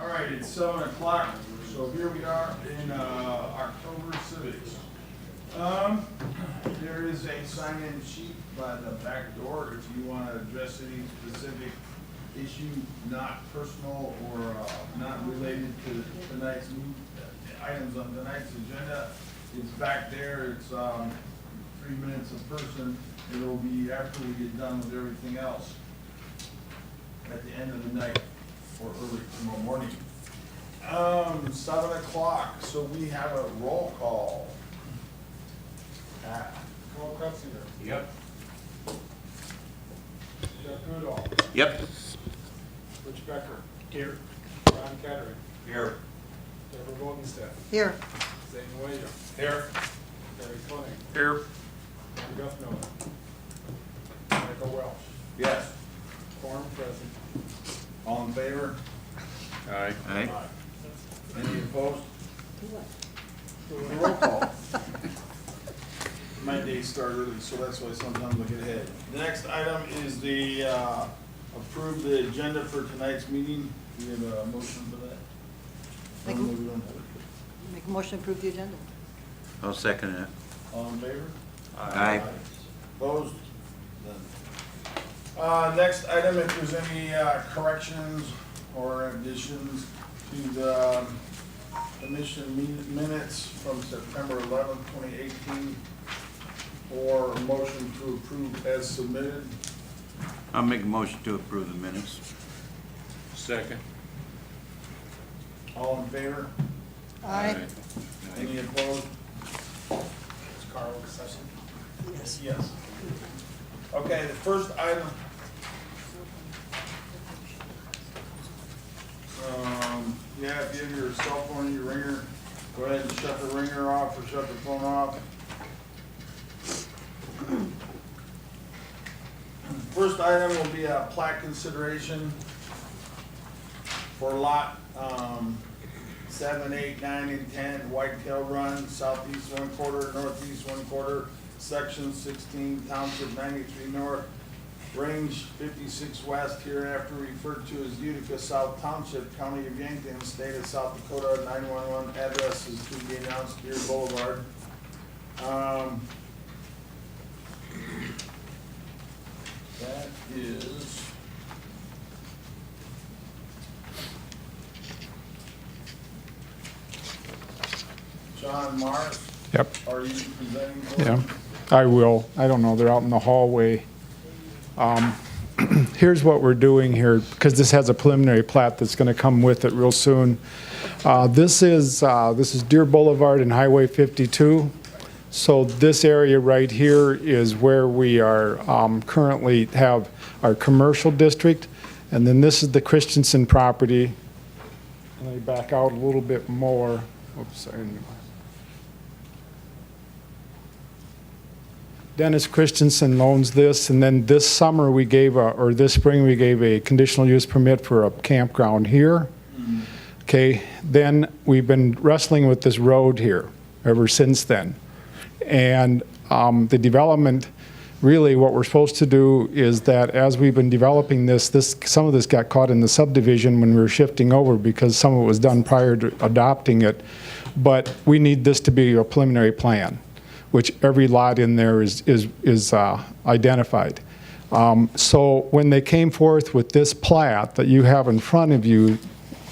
All right, it's 7 o'clock, so here we are in October Civics. There is a sign-in sheet by the back door if you want to address any specific issue, not personal or not related to tonight's items on tonight's agenda. It's back there. It's 3 minutes a person. It'll be after we get done with everything else at the end of the night or early tomorrow morning. 7 o'clock, so we have a roll call. Carl Kretzinger. Yep. Jeff Goodall. Yep. Rich Becker. Here. Ron Kettering. Here. Deborah Goldenstedt. Here. Zane Williams. Here. Barry Koenig. Here. John Guthmiller. Michael Welch. Yes. Quorum present. All in favor? Aye. Aye. Any opposed? Roll call. My days start early, so that's why sometimes I get ahead. The next item is the approve the agenda for tonight's meeting. Do we have a motion for that? Make a- No, we don't have it. Make a motion to approve the agenda. I'll second it. All in favor? Aye. Opposed? None. Next item, if there's any corrections or additions to the commission minutes from September 11th, 2018, or a motion to approve as submitted. I'll make a motion to approve the minutes. Second. All in favor? Aye. Any opposed? Is Carl in session? Yes. Yes. Okay, the first item. Yeah, if you have your cell phone, your ringer, go ahead and shut the ringer off or shut the phone off. First item will be a plat consideration for lot 7, 8, 9, and 10, Whitetail Run, southeast 1/4, northeast 1/4, section 16, township 93 north, range 56 west, hereinafter referred to as Utica South Township, county of Yankton, state of South Dakota. 911 address is to be announced, Deer Boulevard. That is John Morris. Yep, Are you presenting? for yeah, him? I will. I don't know, they're out in the hallway. Here's what we're doing here, because this has a preliminary plat that's gonna come with it real soon. This is Deer Boulevard and Highway 52. So this area right here is where we are currently have our commercial district. And then this is the Christensen property. Let me back out a little bit more. Oops, sorry. Dennis Christensen owns this, and then this summer we gave this spring we gave a conditional use permit for a campground here. Okay, then we've been wrestling with this road here ever since then. And the development, really what we're supposed to do is that as we've been developing this, some of this got caught in the subdivision when we were shifting over because some of it was done prior to adopting it. But we need this to be a preliminary plan, which every lot in there is identified. So when they came forth with this plat that you have in front of you,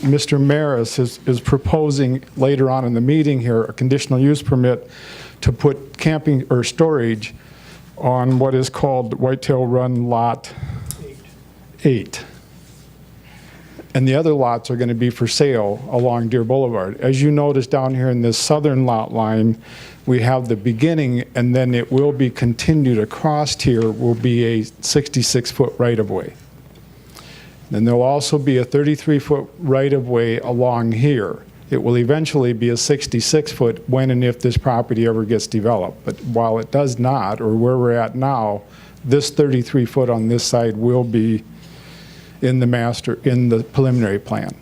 Mr. Maris is proposing later on in the meeting here a conditional use permit to put camping or storage on what is called Whitetail Run Lot 8. And the other lots are going to be for sale along Deer Boulevard. As you notice down here in this southern lot line, we have the beginning, and then it will be continued across here will be a 66-foot right-of-way. Then there'll also be a 33-foot right-of-way along here. It will eventually be a 66-foot when and if this property ever gets developed. But while it does not, or where we're at now, this 33-foot on this side will be in the preliminary plan.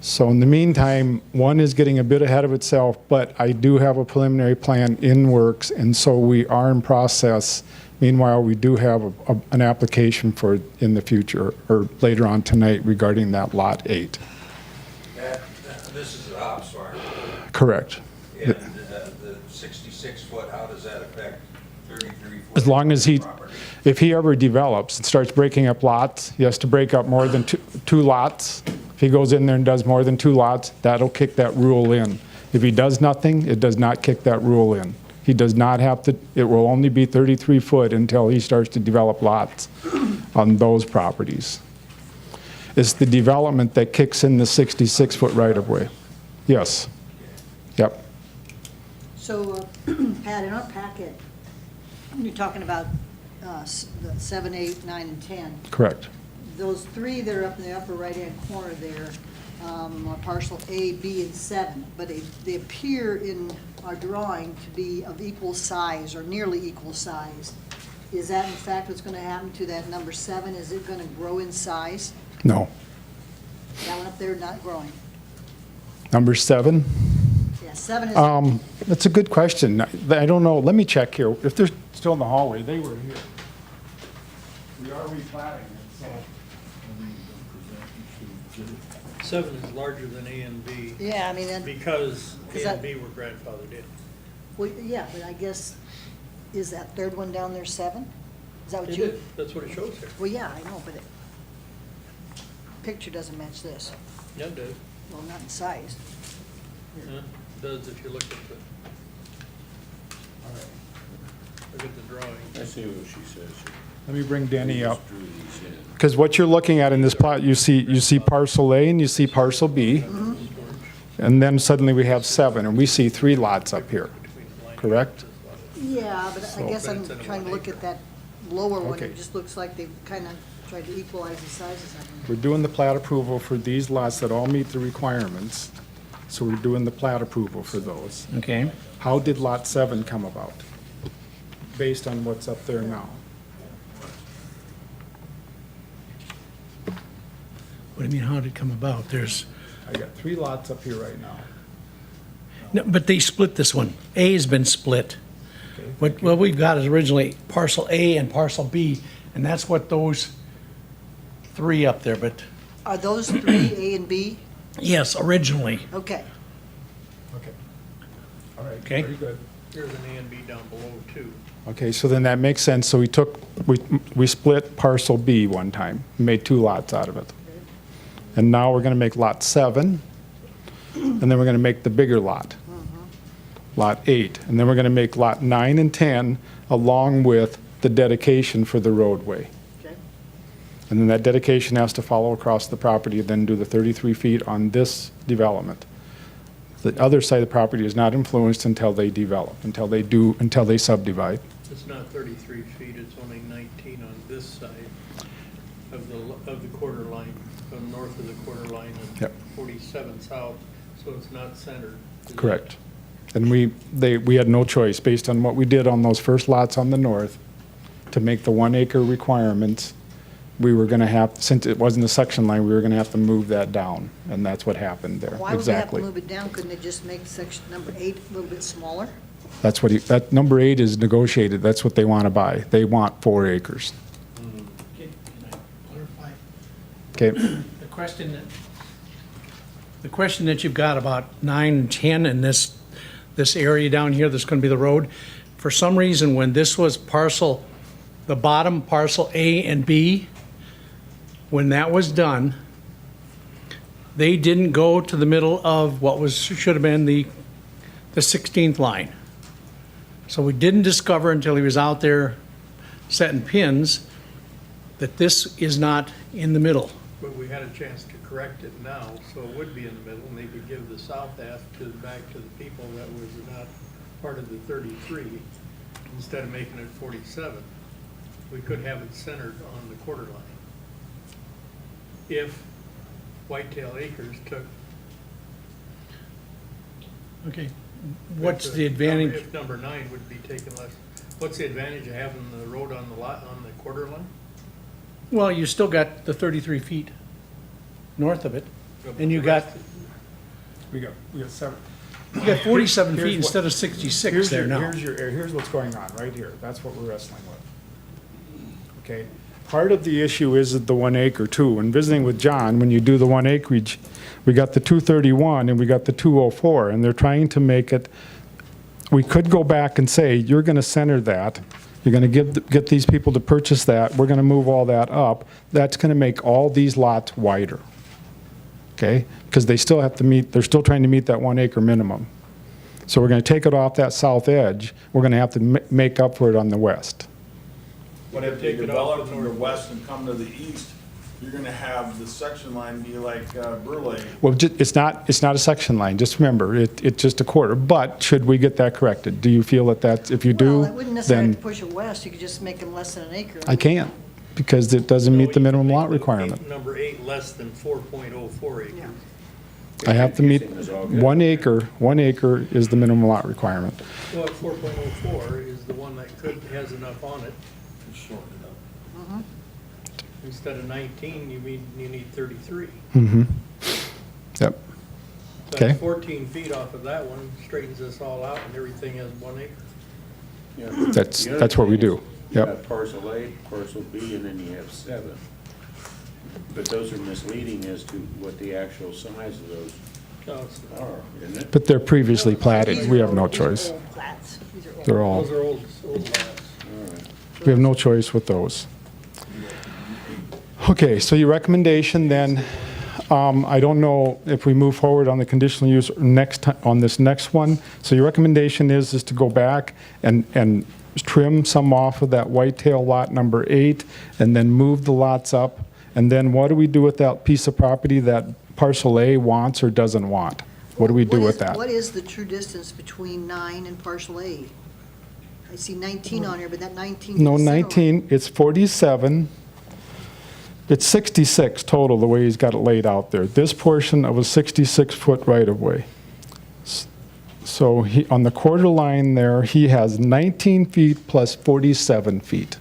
So in the meantime, one is getting a bit ahead of itself, but I do have a preliminary plan in works, and so we are in process. Meanwhile, we do have an application for in the future, or later on tonight, regarding that Lot 8. This is the hops farm, Correct. and the 66-foot, how does that affect 33-foot? As long as he, property? if he ever develops and starts breaking up lots, he has to break up more than two lots. If he goes in there and does more than 2 lots, that'll kick that rule in. If he does nothing, it does not kick that rule in. He does not have to, it will only be 33 foot until he starts to develop lots on those properties. It's the development that kicks in the 66-foot right-of-way. Yes. Yep. So, Pat, in our packet, you're talking about the 7, 8, 9, and 10. Correct. Those 3 that are up in the upper right-hand corner there are parcel A, B, and 7, but they appear in our drawing to be of equal size or nearly equal size. Is that in fact what's going to happen to that number 7? Is it going to grow in size? No. That one up there not growing? Number 7? Yeah, 7 is, That's a good question. I don't know. Let me check here. If they're still in the hallway, they were here. We are replatting it, so. 7 is larger than A and B yeah, I mean, that, because Is A that- and B were grandfathered in. well, yeah, but I guess, is that third one down there 7? Is that what It you? is. That's what it shows here. Well, yeah, I know, but it, picture doesn't match this. Yeah, it does. Well, not in size. Yeah, it does if you look at the, look at the drawing. I see what she says here. Let me bring Danny up. Just drew these in. Because what you're looking at in this plot, you see parcel A and you see parcel B. And then suddenly we have 7, and we see 3 lots up here. Between the line Correct? Yeah, but I guess But I'm it's in a trying to 1 look at acre. that lower one. Okay. It just looks like they've kind of tried to equalize the sizes. I think. We're doing the plat approval for these lots that all meet the requirements. So we're doing the plat approval for those. Okay. How did lot 7 come about? Based on what's up there now. What do you mean, how did it come about? There's, I got 3 lots up here right now. no, but they split this one. A has been split. What we've got is originally parcel A and parcel B, and that's what those 3 up there, but Are those 3, A and B? yes, originally. Okay. Okay. All right, Okay. very good. Here's an A and B down below too. Okay, so then that makes sense. So we split parcel B one time, made 2 lots out of it. And now we're gonna make lot 7, and then we're gonna make the bigger lot, lot 8. And then we're gonna make lot 9 and 10, along with the dedication for the roadway. Okay. And then that dedication has to follow across the property, then do the 33 feet on this development. The other side of the property is not influenced until they develop, until they subdivide. It's not 33 feet, it's only 19 on this side of the quarter line, from north of the quarter line and Yep. 47 south, so it's not centered. Is it? Correct. And we had no choice, based on what we did on those first lots on the north, to make the 1 acre requirements, we were gonna have, since it wasn't a section line, we were gonna have to move that down, and that's what happened there, Why would we have to exactly. move it down? Couldn't they just make section number 8 a little bit smaller? That's what that number 8 is negotiated, that's what they wanna buy. They want 4 acres. Can I clarify? Okay, The question that you've got about 9 and 10 and this area down here that's gonna be the road, for some reason, when this was the bottom parcel A and B, when that was done, they didn't go to the middle of what should have been the 16th line. So we didn't discover until he was out there setting pins that this is not in the middle. But we had a chance to correct it now, so it would be in the middle, maybe give the south half back to the people that was not part of the 33, instead of making it 47. We could have it centered on the quarter line. If Whitetail Acres took. Okay. What's if the advantage? If number 9 would be taken less, what's the advantage of having the road on the lot, on the quarter line? Well, you still got the 33 feet north of it, and you got we got 7. 47 Here's feet what- instead of 66 there now. Here's what's going on, right here. That's what we're wrestling with. Okay? part of the issue is the 1 acre too. And visiting with John, when you do the 1 acreage, we got the 231 and we got the 204, and they're trying to make it, we could go back and say, you're gonna center that, you're gonna get these people to purchase that, we're gonna move all that up. That's gonna make all these lots wider, okay? Because they still have to meet, they're still trying to meet that 1 acre minimum. So we're gonna take it off that south edge, we're gonna have to make up for it on the west. But if they Take it off develop the from the north. west and come to the east, you're gonna have the section line be like Burley. Well, it's not a section line, just remember, it's just a quarter. But should we get that corrected? Do you feel that that's, if you do, Well, it wouldn't necessarily have then to push it west, you could just make them less than an acre. I can't, because it doesn't meet the minimum lot requirement. Number 8 less than 4.04 acres. Yeah. I have to meet, Confusing is all good. 1 acre is the minimum lot requirement. Well, 4.04 is the one that has enough on it. Instead of 19, you need 33. Mm-hmm. Yep, So Okay. 14 feet off of that one straightens this all out and everything has 1 acre. Yeah. That's The other what we thing do. is You Yep. have parcel A, parcel B, and then you have 7. But those are misleading as to what the actual size of those No, it's- are, isn't it? But they're previously These platted, are we have no old- these are choice. old plats. These are old. They're all, Those are old lots. All right. we have no choice with those. Okay, so your recommendation then, I don't know if we move forward on the conditional use next time, on this next one. So your recommendation is to go back and trim some off of that whitetail lot number 8 and then move the lots up. And then what do we do with that piece of property that parcel A wants or doesn't want? What do we do with that? What is the true distance between 9 and parcel A? I see 19 on here, but that 19. No, is the center line. 19, it's 47. It's 66 total, the way he's got it laid out there. This portion of a 66-foot right-of-way. So he, on the quarter line there, he has 19 feet plus 47 feet.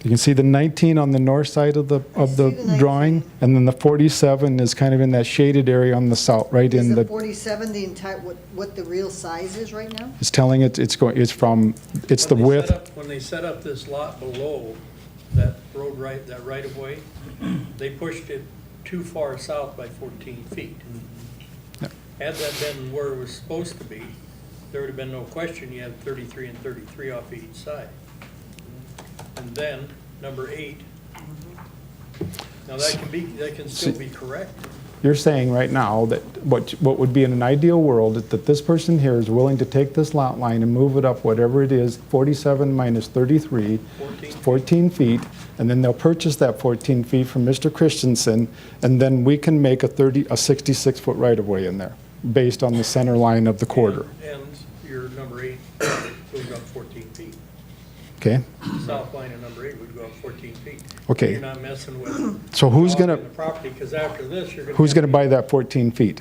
You can see the 19 on the north side of the I see the drawing, 19. and then the 47 is kind of in that shaded area on the south, right Is in the the, 47 the entire, what the real size is right now? it's telling it, it's going, it's from, it's the When they set width. up- When they set up this lot below that road right, that right of way, they pushed it too far south by 14 feet. Yep. Had that been where it was supposed to be, there would have been no question you had 33 and 33 off each side. And then, number 8, now that can still be correct. You're saying right now that what would be in an ideal world is that this person here is willing to take this lot line and move it up whatever it is, 47 minus 33, 14 feet, and then they'll purchase that 14 feet from Mr. Christensen, and then we can make a 66-foot right-of-way in there, based on the center line of the quarter, And your number 8 goes up 14 feet. okay? South line of number 8 would go up 14 feet. Okay. You're not messing with. So who's gonna- The property, because after this, you're gonna. Who's have gonna buy that 14 feet?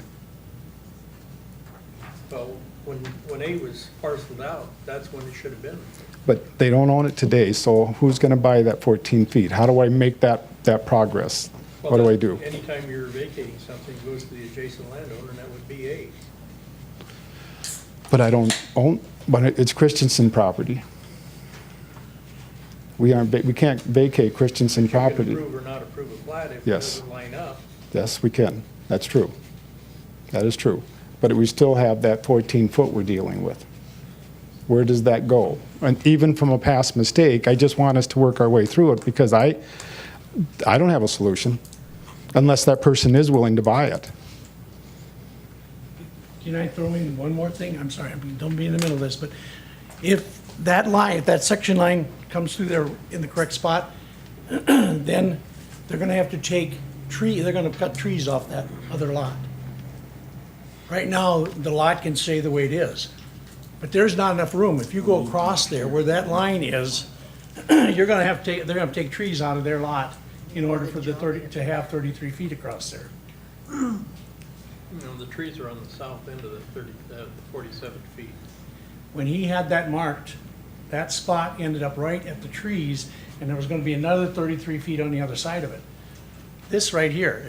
Well, when 8 was parceled out, that's when it should have been. But they don't own it today, so who's gonna buy that 14 feet? How do I make that progress? Well, What do I that- do? Anytime you're vacating something, it goes to the adjacent landowner, and that would be 8. But I don't own, but it's Christensen property. We can't vacate Christensen You can property. approve or not approve a plat if it Yes. doesn't line up. Yes, we can. That's true. That is true. But we still have that 14-foot we're dealing with. Where does that go? And even from a past mistake, I just want us to work our way through it because I don't have a solution unless that person is willing to buy it. Can I throw in one more thing? I'm sorry, don't be in the middle of this, but if that line, if that section line comes through there in the correct spot, then they're gonna have to they're gonna cut trees off that other lot. Right now, the lot can stay the way it is, but there's not enough room. If you go across there where that line is, they're gonna have to take trees out of their lot in order for to have 33 feet across there. You know, the trees are on the south end of the 47 feet. When he had that marked, that spot ended up right at the trees, and there was gonna be another 33 feet on the other side of it. This right here,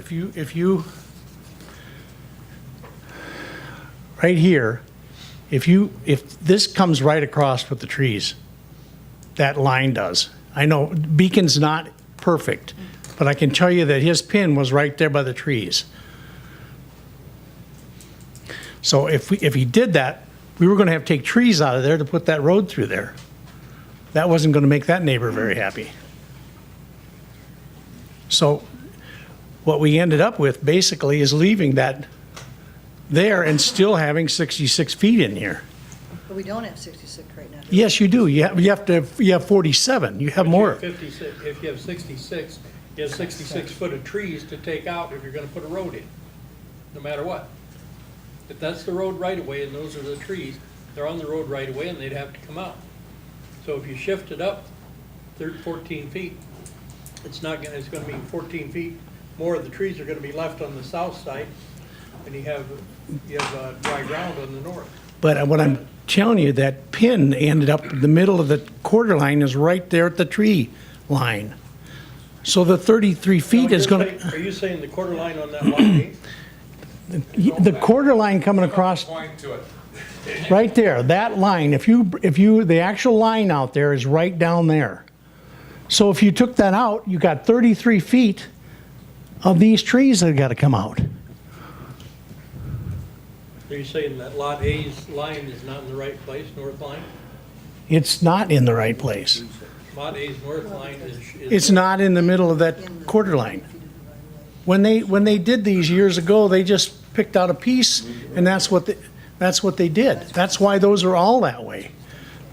right here, if this comes right across with the trees, that line does, I know Beacon's not perfect, but I can tell you that his pin was right there by the trees. So if he did that, we were gonna have to take trees out of there to put that road through there. That wasn't gonna make that neighbor very happy. So what we ended up with basically is leaving that there and still having 66 feet in here. But we don't have 66 right now. Yes, you do. You have 47. You have more. 56, if you have 66, you have 66 foot of trees to take out if you're gonna put a road in, no matter what. If that's the road right away and those are the trees, they're on the road right away and they'd have to come out. So if you shift it up 14 feet, it's gonna be 14 feet more of the trees are gonna be left on the south side, and you have dry ground on the north. But what I'm telling you, that pin ended up in the middle of the quarter line is right there at the tree line. So the 33 feet is gonna, Are you saying the quarter line on that line? the quarter line coming across Point to it. right there, that line, the actual line out there is right down there. So if you took that out, you got 33 feet of these trees that gotta come out. Are you saying that lot A's line is not in the right place, north line? It's not in the right place. Lot A's north line is. It's not in the middle of that quarter line. When they did these years ago, they just picked out a piece, and that's what they did. That's why those are all that way.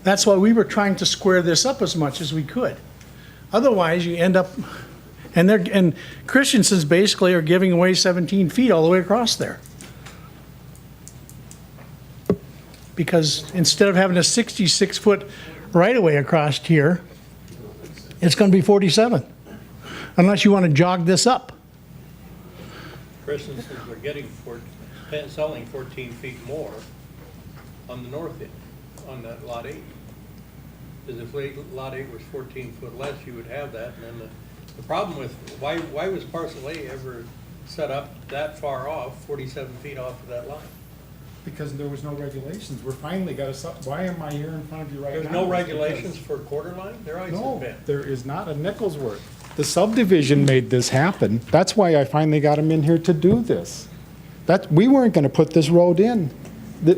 That's why we were trying to square this up as much as we could. Otherwise, you end up, and Christensen's basically are giving away 17 feet all the way across there. Because instead of having a 66-foot right-of-way across here, it's gonna be 47, unless you wanna jog this up. Christensen's are selling 14 feet more on the north end, on that lot 8. Because if lot 8 was 14 foot less, you would have that, and then the problem with, why was parcel A ever set up that far off, 47 feet off of that line? Because there was no regulations. We're finally got why am I here in front of you right now? There's no regulations for quarter line? There always No, have been. there is not a nickel's worth. The subdivision made this happen. That's why I finally got him in here to do this. We weren't gonna put this road in.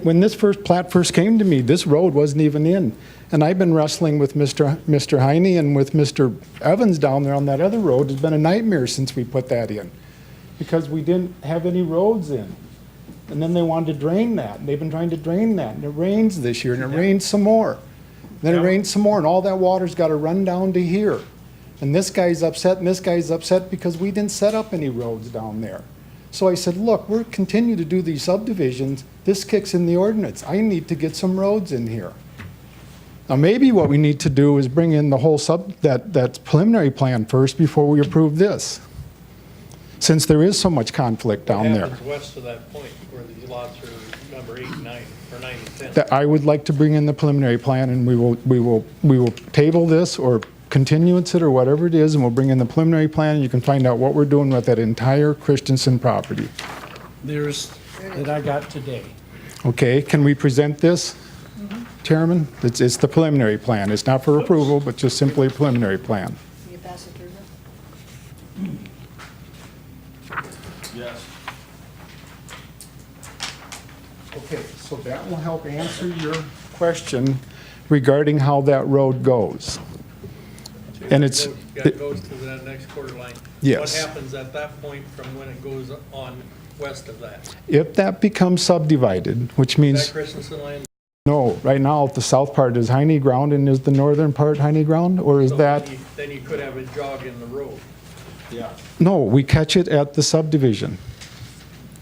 When this plat first came to me, this road wasn't even in. And I've been wrestling with Mr. Heine and with Mr. Evans down there on that other road. It's been a nightmare since we put that in, because we didn't have any roads in. And then they wanted to drain that, and they've been trying to drain that, and it rains this year, and it rains some more. Then it rains some more, and all that water's gotta run down to here. And this guy's upset, and this guy's upset because we didn't set up any roads down there. So I said, look, we're continue to do these subdivisions, this kicks in the ordinance, I need to get some roads in here. Now, maybe what we need to do is bring in the whole that preliminary plan first before we approve this, since there is so much conflict down there. What happens west of that point, where these lots are number 8 and 9, or 9 and 10? That I would like to bring in the preliminary plan, and we will table this or continuance it or whatever it is, and we'll bring in the preliminary plan, and you can find out what we're doing with that entire Christensen property. There's, that I got today. Okay, can we present this, Chairman? It's the preliminary plan. It's not for approval, but just simply a preliminary plan. Can you pass it through then? Yes. Okay, so that will help answer your question regarding how that road goes. And it's, That goes to that next quarter line. Yes. What happens at that point from when it goes on west of that? if that becomes subdivided, which Is means, that Christensen land? no, right now, the south part is Heine ground, and is the northern part Heine ground, or is So that? then you could have a jog in the road. Yeah. No, we catch it at the subdivision.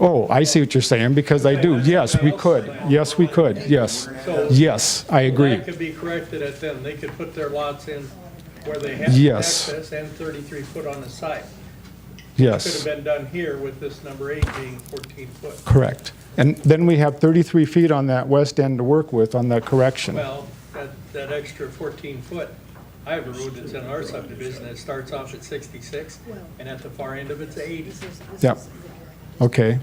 Oh, I see what you're saying, because I do. Yes, we could. Yes, we could. Yes. So Yes, I agree. that could be corrected at them. They could put their lots in where they have Yes. access and 33 foot on the side. Yes. Could have been done here with this number 8 being 14 foot. Correct. And then we have 33 feet on that west end to work with on that correction. Well, that extra 14 foot, I have a road that's in our subdivision that starts off at 66, and at the far end of it's 80. Yep. Okay.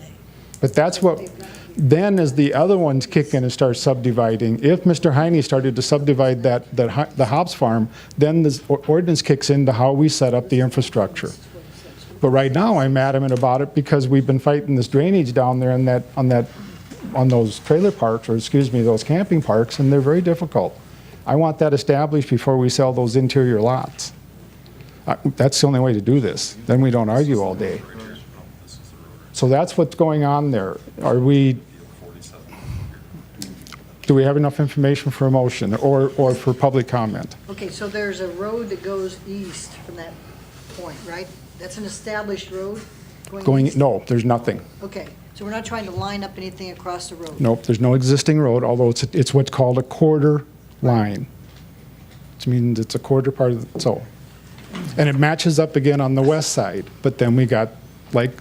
But that's what, then as the other ones kick in and start subdividing, if Mr. Heine started to subdivide the Hobbs Farm, then the ordinance kicks into how we set up the infrastructure. But right now, I'm adamant about it because we've been fighting this drainage down there on those trailer parks, or excuse me, those camping parks, and they're very difficult. I want that established before we sell those interior lots. That's the only way to do this. Then we don't argue all day. So that's what's going on there. Do we have enough information for a motion or for public comment? Okay, so there's a road that goes east from that point, right? That's an established road going east? No, there's nothing. Okay, so we're not trying to line up anything across the road? Nope, there's no existing road, although it's what's called a quarter line. Which means it's a quarter part of the, so. And it matches up again on the west side, but then we got, like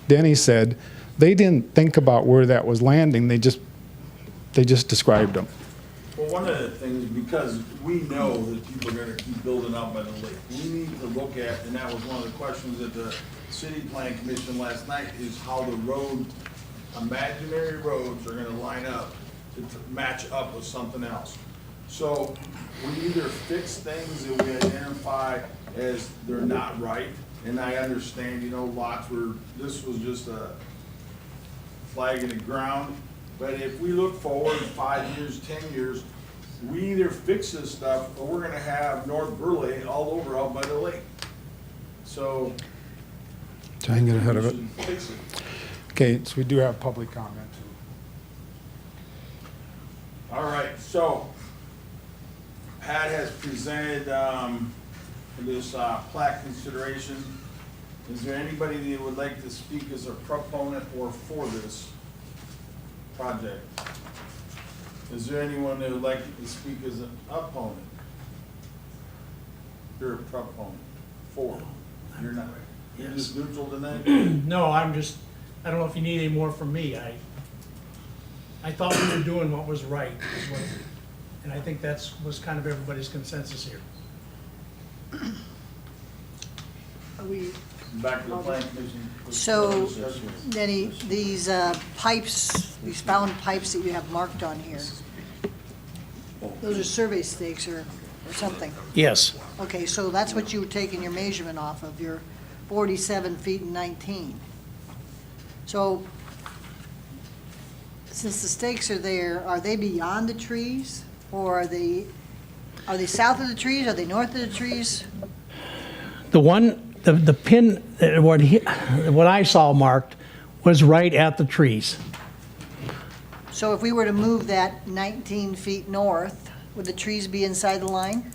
Denny said, they didn't think about where that was landing, they just described them. Well, one of the things, because we know that people are gonna keep building out by the lake, we need to look at, and that was one of the questions at the city plan commission last night, is how the road, imaginary roads are gonna line up to match up with something else. So we either fix things that we identify as they're not right, and I understand, lots where this was just a flag in the ground. But if we look forward 5 years, 10 years, we either fix this stuff or we're gonna have North Burley all over out by the lake. So. Trying to get ahead of it. we should fix it. Okay, so we do have public comment. All right, so Pat has presented this plat consideration. Is there anybody that would like to speak as a proponent or for this project? Is there anyone that would like to speak as an opponent? You're a proponent. For. You're not. You're just neutral tonight? No, I don't know if you need any more from me. I thought we were doing what was right, and I think was kind of everybody's consensus here. Are we, Back to the plan commission. so, Denny, these pipes, these bound pipes that you have marked on here, those are survey stakes or something? Yes. Okay, so that's what you were taking your measurement off of, your 47 feet and 19. So, since the stakes are there, are they beyond the trees? Or are they south of the trees? Are they north of the trees? The pin, what I saw marked was right at the trees. So if we were to move that 19 feet north, would the trees be inside the line?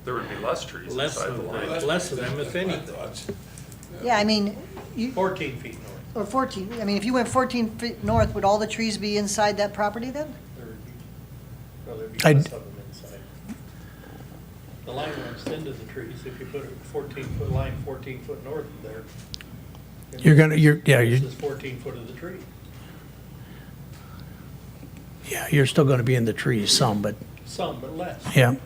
There would be less trees Less inside the line. of them, if any. Yeah, I mean, 14 feet north. or 14, I mean, if you went 14 feet north, would all the trees be inside that property then? There'd be I'd- less of them inside. The line will extend to the trees if you put a 14-foot line 14 foot north of there. This is 14 foot of the tree. Yeah, you're still gonna be in the trees some, but, Some, but less. yeah.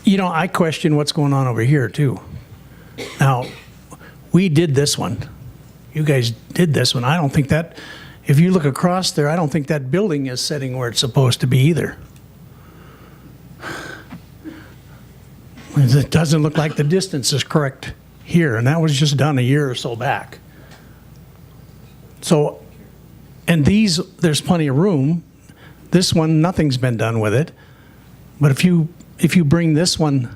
I question what's going on over here too. Now, we did this one. You guys did this one. I don't think that, if you look across there, I don't think that building is sitting where it's supposed to be either. It doesn't look like the distance is correct here, and that was just done a year or so back. So, and there's plenty of room. This one, nothing's been done with it. But if you bring this one,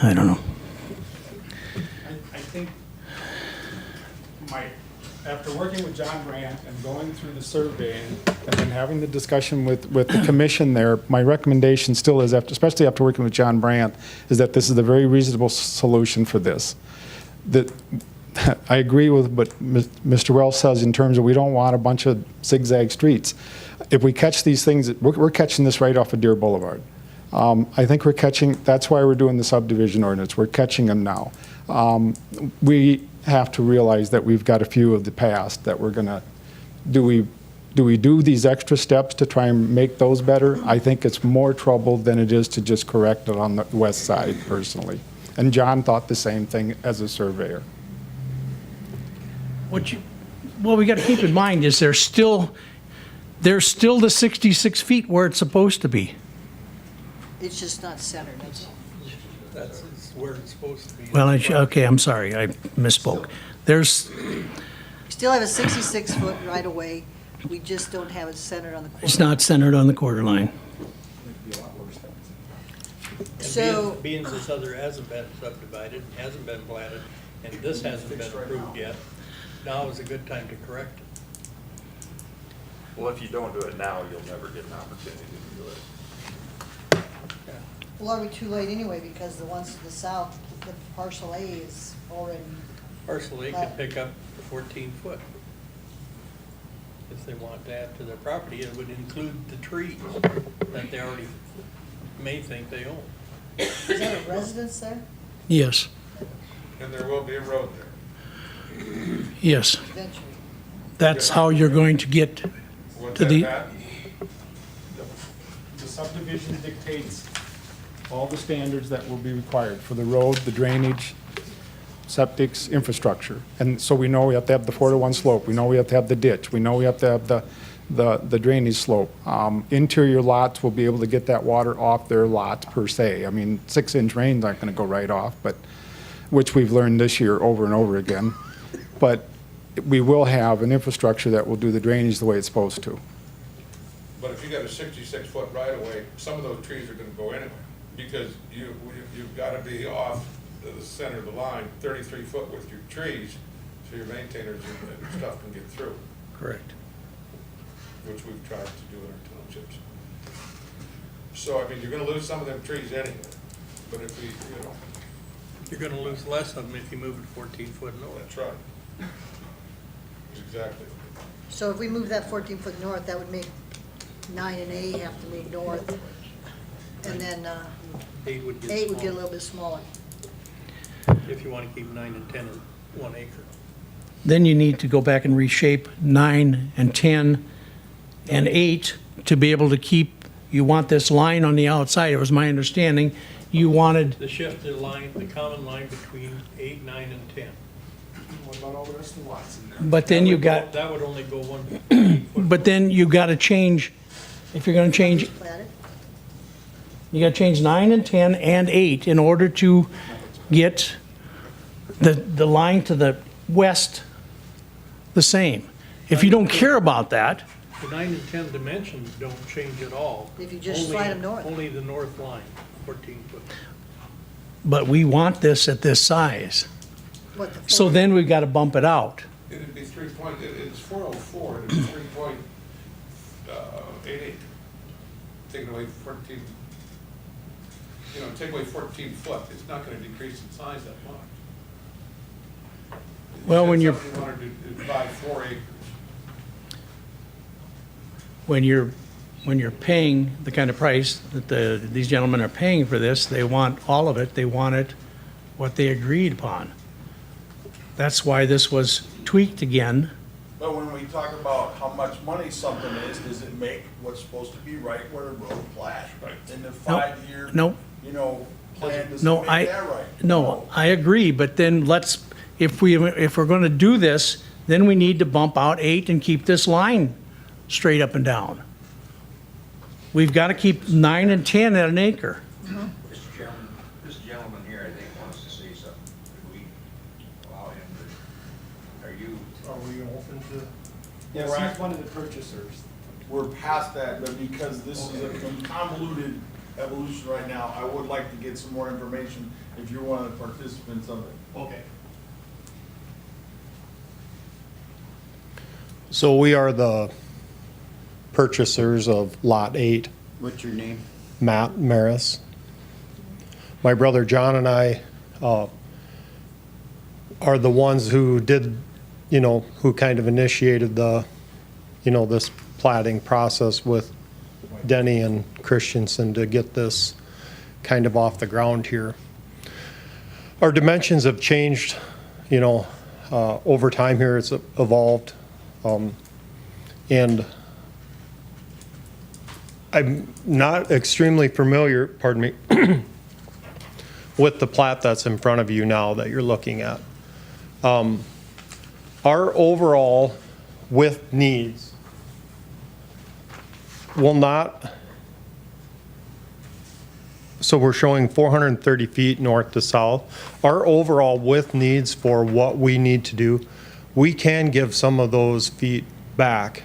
I don't know. I think after working with John Brandt and going through the surveying, And then having the discussion with the commission there, my recommendation still is, especially after working with John Brandt, is that this is a very reasonable solution for this. That I agree with what Mr. Wells says in terms of we don't want a bunch of zigzag streets. If we catch these things, we're catching this right off of Deer Boulevard. I think we're catching, that's why we're doing the subdivision ordinance. We're catching them now. We have to realize that we've got a few of the past that we're gonna, do we do these extra steps to try and make those better? I think it's more trouble than it is to just correct it on the west side personally. And John thought the same thing as a surveyor. What we gotta keep in mind is there's still the 66 feet where it's supposed to be. It's just not centered, that's all. That's where it's supposed to be. Well, okay, I'm sorry, I misspoke. There's, Still have a 66-foot right-of-way, we just don't have it centered on the corner. it's not centered on the quarter line. And So, being this other hasn't been subdivided, hasn't been platted, and this hasn't been approved yet, now is a good time to correct it. Well, if you don't do it now, you'll never get an opportunity to do it. well, are we too late anyway, because the ones to the south, the parcel A is already, Parcel A could pick up 14 foot. If they want to add to their property, it would include the trees that they already may think they own. is that a residence there? Yes, And there will be a road there. yes. Eventually. That's how you're going to get What's to that, the, Pat? The subdivision dictates all the standards that will be required for the road, the drainage, septics, infrastructure. And so we know we have to have the 4-to-1 slope, we know we have to have the ditch, we know we have to have the drainage slope. Interior lots will be able to get that water off their lots per se. I mean, 6-inch rains aren't gonna go right off, but, which we've learned this year over and over again. But we will have an infrastructure that will do the drainage the way it's supposed to. But if you got a 66-foot right-of-way, some of those trees are gonna go anyway, because you've gotta be off the center of the line, 33 foot with your trees, so your maintainers and stuff can get through, correct. which we've tried to do in our townships. So, I mean, you're gonna lose some of them trees anyway, but if we, You're gonna lose less of them if you move it 14 foot north. that's right. Exactly. So if we move that 14-foot north, that would make 9 and A have to move north, and then 8 would get 8 would get a smaller, little bit smaller. if you want to keep 9 and 10 in 1 acre. Then you need to go back and reshape 9 and 10 and 8 to be able to keep, you want this line on the outside, it was my understanding, you wanted, The shift the line, the common line between 8, 9, and 10. What about all the rest of the lots in there? but then you got, That would only go 1 foot. but then you gotta change, if you're gonna change, Plat it. you gotta change 9 and 10 and 8 in order to get the line to the west the same. If you don't care about that, The 9 and 10 dimensions don't change at all. If you just Only- slide 'em north. Only the north line, 14 foot. but we want this at this size. What, the So 4? then we've gotta bump it out. It'd be it's 404, and it's 3.88. Taking away 14, take away 14 foot, it's not gonna decrease in size that much. Well, when You you're- said somebody wanted to buy 4 acres. When you're paying the kind of price that these gentlemen are paying for this, they want all of it, they want it what they agreed upon. That's why this was tweaked again. But when we talk about how much money something is, does it make what's supposed to be right where the road flat? In the 5-year, Nope. Plan, does No, it make that right? No, I agree, but then if we're gonna do this, then we need to bump out 8 and keep this line straight up and down. We've gotta keep 9 and 10 at an acre. Mr. Chairman, this gentleman here, I think, wants to say something. Could we allow him to, Are we open to? Yes, Yes, he's he's one of the purchasers. We're past that, but because this is a convoluted evolution right now, I would like to get some more information if you're one of the participants of it. Okay. So we are the purchasers of Lot 8, What's your name? Matt Maris. My brother John and I are the ones who did, who kind of initiated this platting process with Denny and Christensen to get this kind of off the ground here. Our dimensions have changed, over time here. It's evolved. And I'm not extremely familiar, pardon me, with the plat that's in front of you now that you're looking at. our overall width needs will not, so we're showing 430 feet north to south. Our overall width needs for what we need to do, we can give some of those feet back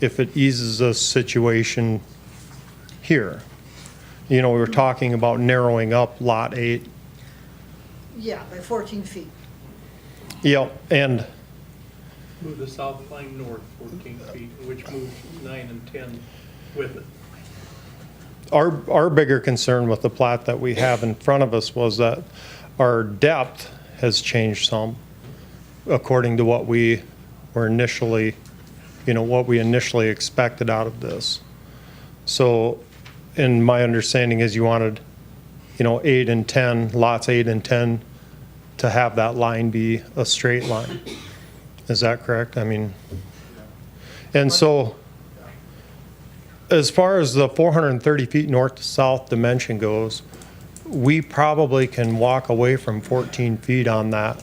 if it eases the situation here. You know, we were talking about narrowing up Lot 8. Yeah, by 14 feet. Yep, and Move the south line north 14 feet, which moves 9 and 10 with it. our bigger concern with the plat that we have in front of us was that our depth has changed some according to what we were initially, you know, what we initially expected out of this. So, and my understanding is you wanted, you know, 8 and 10, lots 8 and 10, to have that line be a straight line. Is that correct? I mean, and so, as far as the 430 feet north to south dimension goes, we probably can walk away from 14 feet on that.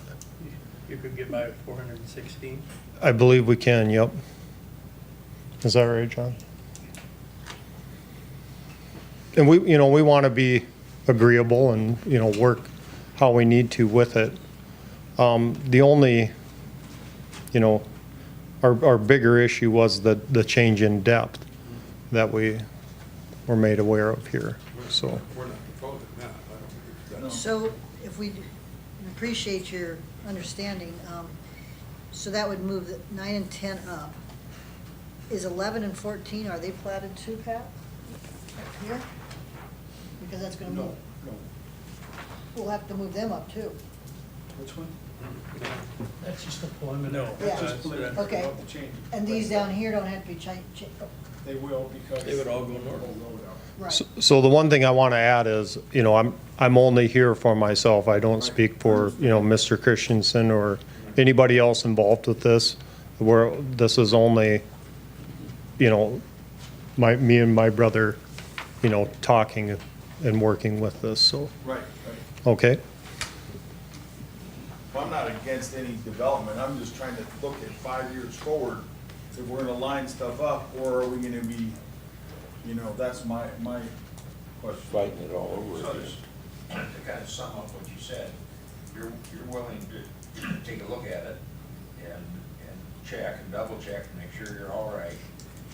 You could get by at 416. I believe we can, yep. Is that right, John? And we, you know, we want to be agreeable and, you know, work how we need to with it. The only, you know, our bigger issue was the change in depth that we were made aware of here, so. We're not proposing that. I don't think it's So if we appreciate your understanding, so that would move the 9 and 10 up. Is 11 and 14, are they platted too, Pat? Up here? Because that's gonna move, No. we'll have to move them up too. Which one? That's just a preliminary. No. Yeah. Just preliminary, Okay. about the change. And these down here don't have to be changed, They will because. They would all go north. right. So the one thing I want to add is, you know, I'm only here for myself. I don't speak for, you know, Mr. Christensen or anybody else involved with this. This is only, you know, me and my brother, you know, talking and working with this, so, Right, right. okay? Well, I'm not against any development, I'm just trying to look at 5 years forward, if we're gonna line stuff up, or are we gonna be, you know, that's my question. Fighting it all over So again. just to kind of sum up what you said, you're willing to take a look at it and check and double check and make sure you're all right,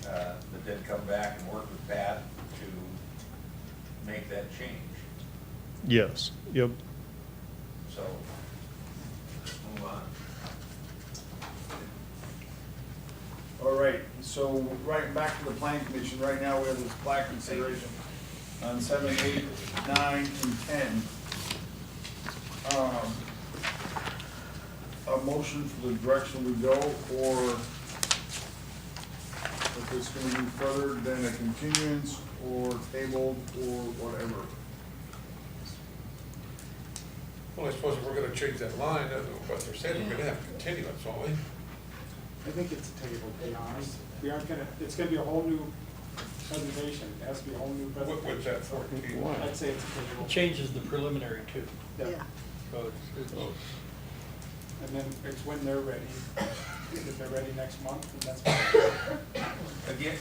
but then come back and work with Pat to make that change. Yes, yep. So, let's move on. All right, so right back to the planning commission, right now we have this plat consideration on 7, 8, 9, and 10. A motion for the direction we go, or if it's gonna be further than a continuance, or tabled, or whatever. Well, I suppose if we're gonna change that line, what they're saying, we're gonna have continuance, aren't we? I think it's a table, to be honest. We aren't gonna, it's gonna be a whole new presentation. It has to be a whole new presentation. What's that 14? I'd say it's a table. It changes the preliminary too. Yeah. So it's- And then it's when they're ready. If they're ready next month, then that's fine. Again,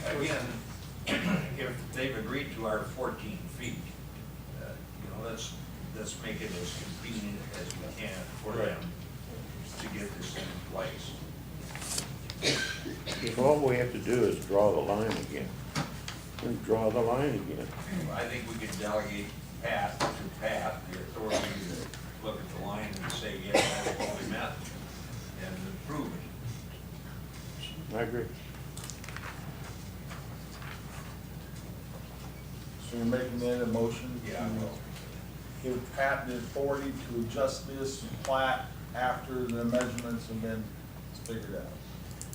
if they've agreed to our 14 feet, you know, let's make it as convenient as we can for them to get this in place. If all we have to do is draw the line again, then draw the line again. I think we could delegate to Pat the authority to look at the line and say, yes, that's what we meant, and approve it. I agree. So you're making that a motion? Yeah, to I will. Give Pat the authority to adjust this plat after the measurements have been figured out.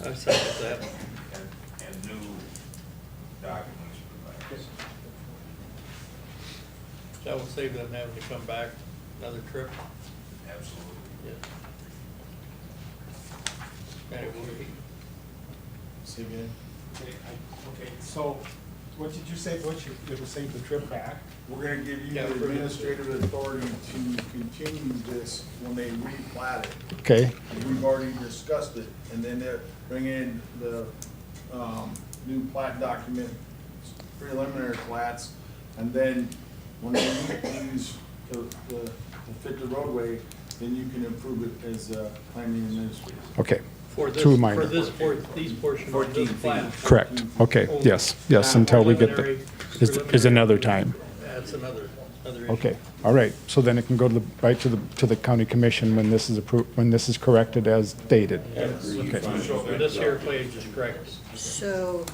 I second that. And new documents provided. That will save them having to come back another trip. Absolutely. Yeah. Anyway, See again? Okay, so What did you say, Butch? It'll save the trip back? We're gonna give you Yeah, the we're gonna- administrative authority to continue this when they replat it. Okay, We've already discussed it, and then they'll bring in the, new plat document, preliminary plats, and then when they meet these to fit the roadway, then you can approve it as a planning administrator. okay, For this, Two minor. for this, these portions of this 14 plat. correct, okay, yes, yes, until we get the, is another time. That's another issue. Okay, all right, so then it can go to the, right to the county commission when this is approved, when this is corrected as stated. Okay. For this here page is correct. So,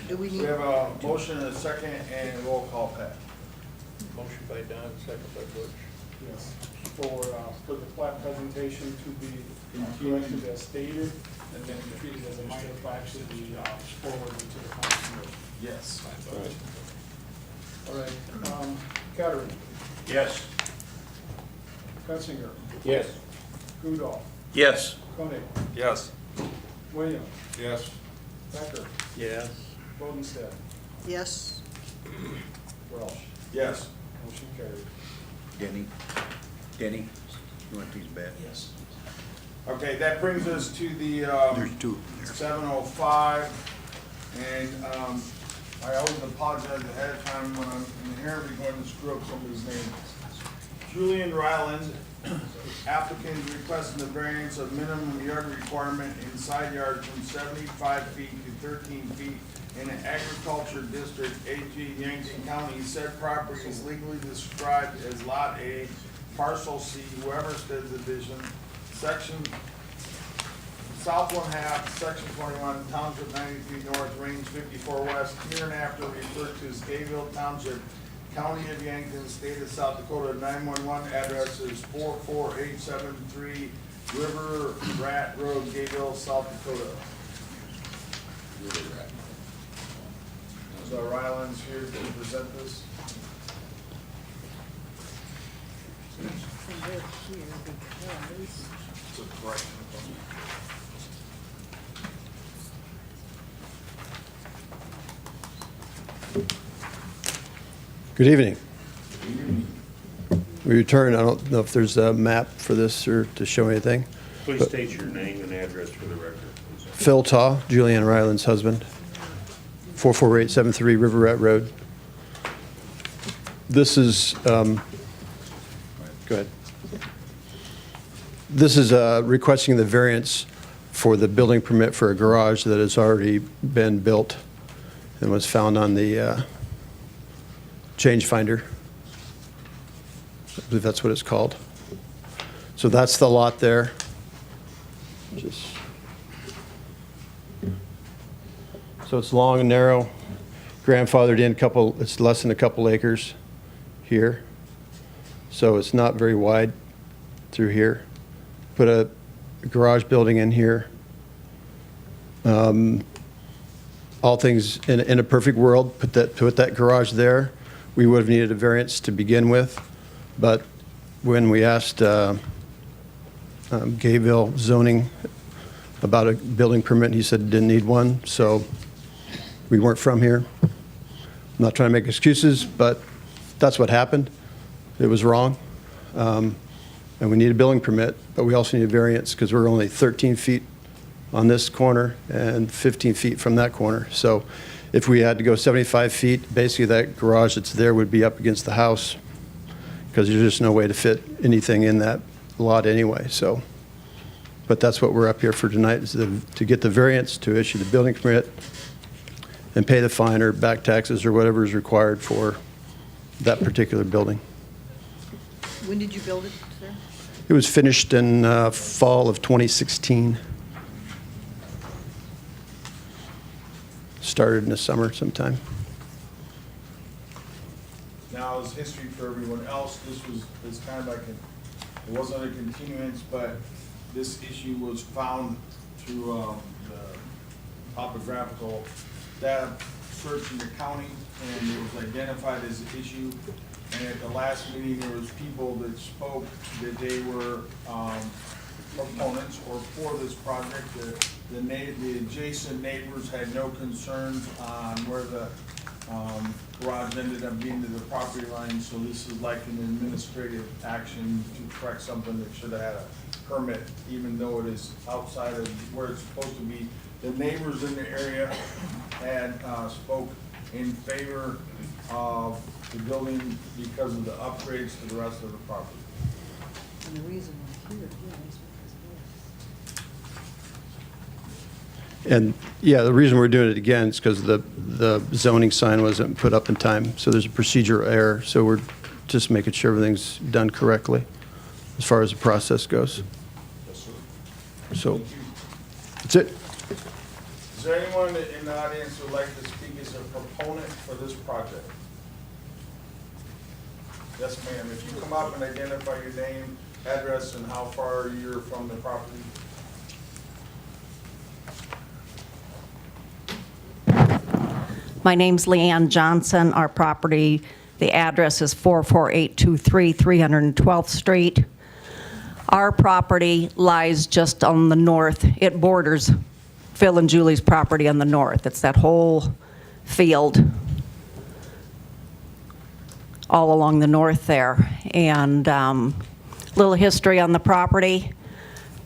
do we We need, have a motion and a second and a roll call, Pat. Motion by Don, second by Butch. Yes. For the plat presentation to be corrected as stated, and then treated as a minor plat should be forwarded to the county commission. Yes. All right, Kettering, Yes. Petzinger, Yes. Rudolph, Yes. Koenig, Yes. Williams, Yes. Becker, Yes. Bodenstedt, yes? Welsh. Yes. Motion carried. Denny, you want these back? Yes. Okay, that brings us to the, There's two there. 7:05, and I always apologize ahead of time when I'm inherently going to screw up somebody's name. Julian Ryland, applicant is requesting the variance of minimum yard requirement in side yard from 75 feet to 13 feet in an agriculture district, AG, Yankton County. Said property is legally described as Lot A, Parcel C, Weberstead Division, Section South 1/2, Section 21, Township 93 North, Range 54 West, hereinafter referred to as Gayville Township, County of Yankton, State of South Dakota. 911 address is 44873 River Rat Road, Gayville, South Dakota. So Ryland's here to present this. And they're here because, It's a correction. Good evening. We return, I don't know if there's a map for this or to show anything. Please state your name and address for the record. Phil Taw, Julianne Ryland's husband, 44873 River Rat Road. This is, go ahead. This is requesting the variance for the building permit for a garage that has already been built and was found on the change finder. I believe that's what it's called. So that's the lot there. So it's long and narrow, grandfathered in it's less than a couple acres here. So it's not very wide through here. Put a garage building in here. All things in a perfect world, put that garage there. We would have needed a variance to begin with, but when we asked Gayville zoning about a building permit, he said didn't need one, so we weren't from here. I'm not trying to make excuses, but that's what happened. It was wrong. And we need a building permit, but we also need a variance because we're only 13 feet on this corner and 15 feet from that corner. So if we had to go 75 feet, basically that garage that's there would be up against the house because there's just no way to fit anything in that lot anyway. So, but that's what we're up here for tonight, is to get the variance to issue the building permit and pay the fine or back taxes or whatever is required for that particular building. when did you build it, sir? It was finished in fall of 2016. Started in the summer sometime. Now, as history for everyone else, it's kind of like it wasn't a continuance, but this issue was found through the topographical data search in the county, and it was identified as an issue. And at the last meeting, there was people that spoke that they were proponents or for this project. The adjacent neighbors had no concerns on where the garage ended up being to the property line, so this is like an administrative action to correct something that should have had a permit, even though it is outside of where it's supposed to be. The neighbors in the area had spoke in favor of the building because of the upgrades to the rest of the property. And the reason we're here, yeah, is because And, yeah, the reason we're doing it again is because the zoning sign wasn't put up in time, so there's a procedural error, so we're just making sure everything's done correctly as far as the process goes. Yes, sir. So, Thank you. that's it. Is there anyone in the audience who would like to speak as a proponent for this project? Yes, ma'am. If you come up and identify your name, address, and how far you're from the property. My name's Leanne Johnson. Our property, the address is 44823 312th Street. Our property lies just on the north. It borders Phil and Julie's property on the north. It's that whole field all along the north there. And little history on the property.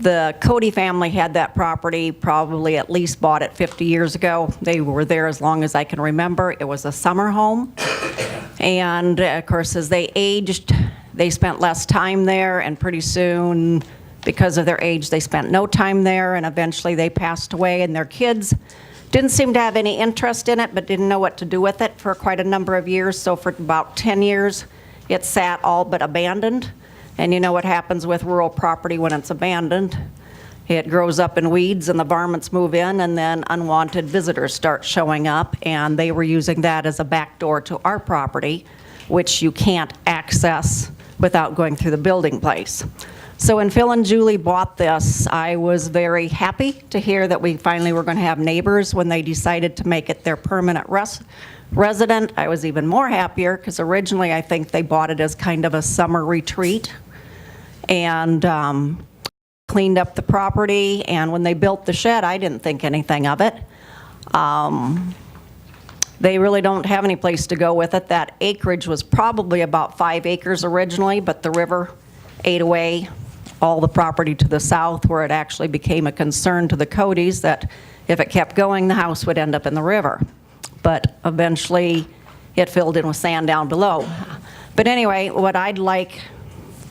The Cody family had that property, probably at least bought it 50 years ago. They were there as long as I can remember. It was a summer home. And of course, as they aged, they spent less time there, and pretty soon, because of their age, they spent no time there, and eventually they passed away, and their kids didn't seem to have any interest in it, but didn't know what to do with it for quite a number of years. So for about 10 years, it sat all but abandoned. And you know what happens with rural property when it's abandoned. It grows up in weeds and the varmints move in, and then unwanted visitors start showing up, and they were using that as a back door to our property, which you can't access without going through the building place. So when Phil and Julie bought this, I was very happy to hear that we finally were going to have neighbors when they decided to make it their permanent resident. I was even more happier because originally I think they bought it as kind of a summer retreat, and cleaned up the property. And when they built the shed, I didn't think anything of it. They really don't have any place to go with it. That acreage was probably about 5 acres originally, but the river ate away all the property to the south, where it actually became a concern to the Codys that if it kept going, the house would end up in the river. But eventually it filled in with sand down below. But anyway, what I'd like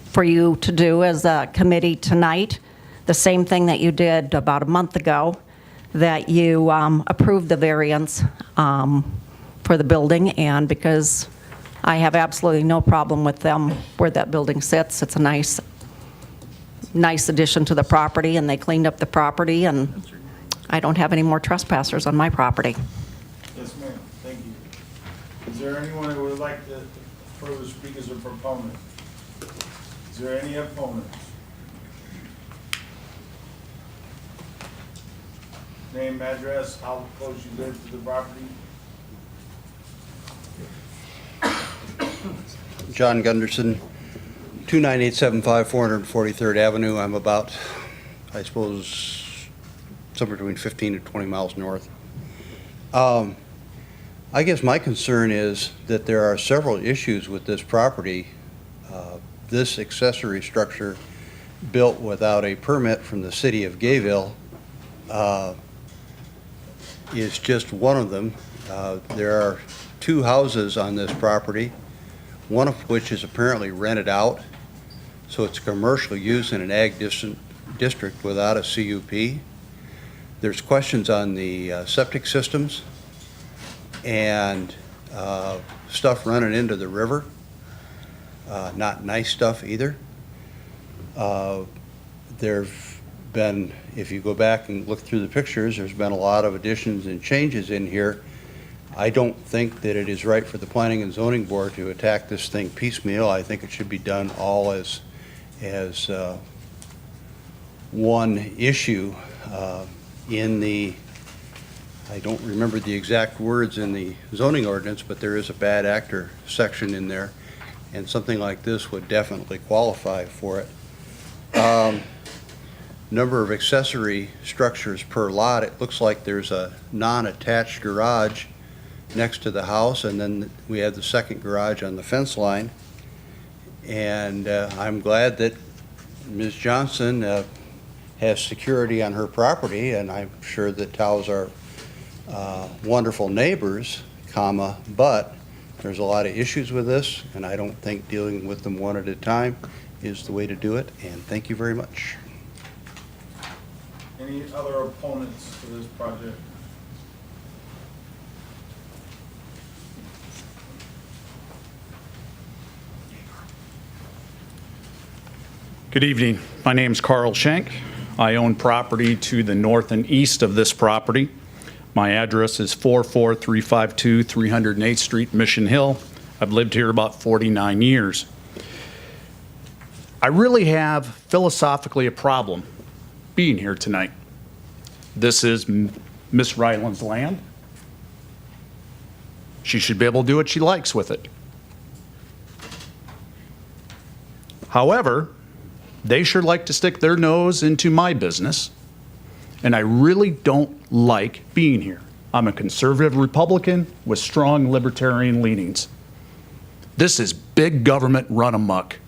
for you to do as a committee tonight, the same thing that you did about a month ago, that you approved the variance for the building, and because I have absolutely no problem with them where that building sits. It's a nice addition to the property, and they cleaned up the property, and I don't have any more trespassers on my property. Yes, ma'am. Thank you. Is there anyone who would like to further speak as a proponent? Is there any opponents? Name, address, how close you live to the property? John Gunderson, 29875 443rd Avenue. I'm about, I suppose, somewhere between 15 and 20 miles north. I guess my concern is that there are several issues with this property. This accessory structure built without a permit from the city of Gayville is just one of them. There are 2 houses on this property, one of which is apparently rented out, so it's commercial use in an ag district without a CUP. There's questions on the septic systems and stuff running into the river. Not nice stuff either. There've been, if you go back and look through the pictures, there's been a lot of additions and changes in here. I don't think that it is right for the Planning and Zoning Board to attack this thing piecemeal. I think it should be done all as one issue in the, I don't remember the exact words in the zoning ordinance, but there is a bad actor section in there, and something like this would definitely qualify for it. number of accessory structures per lot, it looks like there's a non-attached garage next to the house, and then we have the second garage on the fence line. And I'm glad that Ms. Johnson has security on her property, and I'm sure that Taos are wonderful neighbors, but there's a lot of issues with this, and I don't think dealing with them one at a time is the way to do it, and thank you very much. Any other opponents to this project? Good evening. My name's Carl Schenk. I own property to the north and east of this property. My address is 44352 308th Street, Mission Hill. I've lived here about 49 years. I really have philosophically a problem being here tonight. This is Miss Ryland's land. She should be able to do what she likes with it. However, they sure like to stick their nose into my business, and I really don't like being here. I'm a conservative Republican with strong libertarian leanings. This is big government run amok.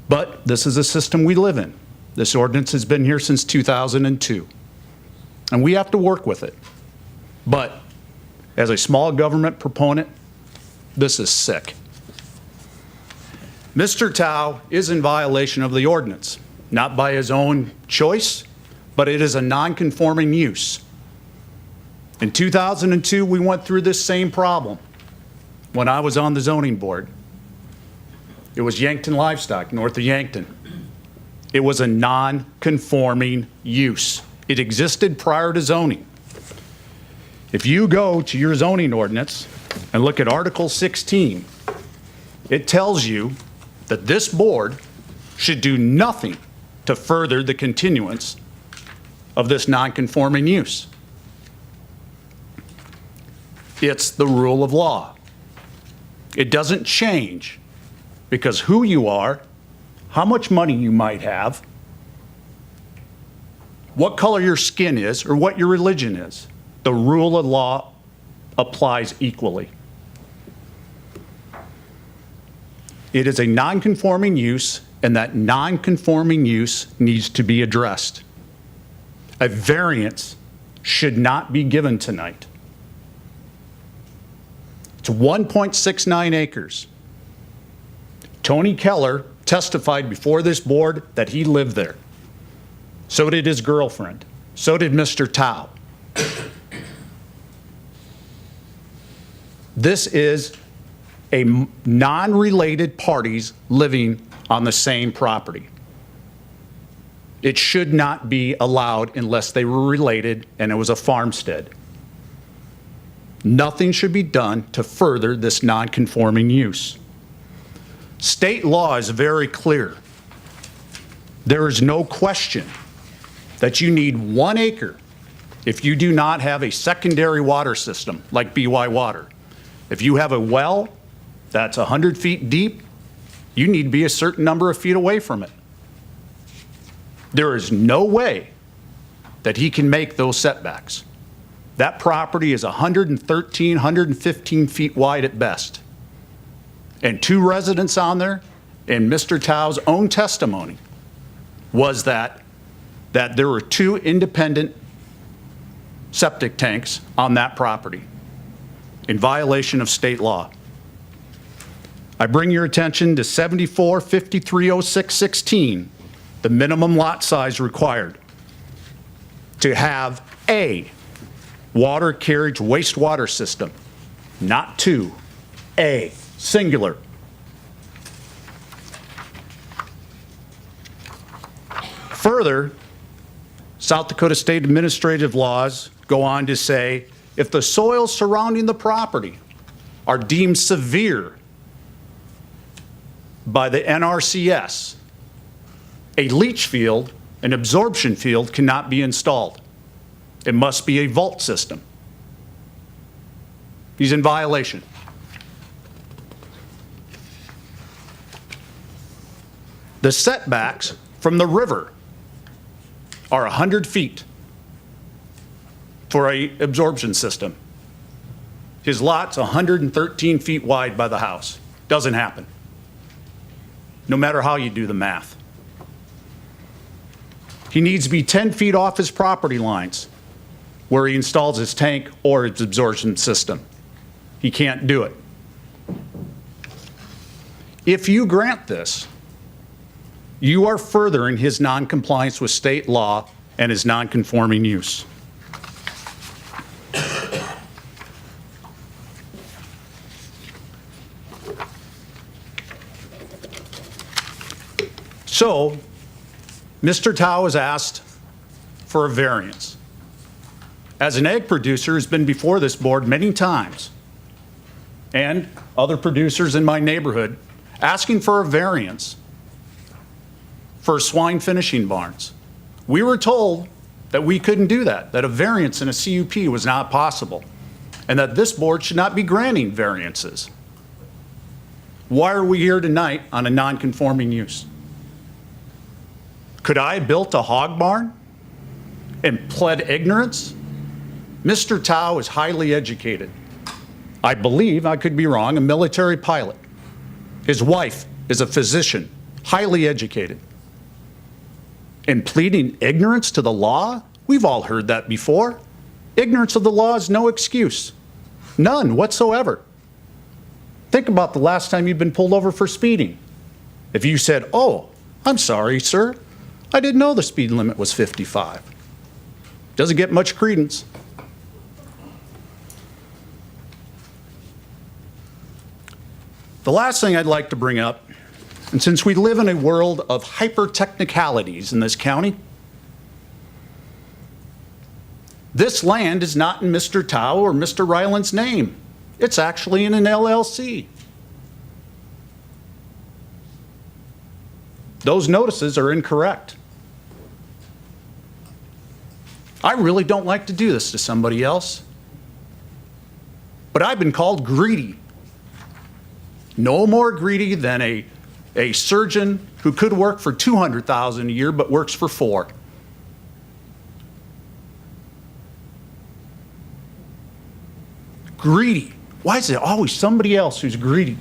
But this is a system we live in. This ordinance has been here since 2002, and we have to work with it. But as a small government proponent, this is sick. Mr. Tao is in violation of the ordinance, not by his own choice, but it is a non-conforming use. In 2002, we went through this same problem when I was on the zoning board. It was Yankton Livestock, north of Yankton. It was a non-conforming use. It existed prior to zoning. If you go to your zoning ordinance and look at Article 16, it tells you that this board should do nothing to further the continuance of this non-conforming use. It's the rule of law. It doesn't change because who you are, how much money you might have, what color your skin is, or what your religion is. The rule of law applies equally. It is a non-conforming use, and that non-conforming use needs to be addressed. A variance should not be given tonight. It's 1.69 acres. Tony Keller testified before this board that he lived there. So did his girlfriend. So did Mr. Tao. This is a non-related parties living on the same property. It should not be allowed unless they were related and it was a farmstead. Nothing should be done to further this non-conforming use. State law is very clear. There is no question that you need 1 acre if you do not have a secondary water system like BY Water. If you have a well that's 100 feet deep, you need to be a certain number of feet away from it. There is no way that he can make those setbacks. That property is 113, 115 feet wide at best. And 2 residents on there, and Mr. Tao's own testimony was that there were 2 independent septic tanks on that property in violation of state law. I bring your attention to 74-5306-16, the minimum lot size required to have a water carriage wastewater system, not 2, a singular. Further, South Dakota State administrative laws go on to say if the soils surrounding the property are deemed severe by the NRCS, a leach field, an absorption field cannot be installed. It must be a vault system. He's in violation. The setbacks from the river are 100 feet for a absorption system. His lot's 113 feet wide by the house. Doesn't happen. No matter how you do the math. He needs to be 10 feet off his property lines where he installs his tank or his absorption system. He can't do it. If you grant this, you are furthering his noncompliance with state law and his nonconforming use. So, Mr. Tao has asked for a variance. As an egg producer who's been before this board many times, and other producers in my neighborhood, asking for a variance for swine finishing barns. We were told that we couldn't do that a variance in a CUP was not possible, and that this board should not be granting variances. Why are we here tonight on a non-conforming use? Could I have built a hog barn and pled ignorance? Mr. Tao is highly educated. I believe, I could be wrong, a military pilot. His wife is a physician, highly educated. And pleading ignorance to the law? We've all heard that before. Ignorance of the law is no excuse. None whatsoever. Think about the last time you've been pulled over for speeding. If you said, "Oh, I'm sorry, sir, I didn't know the speed limit was 55. Doesn't get much credence. The last thing I'd like to bring up, and since we live in a world of hyper-technicalities in this county, this land is not in Mr. Tao or Mr. Ryland's name. It's actually in an LLC. Those notices are incorrect. I really don't like to do this to somebody else, but I've been called greedy. No more greedy than a surgeon who could work for $200,000 a year but works for $4. Greedy. Why is it always somebody else who's greedy?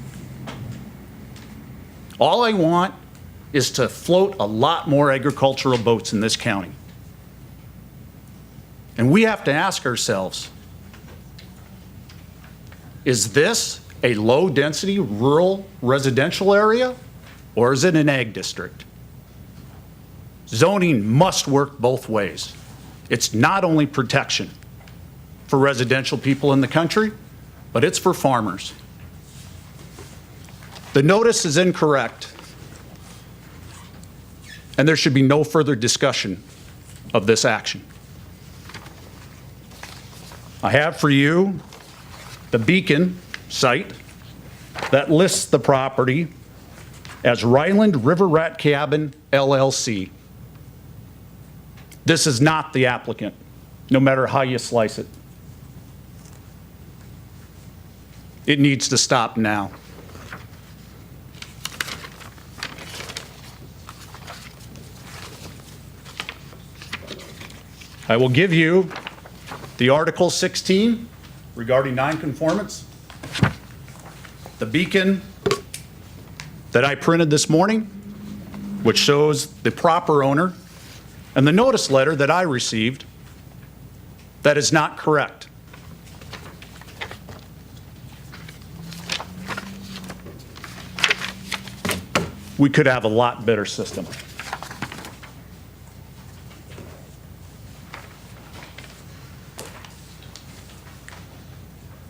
All I want is to float a lot more agricultural boats in this county. And we have to ask ourselves, is this a low-density rural residential area, or is it an ag district? Zoning must work both ways. It's not only protection for residential people in the country, but it's for farmers. The notice is incorrect, and there should be no further discussion of this action. I have for you the Beacon site that lists the property as Ryland River Rat Cabin LLC. This is not the applicant, no matter how you slice it. It needs to stop now. I will give you the Article 16 regarding nonconformance, the beacon that I printed this morning, which shows the proper owner, and the notice letter that I received that is not correct. We could have a lot better system.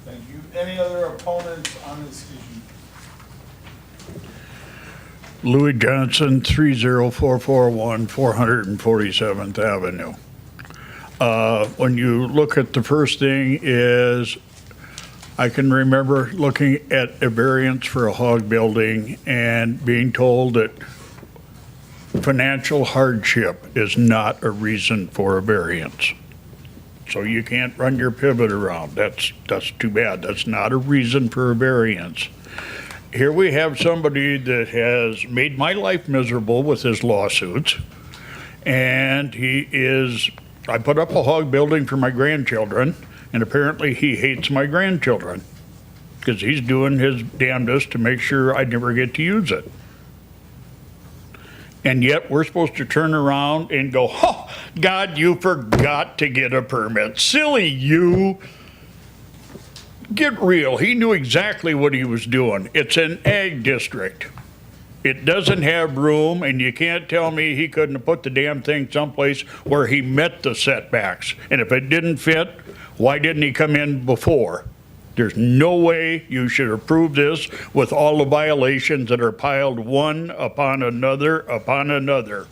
Thank you. Any other opponents on this issue? Louis Johnson, 30441 447th Avenue. When you look at the first thing is, I can remember looking at a variance for a hog building and being told that financial hardship is not a reason for a variance. So you can't run your pivot around. That's too bad. That's not a reason for a variance. Here we have somebody that has made my life miserable with his lawsuits, And I put up a hog building for my grandchildren, and apparently he hates my grandchildren because he's doing his damnedest to make sure I never get to use it. And yet we're supposed to turn around and go, oh, God, you forgot to get a permit. Silly you. Get real. He knew exactly what he was doing. It's an ag district. It doesn't have room, and you can't tell me he couldn't have put the damn thing someplace where he met the setbacks. And if it didn't fit, why didn't he come in before? There's no way you should approve this with all the violations that are piled one upon another upon another.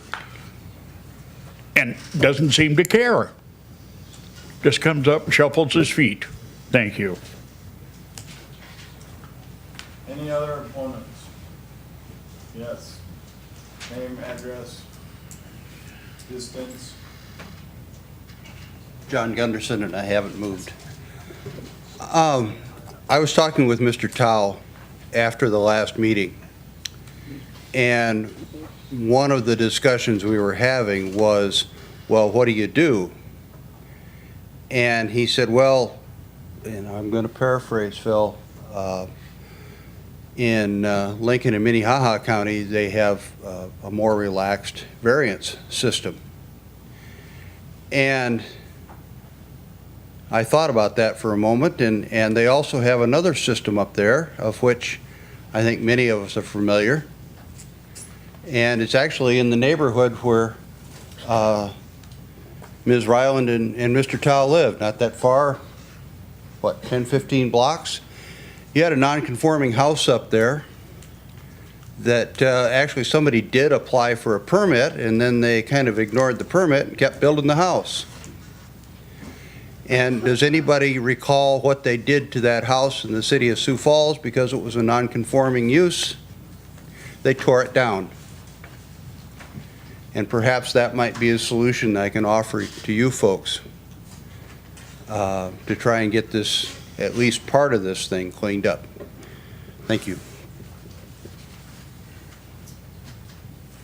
And doesn't seem to care. Just comes up and shuffles his feet. Thank you. Any other opponents? Yes. Name, address, distance. John Gunderson, and I haven't moved. I was talking with Mr. Tao after the last meeting, and one of the discussions we were having was, well, what do you do? And he said, well, and I'm going to paraphrase, Phil, in Lincoln and Minnehaha County, they have a more relaxed variance system. And I thought about that for a moment, and they also have another system up there, of which I think many of us are familiar. And it's actually in the neighborhood where Ms. Ryland and Mr. Tao live, not that far, what, 10, 15 blocks? You had a non-conforming house up there that actually somebody did apply for a permit, and then they kind of ignored the permit and kept building the house. And does anybody recall what they did to that house in the city of Sioux Falls because it was a non-conforming use? They tore it down. And perhaps that might be a solution I can offer to you folks to try and get this, at least part of this thing, cleaned up. Thank you.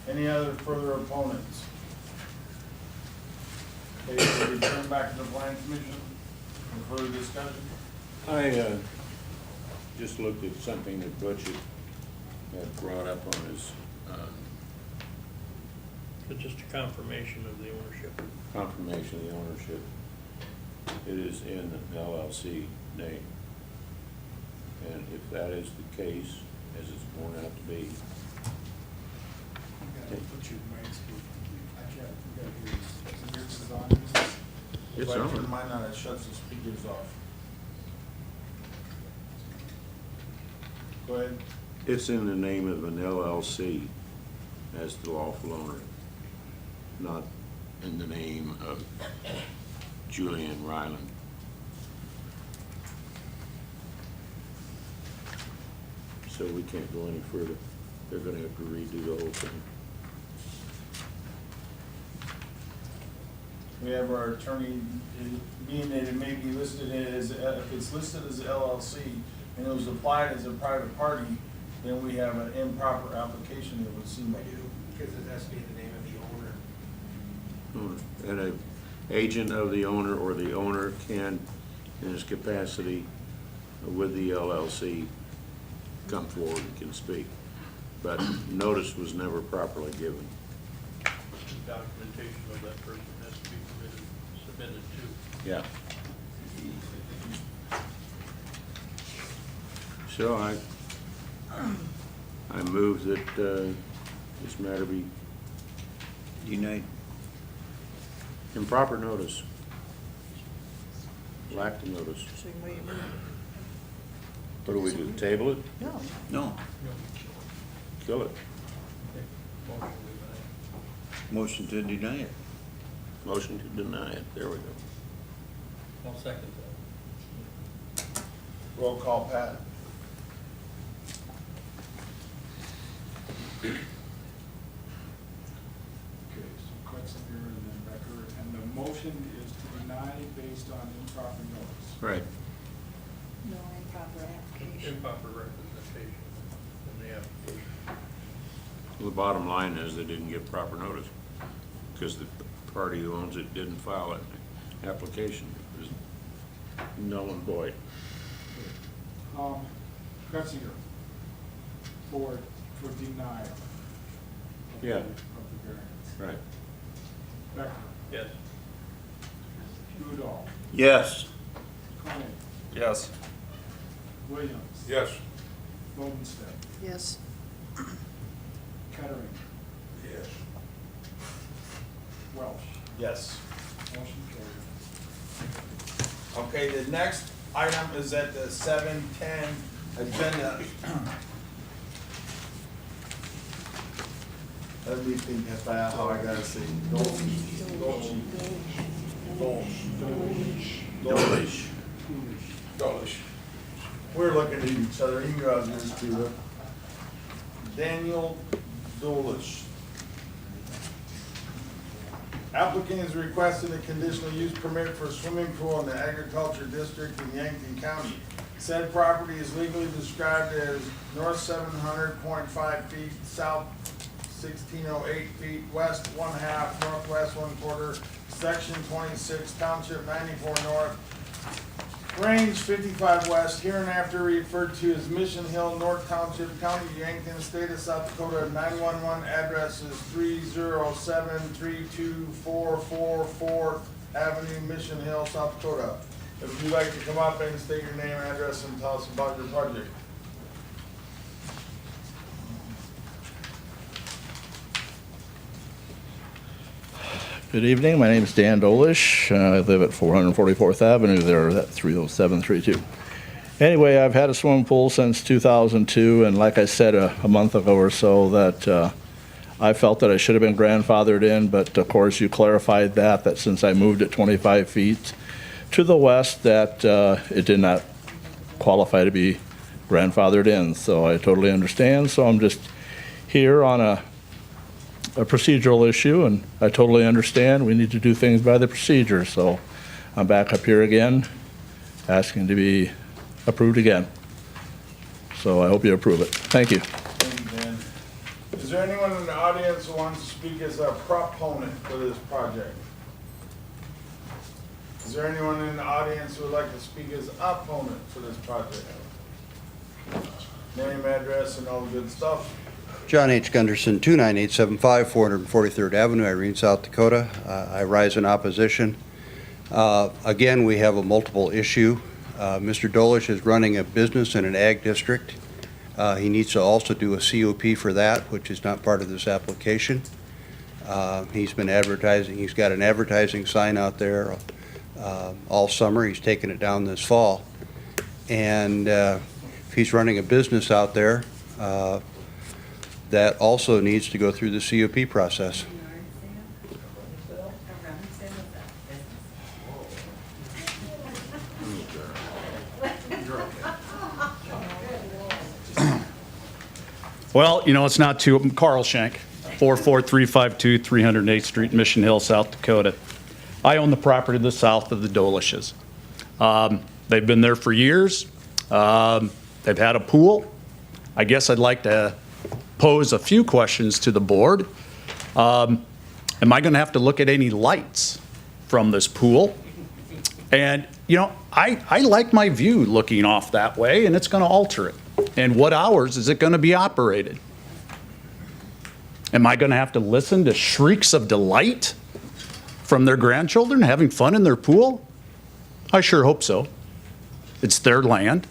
Any other further opponents? Okay, so we turn back to the planning commission for further discussion. I just looked at something that Butch had brought up on his It's just a confirmation of the ownership. confirmation of the ownership. It is in the LLC name. And if that is the case, as it's borne out to be, If it's I on. turn mine on, it shuts the speakers off. Go ahead. It's in the name of an LLC as the lawful owner, not in the name of Julian Ryland. So we can't go any further. They're gonna have to redo the whole thing. We have our attorney, being that it may be listed as, if it's listed as LLC and it was applied as a private party, then we have an improper application, it would seem like. Because it has to be the name of the owner. And an agent of the owner or the owner can, in his capacity with the LLC, come forward and can speak. But notice was never properly given. Documentation of that person has to be submitted to. Yeah. So I move that this matter be denied. Improper notice. Lack of notice. What do we do, table it? No. No. Kill it. Motion to deny. Motion to deny it. Motion to deny it, there we go. I'll second that. Roll call, Pat. Okay, so Quetzinger and then Becker, and the motion is to deny based on improper notice. Right. No improper application. Improper representation in the application. Well, the bottom line is they didn't give proper notice. because the party who owns it didn't file an application. It was null and void. Gretzinger, for denial. Yeah. Of the variance. Right. Becker, Yes. Udall, Yes. Koenig, Yes. Williams, Yes. Goldenstedt, Yes. Kettering, Yes. Welsh. Yes. Motion carried. Okay, the next item is at the 7:10 agenda. Let me think about how I gotta say. Dolish. We're looking at each other, you go out there, Steve. Daniel Dolish. Applicant is requesting a conditional use permit for a swimming pool in the agriculture district in Yankton County. Said property is legally described as north 700.5 feet, south 1608 feet, west 1/2, northwest 1/4, section 26, township 94 north, range 55 west, hereinafter referred to as Mission Hill, North Township, County of Yankton, State of South Dakota. 911 address is 3073244 4th Avenue, Mission Hill, South Dakota. If you'd like to come up and state your name, address, and tell us about your project. Good evening, my name is Dan Dolish. I live at 444th Avenue there at 30732. Anyway, I've had a swimming pool since 2002, and like I said a month ago or so, that I felt that I should have been grandfathered in, but of course you clarified that since I moved it 25 feet to the west, that it did not qualify to be grandfathered in. So I totally understand, so I'm just here on a procedural issue, and I totally understand we need to do things by the procedure, so I'm back up here again, asking to be approved again. So I hope you approve it. Thank you. Thank you, Dan. Is there anyone in the audience who wants to speak as a proponent for this project? Is there anyone in the audience who would like to speak as opponent for this project? Name, address, and all the good stuff. John H. Gunderson, 29875 443rd Avenue, Irene, South Dakota. I rise in opposition. Again, we have a multiple issue. Mr. Dolish is running a business in an ag district. He needs to also do a COP for that, which is not part of this application. He's been advertising. He's got an advertising sign out there all summer. He's taken it down this fall. And if he's running a business out there, that also needs to go through the COP process. Well, you know, it's not too, Carl Schenk, 44352 308th Street, Mission Hill, South Dakota. I own the property to the south of the Dolishes. They've been there for years. They've had a pool. I guess I'd like to pose a few questions to the board. Am I going to have to look at any lights from this pool? And, you know, I like my view looking off that way, and it's going to alter it. And what hours is it going to be operated? Am I going to have to listen to shrieks of delight from their grandchildren having fun in their pool? I sure hope so. It's their land.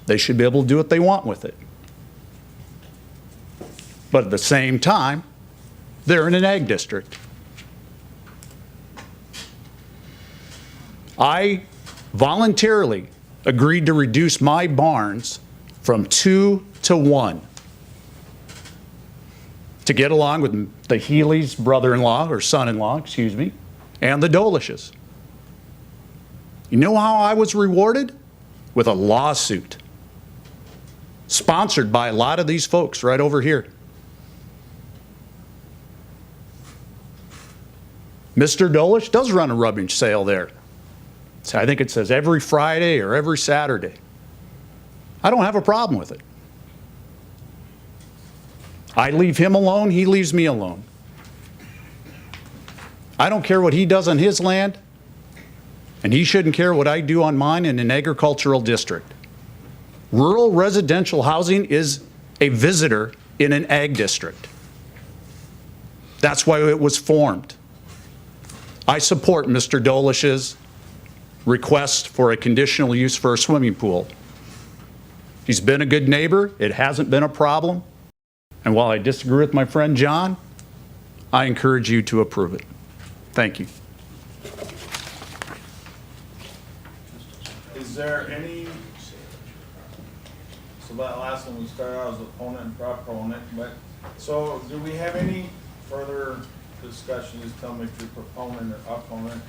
They should be able to do what they want with it. But at the same time, they're in an ag district. I voluntarily agreed to reduce my barns from 2 to 1 to get along with the Healy's brother-in-law, or son-in-law, excuse me, and the Dolishes. You know how I was rewarded? With a lawsuit sponsored by a lot of these folks right over here. Mr. Dolish does run a rummage sale there. So I think it says every Friday or every Saturday. I don't have a problem with it. I leave him alone, he leaves me alone. I don't care what he does on his land, and he shouldn't care what I do on mine in an agricultural district. Rural residential housing is a visitor in an ag district. That's why it was formed. I support Mr. Dolish's request for a conditional use for a swimming pool. He's been a good neighbor. It hasn't been a problem. And while I disagree with my friend John, I encourage you to approve it. Thank you. Is there any, so that last one we started out as opponent and proponent, but, so do we have any further discussion? Just tell me if you're proponent or opponent.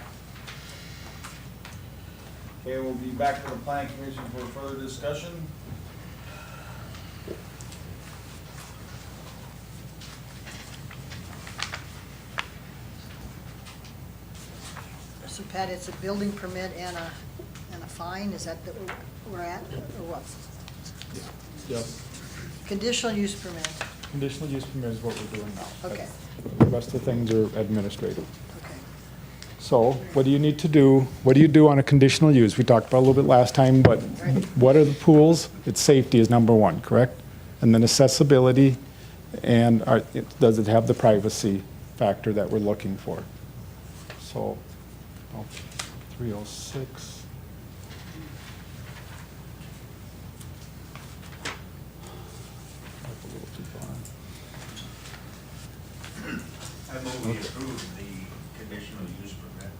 Okay, we'll be back to the planning commission for further discussion. So Pat, it's a building permit and a fine, is that what we're at, or what? Yes. Conditional use permit, Conditional use permit is what we're doing now. okay, The rest of the things are administrative. okay. So what do you need to do? What do you do on a conditional use? We talked about a little bit last time, but what are the pools? It's safety is number one, correct? And then accessibility, and does it have the privacy factor that we're looking for? So, 306. I move we approve the conditional use permit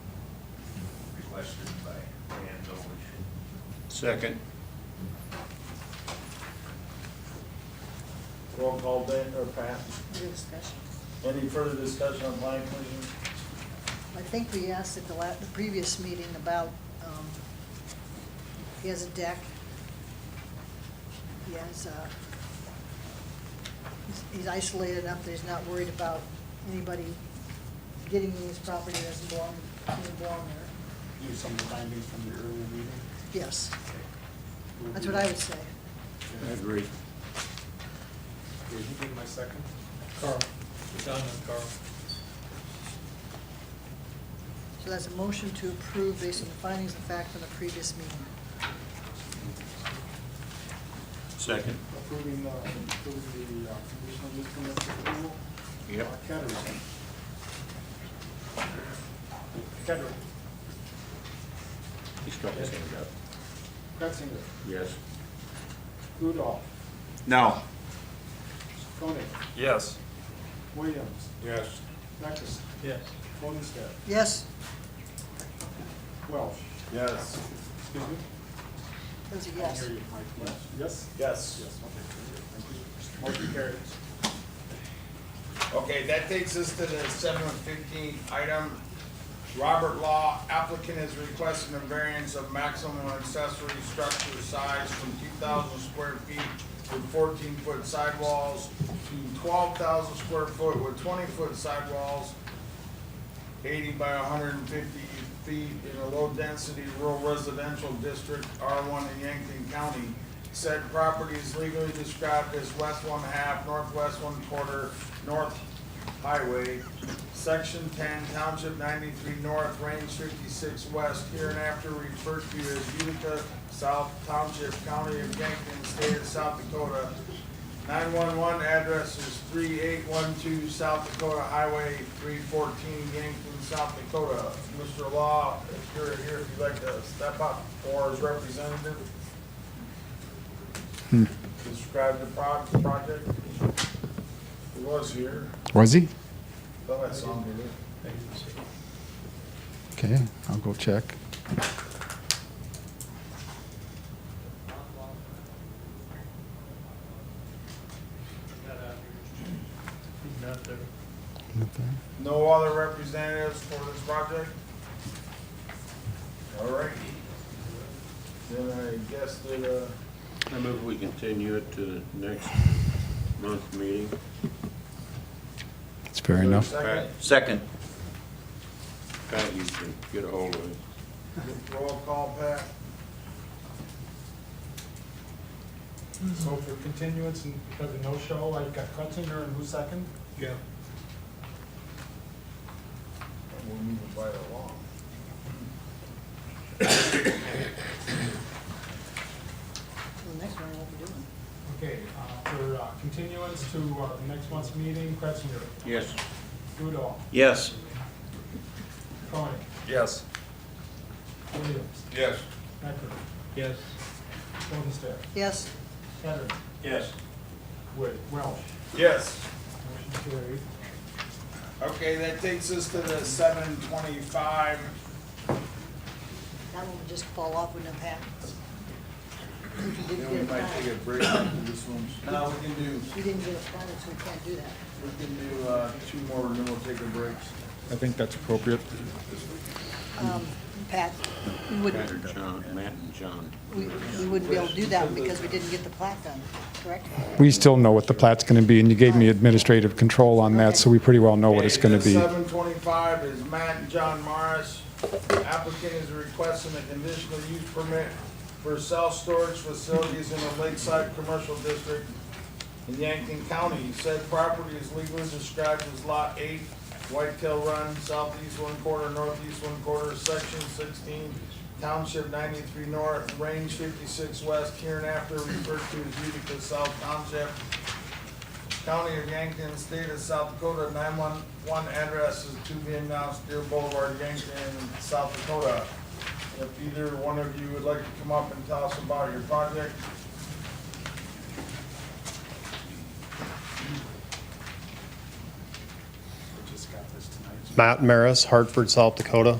requested by Dan Dolish. Second. Roll call, Dan, or Pat? Any discussion? Any further discussion on planning commission? I think we asked at the previous meeting about, he has a deck. He has, he's isolated enough that he's not worried about anybody getting in his property that doesn't belong there. Use some of the findings from the earlier meeting. Yes, that's what I would say. I agree. Did you give my second? Carl, John and Carl. So that's a motion to approve based on the findings of fact from the previous meeting. Second. Approving the conditional use permit for the pool. Yep. Kettering. Kettering. He's got his hand up. Kretzinger. Yes. Rudolph. No. Koenig. Yes. Williams. Yes. Neckus. Yes. Bonestead. Yes, Welch. Yes. Excuse me? that was a I yes. hear you, Mike. Yes? Yes. Yes, okay. Thank you. Motion carries. Okay, that takes us to the 7:15 item. Robert Law, applicant is requesting a variance of maximum accessory structure size from 2,000 square feet with 14-foot sidewalls to 12,000 square foot with 20-foot sidewalls, 80 by 150 feet in a low-density rural residential district, R1 in Yankton County. Said property is legally described as west 1/2, northwest 1/4, North Highway, Section 10, Township 93 North, Range 56 West, hereinafter referred to as Utica South Township, County of Yankton, State of South Dakota. 911 address is 3812 South Dakota Highway 314, Yankton, South Dakota. Mr. Law, if you're here, if you'd like to step up, or as representative, describe the project. He was here. Was he? Thought I saw him here. Okay, I'll go check. He's not there. No other representatives for this project? All right. Then I guess that, I move we continue it to the next month meeting. It's fair enough. second, Second. Pat, you can get a hold of it. roll call, Pat. So for continuance and because of no show, I've got Kretzinger and who's second? Yeah. We'll right along. The next one, what we're doing. Okay, for continuance to the next month's meeting, Kretzinger, Yes. Udall, Yes. Koenig, Yes. Williams, Yes. Becker. Yes. Goldenstedt, Yes, Heather, Yes. Wood, Welch. Yes. Motion carried. Okay, that takes us to the 7:25. that one would just fall off when it happens. If you didn't Then we get it might take done. a break after this one. No, we can do, You didn't get it done, so we can't do that. we can do, 2 more and then we'll take a break. I think that's appropriate. Pat, we wouldn't, Matt and John. we wouldn't be able to do that because we didn't get the plat done, correct? We still know what the plat's gonna be, and you gave me administrative control on that, so we pretty well know what it's gonna be. 7:25 is Matt and John Morris. Applicant is requesting a conditional use permit for self-storage facilities in the Lakeside Commercial District in Yankton County. Said property is legally described as Lot 8, Whitetail Run, southeast 1/4, northeast 1/4, section 16, township 93 north, range 56 west, hereinafter referred to as Utica South Township, County of Yankton, State of South Dakota. 911 address is to be announced, Deer Boulevard, Yankton, South Dakota. If either one of you would like to come up and tell us about your project. Matt Maris, Hartford, South Dakota.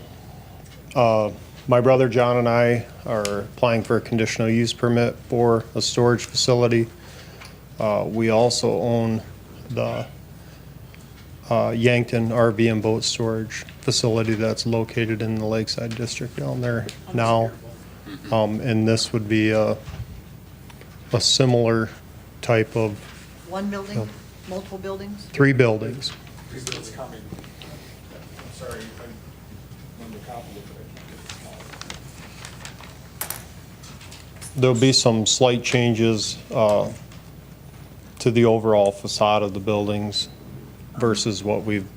My brother John and I are applying for a conditional use permit for a storage facility. We also own the Yankton RV and boat storage facility that's located in the Lakeside District down there now. And this would be a similar type of One building, multiple buildings? 3 buildings. It's coming. I'm sorry, I wanted to copy it, but I can't get it. There'll be some slight changes to the overall facade of the buildings versus what we've,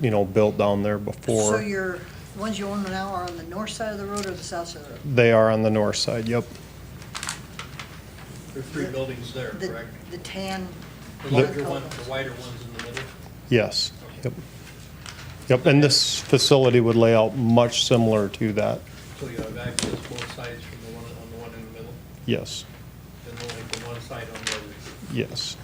built down there So before. the ones you own now are on the north side of the road or the south side of the road? They are on the north side, yep. There are 3 buildings there, The- correct? The tan. The larger one, the wider ones in the middle? Yes, yep. Yep, and this facility would lay out much similar to that, So you have access both sides from the one in the middle, yes, and only from one side on the other? yes.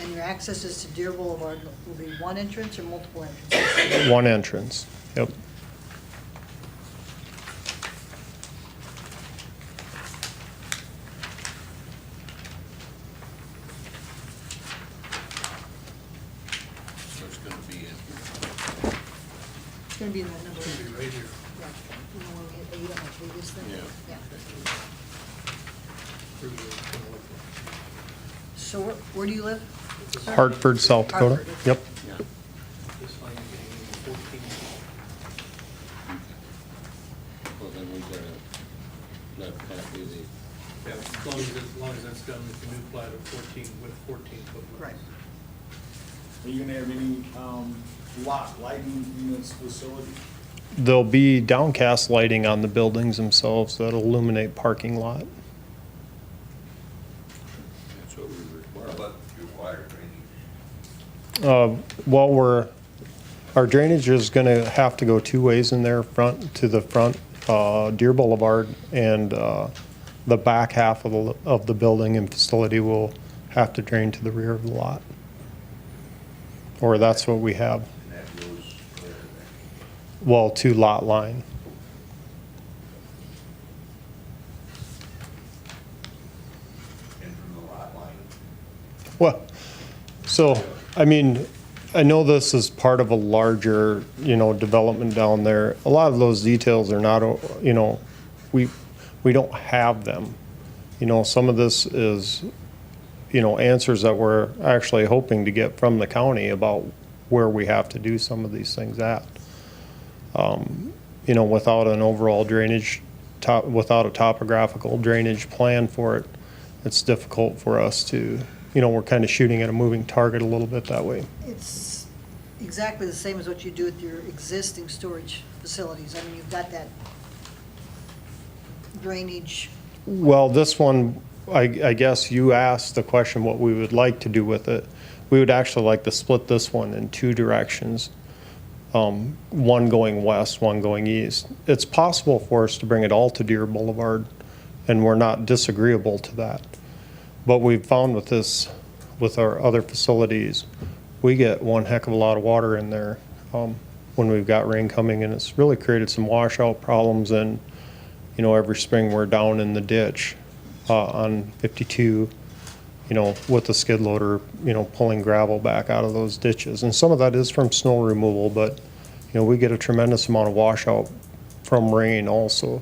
And your accesses to Deer Boulevard will be one entrance or multiple entrances? One entrance, yep. So it's gonna be in It's gonna be in that number. Should be right here. Yeah. You know, when we hit 8 on the previous thing? Yeah. So where do you live? sir? Hartford, South Dakota, Hartford, okay. yep. This line getting 14. Well, then we gotta let Pat do the. Yeah, as long as that's done with the new plat of 14, with 14-foot lots. Right. Are you gonna have any, lot lighting in this facility? There'll be downcast lighting on the buildings themselves that'll illuminate parking lot. That's what we require. But you require training. Well, our drainage is gonna have to go 2 ways in there, to the front, Deer Boulevard, and, the back half of the building and facility will have to drain to the rear of the lot. Or that's what we have, And that goes clear to well, to lot line. and from the lot line. Well, so, I mean, I know this is part of a larger, development down there. A lot of those details are not, we don't have them. Some of this is, answers that we're actually hoping to get from the county about where we have to do some of these things at. Without an overall drainage, without a topographical drainage plan for it, it's difficult for us to, we're kind of shooting at a moving target a little bit that way. It's exactly the same as what you do with your existing storage facilities. I mean, you've got that drainage. Well, this one, I guess you asked the question what we would like to do with it. We would actually like to split this one in two directions, one going west, one going east. It's possible for us to bring it all to Deer Boulevard, and we're not disagreeable to that. But we've found with this, with our other facilities, we get one heck of a lot of water in there when we've got rain coming, and it's really created some washout problems. And every spring we're down in the ditch on 52, with the skid loader, pulling gravel back out of those ditches. And some of that is from snow removal, but we get a tremendous amount of washout from rain also.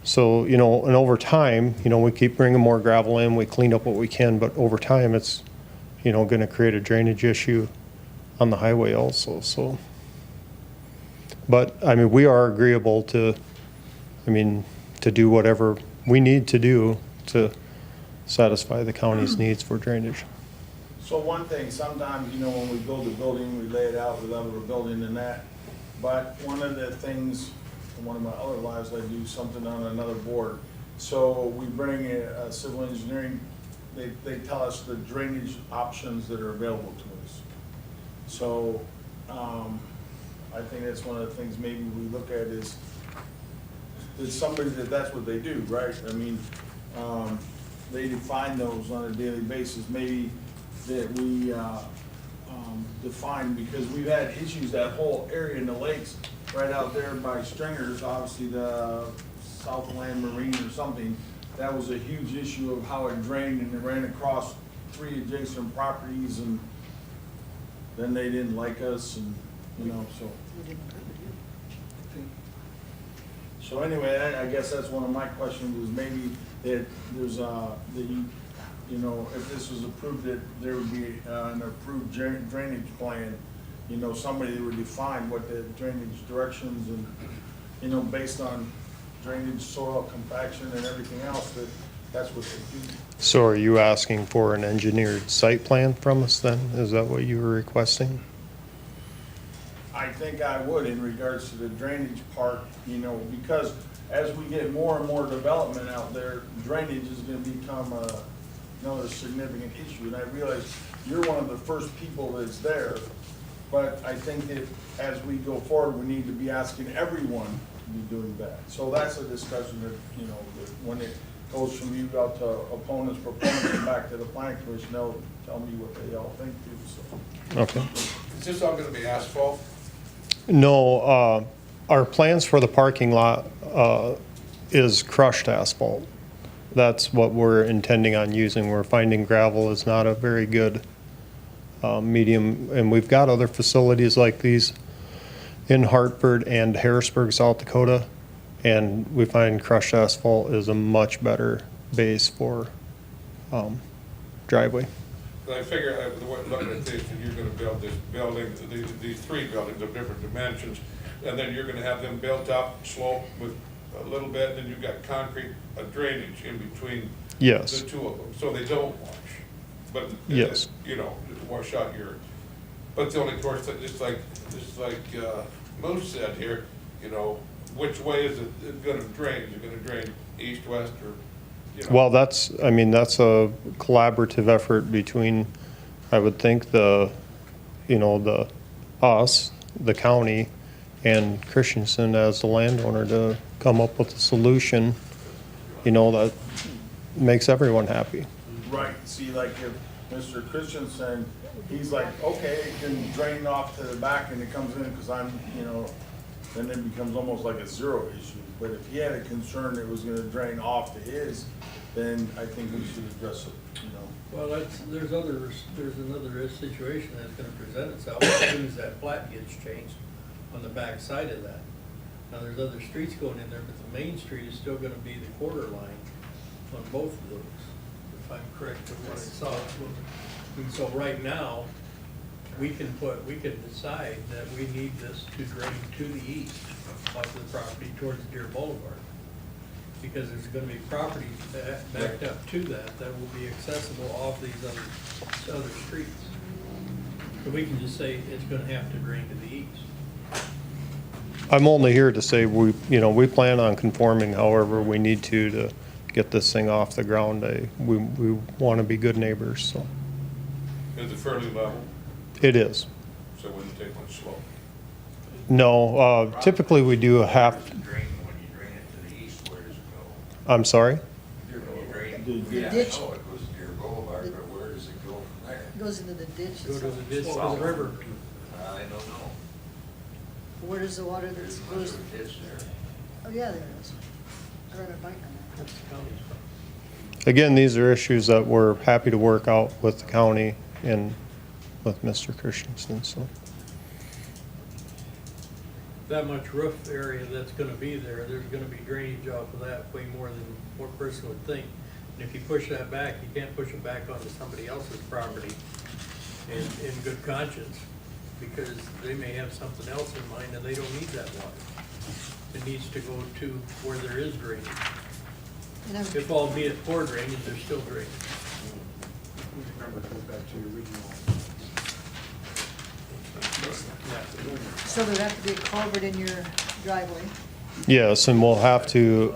So, and over time, we keep bringing more gravel in, we clean up what we can, but over time it's, going to create a drainage issue on the highway also, so. But, I mean, we are agreeable to, to do whatever we need to do to satisfy the county's needs for drainage. So one thing, sometimes, when we build a building, we lay it out, we level the building and that. But one of the things, in one of my other lives, I do something on another board. So we bring a civil engineering, they tell us the drainage options that are available to us. So I think that's one of the things maybe we look at is somebody that's what they do, right? I mean, they define those on a daily basis. Maybe that we define, because we've had issues, that whole area in the lakes right out there by Stringers, obviously the Southland Marine or something, that was a huge issue of how it drained, and it ran across 3 adjacent properties, and then they didn't like us, and so. So anyway, I guess that's one of my questions, is maybe that there's that if this was approved, that there would be an approved drainage plan, somebody that would define what the drainage directions and, based on drainage, soil compaction and everything else, that's what they do. So are you asking for an engineered site plan from us then? Is that what you were requesting? I think I would, in regards to the drainage part, because as we get more and more development out there, drainage is gonna become another significant issue. And I realize you're one of the first people that's there, but I think that as we go forward, we need to be asking everyone to be doing that. So that's a discussion that, that when it goes from you out to opponents, proponents, and back to the planning commission, they'll tell me what they all think too, so. Okay. Is this all gonna be asphalt? No, our plans for the parking lot is crushed asphalt. That's what we're intending on using. We're finding gravel is not a very good medium, and we've got other facilities like these in Hartford and Harrisburg, South Dakota, and we find crushed asphalt is a much better base for driveway. I figure, looking at this, and you're gonna build this building, these 3 buildings of different dimensions, and then you're gonna have them built up, slope with a little bit, and then you've got concrete drainage in between Yes. the 2 of them, so they don't wash. But, Yes. wash out your, but the only course, just like Moose said here, which way is it gonna drain? Is it gonna drain east, west, or, Well, that's a collaborative effort between, I would think, us, the county, and Christensen as the landowner to come up with a solution, that makes everyone happy. Right, see, like if Mr. Christensen, he's like, okay, it can drain off to the back and it comes in, because I'm, then it becomes almost like a zero issue. But if he had a concern it was gonna drain off to his, then I think we should address it, Well, there's another situation that's gonna present itself as soon as that plat gets changed on the back side of that. Now, there's other streets going in there, but the main street is still gonna be the quarter line on both of those, if I'm correct with what I saw. And so right now, we can decide that we need this to drain to the east of the property towards Deer Boulevard. because there's gonna be properties backed up to that will be accessible off these other streets. So we can just say it's gonna have to drain to the east. I'm only here to say we plan on conforming however we need to get this thing off the ground. We want to be good neighbors, so. Is it fairly level, It is. so it wouldn't take much slope? No, typically we do a half, When you drain it to the east, where does it go? I'm sorry? When you drain it, The yeah, I ditch. know it goes to Deer Boulevard, but where does it go from there? Goes into the ditch. Go to the ditch to the Well, river. I don't know. Where does the water There's that a bunch goes? of ditch there. Oh, yeah, there is. I rode a bike on That's the county's problem. Again, these are issues that we're happy to work out with the county and with Mr. Christensen, so. That much roof area that's gonna be there, there's gonna be drainage off of that way more than one person would think. And if you push that back, you can't push it back onto somebody else's property in good conscience, because they may have something else in mind and they don't need that water. It needs to go to where there is drainage. And I'm- If albeit poor drainage, there's still drainage. Remember, it goes back to the original. So there'd have to be a culvert in your driveway. Yes, and we'll have to,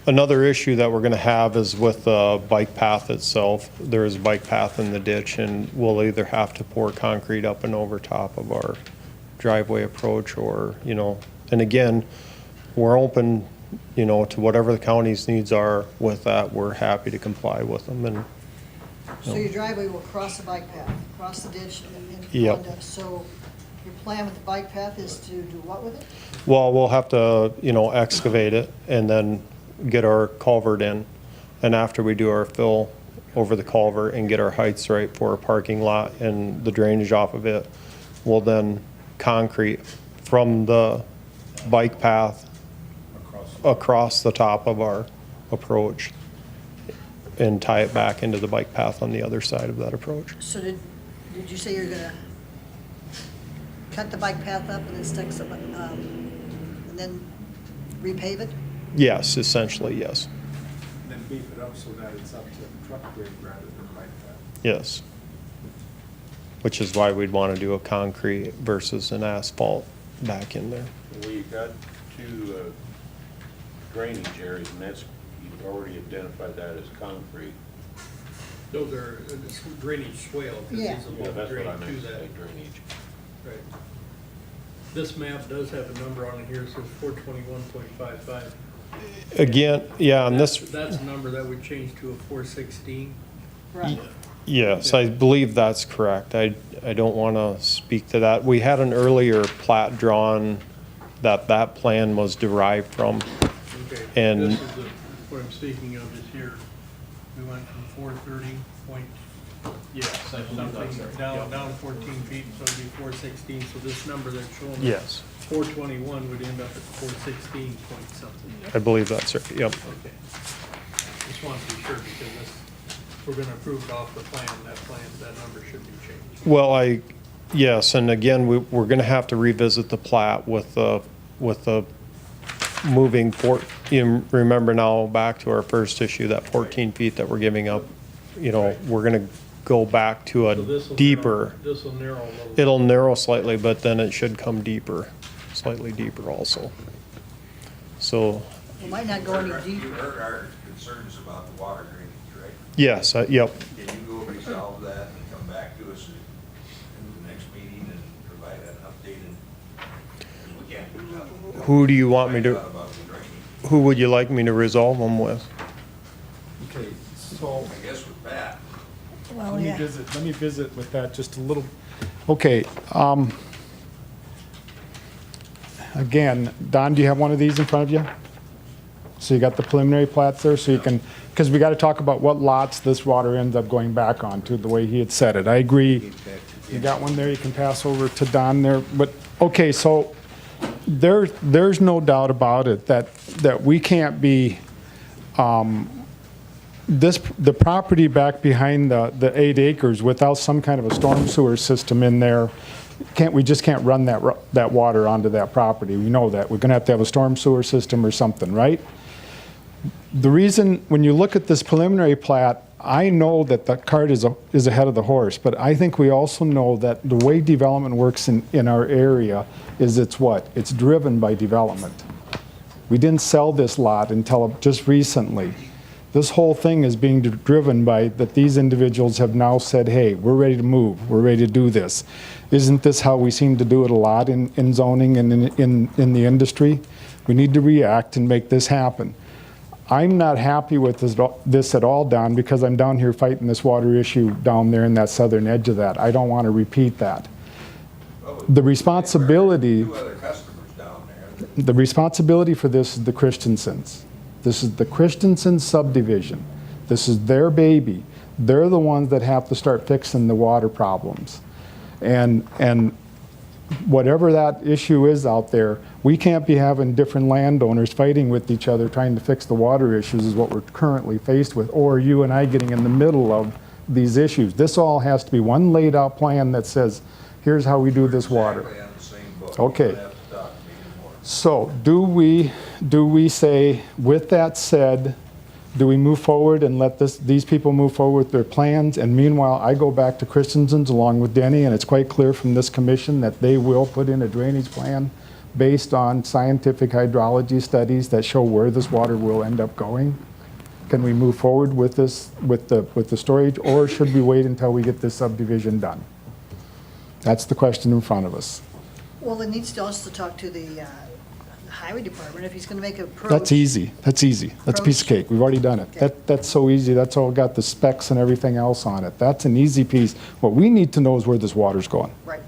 another issue that we're gonna have is with the bike path itself. There is a bike path in the ditch, and we'll either have to pour concrete up and over top of our driveway approach, or, and again, we're open, to whatever the county's needs are with that. We're happy to comply with them, and So your driveway will cross the bike path, cross the ditch and Yep. onto. So your plan with the bike path is to do what with it? well, we'll have to, excavate it and then get our culvert in. And after we do our fill over the culvert and get our heights right for a parking lot and the drainage off of it, we'll then concrete from the bike path across the top of our approach and tie it back into the bike path on the other side of that approach. So did you say you're gonna cut the bike path up and then stick some, and then repave it? Yes, essentially, yes. And then beef it up so that it's up to truck grade rather than bike path. Yes. Which is why we'd want to do a concrete versus an asphalt back in there. Well, you've got two drainage areas, and that's, you've already identified that as concrete. Those are drainage swale, because Yeah. these Yeah, will that's what I drain meant to to that. say, drainage. Right. This map does have a number on it here, it says 421.55. Again, yeah, on this, That's a number that would change to a 416. Right. yes, I believe that's correct. I don't want to speak to that. We had an earlier plat drawn that plan was derived from. Okay. And- This is what I'm speaking of is here. We went from 430 point, something, down to 14 feet, so it'd be 416. So this number that's showing. Yes, 421 would end up at 416 point something. I believe that's right, yep. Okay. Just wanted to be sure, because this, we're gonna approve it off the plan, that number should be changed. Well, yes, and again, we're going to have to revisit the plat with the moving you remember now, back to our first issue, that 14 feet that we're giving up, we're going to go back to So a this'll deeper. This'll narrow a little. It'll narrow slightly, but then it should come deeper, slightly deeper also. So, It might not go any You deeper. heard our concerns about the water drainage, right? yes, yep, Can you go resolve that and come back to us in the next meeting and provide an update? Because we can't do nothing. who do you want me Find to, out about the drainage. who would you like me to resolve them with? Okay, so I guess with that, Well, let me yeah. visit with that just a little. Okay, again, Don, do you have one of these in front of you? So you got the preliminary plats there, so you can, because we got to talk about what lots this water ends up going back onto, the way he had said it. I agree. You got one there, you can pass over to Don there, but, okay, so there's no doubt about it that we can't be, the property back behind the 8 acres without some kind of a storm sewer system in there, we just can't run that water onto that property. We know that. We're gonna have to have a storm sewer system or something, right? The reason, when you look at this preliminary plat, I know that the cart is ahead of the horse, but I think we also know that the way development works in our area is it's what? It's driven by development. We didn't sell this lot until just recently. This whole thing is being driven by that these individuals have now said, hey, we're ready to move, we're ready to do this. Isn't this how we seem to do it a lot in zoning and in the industry? We need to react and make this happen. I'm not happy with this at all, Don, because I'm down here fighting this water issue down there in that southern edge of that. I don't want to repeat that. The responsibility, Two other customers down there. the responsibility for this is the Christensens. This is the Christensen subdivision. This is their baby. They're the ones that have to start fixing the water problems. And whatever that issue is out there, we can't be having different landowners fighting with each other trying to fix the water issues is what we're currently faced with, or you and I getting in the middle of these issues. This all has to be one laid out plan that says, here's how we do this water. Exactly on the same book. Okay. You don't have to talk to me anymore. So do we say, with that said, do we move forward and let these people move forward with their plans? And meanwhile, I go back to Christensen's along with Denny, and it's quite clear from this commission that they will put in a drainage plan based on scientific hydrology studies that show where this water will end up going. Can we move forward with this, with the storage, or should we wait until we get this subdivision done? That's the question in front of us. Well, it needs to also talk to the highway department if he's going to make an approach. That's easy. That's easy. That's a piece of cake. We've already done it. Okay. That's so easy. That's all got the specs and everything else on it. That's an easy piece. What we need to know is where this water's going. Right.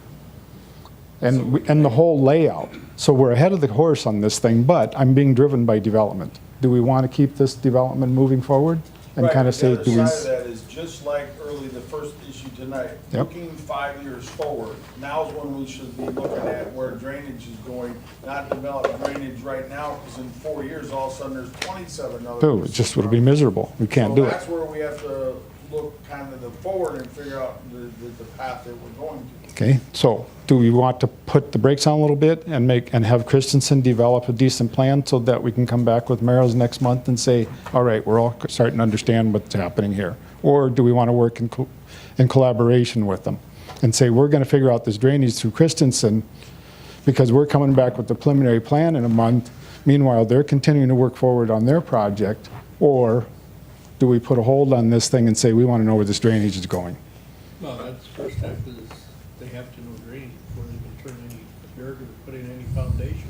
And the whole layout. So we're ahead of the horse on this thing, but I'm being driven by development. Do we want to keep this development moving forward? And Right, kind of say, the do we? other side of that is just like early, the first issue tonight, Yep. looking 5 years forward. Now's when we should be looking at where drainage is going, not develop drainage right now, because in 4 years, all of a sudden, there's 27 other. Oh, it just would be miserable. We can't do So it. that's where we have to look kind of the forward and figure out the path that we're going to. Okay, so do we want to put the brakes on a little bit and have Christensen develop a decent plan so that we can come back with Merrill's next month and say, all right, we're all starting to understand what's happening here? Or do we want to work in collaboration with them and say, we're going to figure out this drainage through Christensen because we're coming back with the preliminary plan in a month. Meanwhile, they're continuing to work forward on their project. Or do we put a hold on this thing and say, we want to know where this drainage is going? Well, that's first step is they have to know drainage before they can turn any dirt or put in any foundation.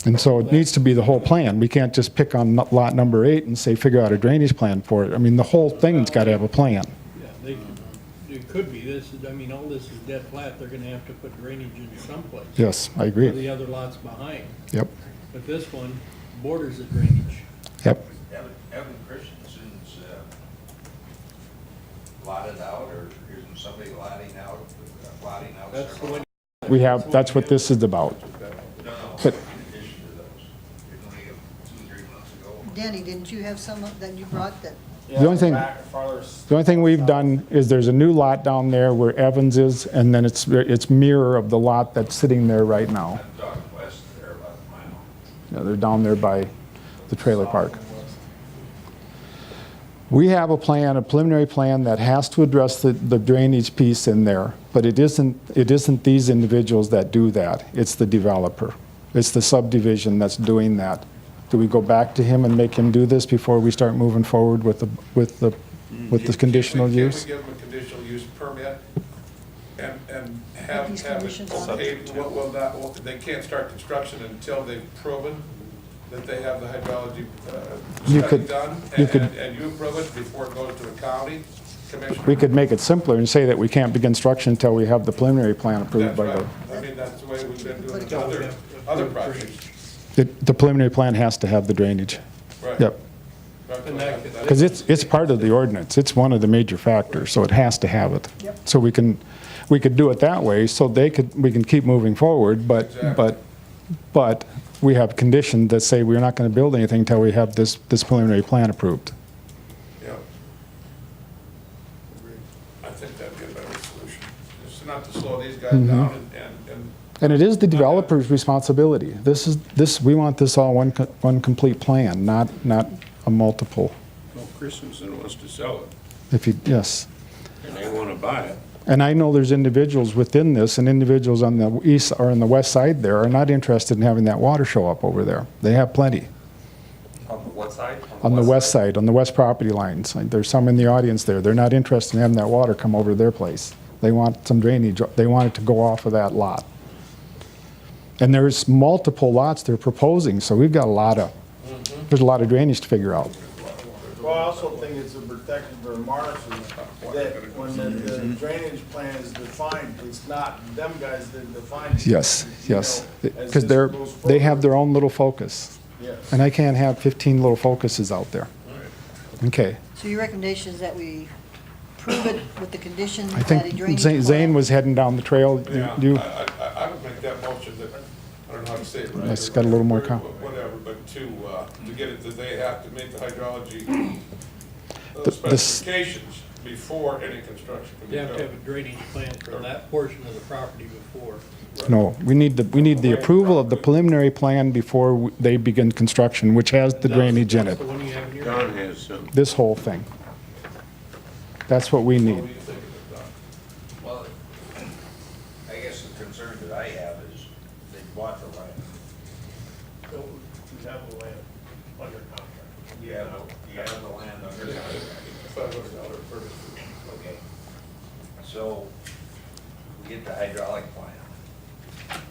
And so it needs to be the whole plan. We can't just pick on lot number 8 and say, figure out a drainage plan for it. I mean, the whole thing's got to have a plan. Yeah, it could be, all this is dead flat, they're gonna have to put drainage in someplace. Yes, I For agree. the other lots behind. Yep, But this one borders the drainage. yep. Haven't Christensen's lotted out, or isn't somebody lotting out That's the several? one. That's what this is about. No, But- in addition to those. Didn't we have 2-3 months ago? Danny, didn't you have some that you brought that? The only thing- Back farther The only thing we've done is there's a new lot down there where Evans is, and then it's mirror of the lot that's sitting there right now. I'm talking west there, about a mile. Yeah, they're down there by the trailer park. We have a plan, a preliminary plan that has to address the drainage piece in there, but it isn't these individuals that do that. It's the developer. It's the subdivision that's doing that. Do we go back to him and make him do this before we start moving forward with the conditional use? Can we give them a conditional use permit and have these it conditions on it? okayed? They can't start construction until they've proven that they have the hydrology You study could- done, you could- and you approve it before it goes to the county commission. We could make it simpler and say that we can't begin construction until we have the preliminary plan approved That's by right. the... I mean, that's the way we've been doing it other projects. The preliminary plan has to have the drainage. Right. Yep. Because it's part of the ordinance. It's one of the major factors, so it has to have it. Yep. So we could do it that way, so we can keep moving forward, but we have conditions that say we're not going to build anything until we have this preliminary plan approved. Yeah. I think that'd be a better solution. It's not to slow these guys down and And it is the developer's responsibility. We want this all one complete plan, not a multiple. Well, Christensen wants to sell it, Yes. and they want to buy it. And I know there's individuals within this, and individuals on the east or on the west side there are not interested in having that water show up over there. They have plenty. On the what side? On the west side, on the west property lines. There's some in the audience there. They're not interested in having that water come over to their place. They want some drainage. They want it to go off of that lot. And there's multiple lots they're proposing, so we've got there's a lot of drainage to figure out. Well, I also think it's a protection for the marshes, that when the drainage plan is defined, it's not them guys that define it. Yes, You yes. know, as Because this goes they have forward. their own little focus. Yes. And I can't have 15 little focuses out there. Okay. So your recommendation is that we prove it with the condition I that a think drainage Zane plan? was heading down the trail. Yeah, You, I would make that motion that, I don't know how to say it right. It's got a little more Whatever, but to get it, that they have to meet the hydrology this- specifications before any construction can be You done. have to have a drainage plan for that portion of the property before. no, we need the approval of the preliminary plan before they begin construction, which has the drainage in it. The one you have in your. Don has some. This whole thing. That's what we What need. do you think of it, Doc? Well, I guess the concern that I have is they bought the land. You have the land under contract. You have the land under contract. $500 per. Okay. So we get the hydraulic plan,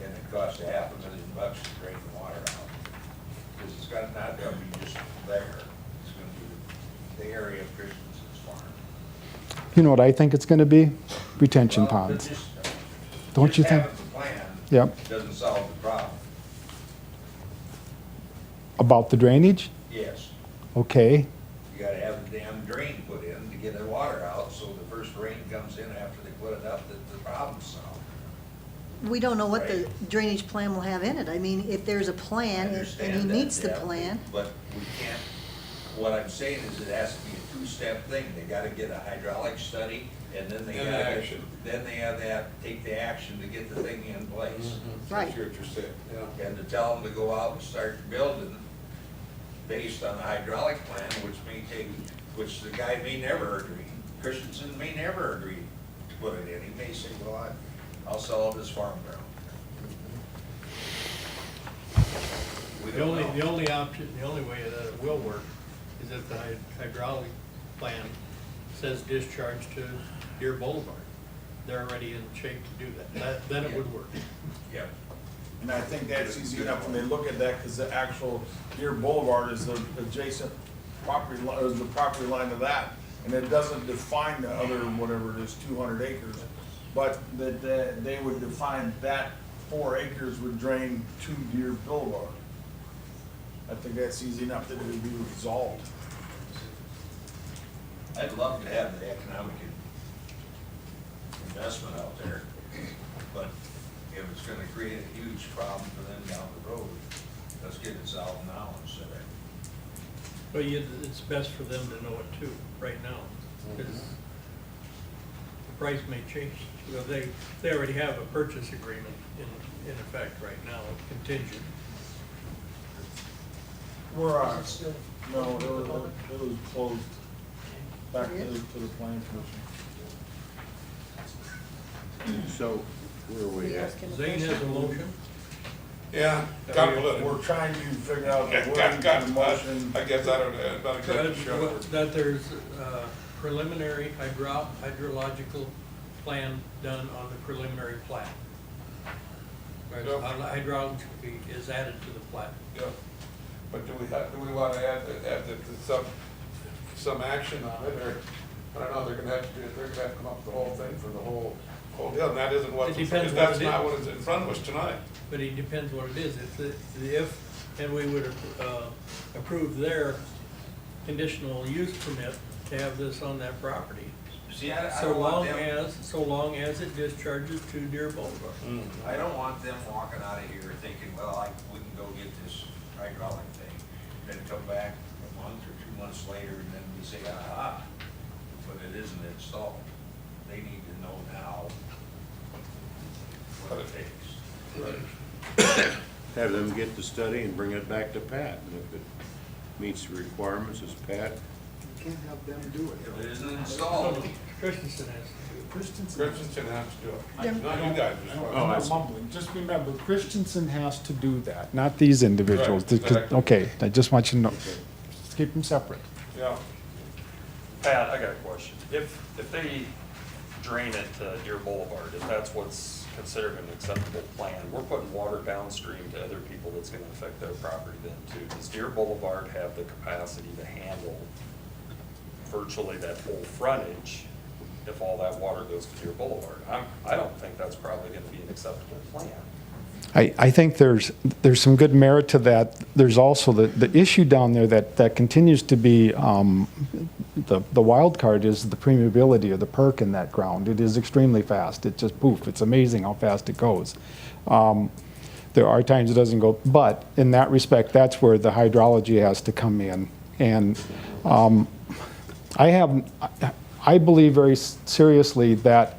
and it costs $500,000 to drain the water out. Because it's got not gonna be just there, it's gonna be the area of Christensen's farm. You know what I think it's gonna be? Retention Well, ponds. just- Don't you just think? having the plan Yep. doesn't solve the problem. About the drainage? Yes, Okay. you gotta have the damn drain put in to get the water out, so the first rain comes in after they put it up, that the problem's solved. We don't know what the drainage plan will have in it. I mean, if there's a I plan and he understand that, meets the yeah, plan, But we can't, what I'm saying is it has to be a two-step thing. They gotta get a hydraulic study, and then they And gotta, action. then they have to take the action to get the thing in place. right. I see what you're saying, yeah. And to tell them to go out and start building based on the hydraulic plan, which the guy may never agree. Christensen may never agree to put it in. He may say, well, I'll sell it as farm ground. We The don't only, know. the only option, the only way that it will work is if the hydraulic plan says discharge to Deer Boulevard. They're already in shape to do that. Then it would work. Yep. And I think that's easy enough when they look at that, because the actual Deer Boulevard is the adjacent property, is the property line of that. And it doesn't define the other, whatever it is, 200 acres. But that they would define that 4 acres would drain to Deer Boulevard. I think that's easy enough that it would be resolved. I'd love to have the economic investment out there, but if it's gonna create a huge problem for them down the road, let's get it solved now instead of. But it's best for them to know it too, right now. Because the price may change. You know, they already have a purchase agreement in effect right now, contingent. We're on, no, it was closed. Back to the planning commission. So, where are we at? Zane has a motion. Yeah, We're trying to figure out the wording got of the motion. I guess I don't know, not exactly sure. That there's a preliminary hydrological plan done on the preliminary plat. Whereas Yep. hydrology is added to the plat. Yeah, but do we want to add some action on it, or, I don't know, they're gonna have to come up with the whole thing for the whole deal, and that isn't It depends what that's it not is. what is in front of us tonight. But it depends what it is. And we would approve their conditional use permit to have this on that property. See, I So don't want long as it discharges to Deer Boulevard. I don't want them walking out of here thinking, well, we can go get this hydraulic thing, then come back a month or 2 months later, and then we say, aha, but it isn't installed. They need to know now what it takes. have them get the study and bring it back to Pat. And if it meets the requirements, it's Pat. You can't have them do it. If it isn't installed, Christensen has to do it. Christensen has to do it. Yeah. Not you guys. I'm not mumbling, just remember, Christensen has to do that, not these individuals. Right, exactly. Okay, I just want you to know, just keep them separate. Yeah. Pat, I got a question. If they drain it to Deer Boulevard, if that's what's considered an acceptable plan, we're putting water downstream to other people that's gonna affect their property then too. Does Deer Boulevard have the capacity to handle virtually that whole frontage if all that water goes to Deer Boulevard? I don't think that's probably gonna be an acceptable plan. I think there's some good merit to that. There's also the issue down there that continues to be the wild card is the permeability of the perk in that ground. It is extremely fast. It just poof. It's amazing how fast it goes. There are times it doesn't go, but in that respect, that's where the hydrology has to come in. And I believe very seriously that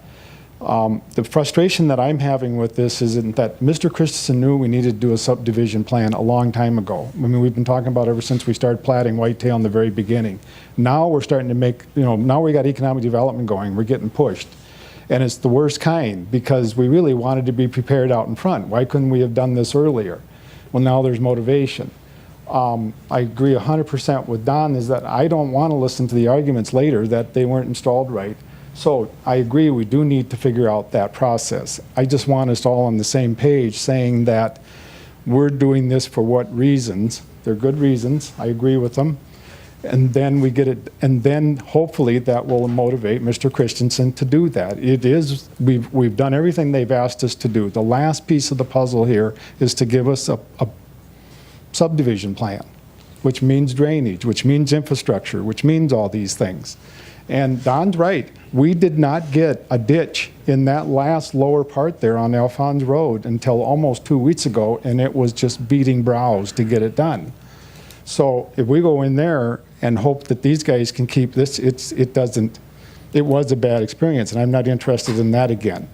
the frustration that I'm having with this is that Mr. Christensen knew we needed to do a subdivision plan a long time ago. I mean, we've been talking about it ever since we started platting Whitetail in the very beginning. Now we're starting to make, now we got economic development going, we're getting pushed. And it's the worst kind because we really wanted to be prepared out in front. Why couldn't we have done this earlier? Well, now there's motivation. I agree 100% with Don is that I don't want to listen to the arguments later that they weren't installed right. So I agree we do need to figure out that process. I just want us all on the same page saying that we're doing this for what reasons. They're good reasons. I agree with them. And then we get it, and then hopefully that will motivate Mr. Christensen to do that. It is, we've done everything they've asked us to do. The last piece of the puzzle here is to give us a subdivision plan, which means drainage, which means infrastructure, which means all these things. And Don's right. We did not get a ditch in that last lower part there on Alphonse Road until almost 2 weeks ago, and it was just beating brows to get it done. So if we go in there and hope that these guys can keep this, it was a bad experience, and I'm not interested in that again.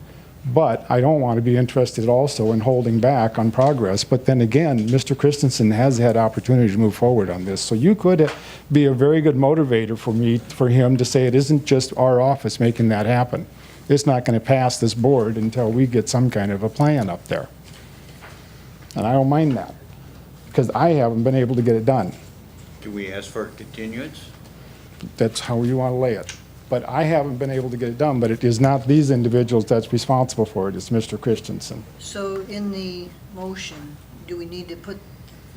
But I don't want to be interested also in holding back on progress. But then again, Mr. Christensen has had opportunity to move forward on this. So you could be a very good motivator for him to say it isn't just our office making that happen. It's not going to pass this board until we get some kind of a plan up there. And I don't mind that because I haven't been able to get it done. Do we ask for a continuance? That's how you want to lay it. But I haven't been able to get it done, but it is not these individuals that's responsible for it, it's Mr. Christensen. So in the motion, do we need to put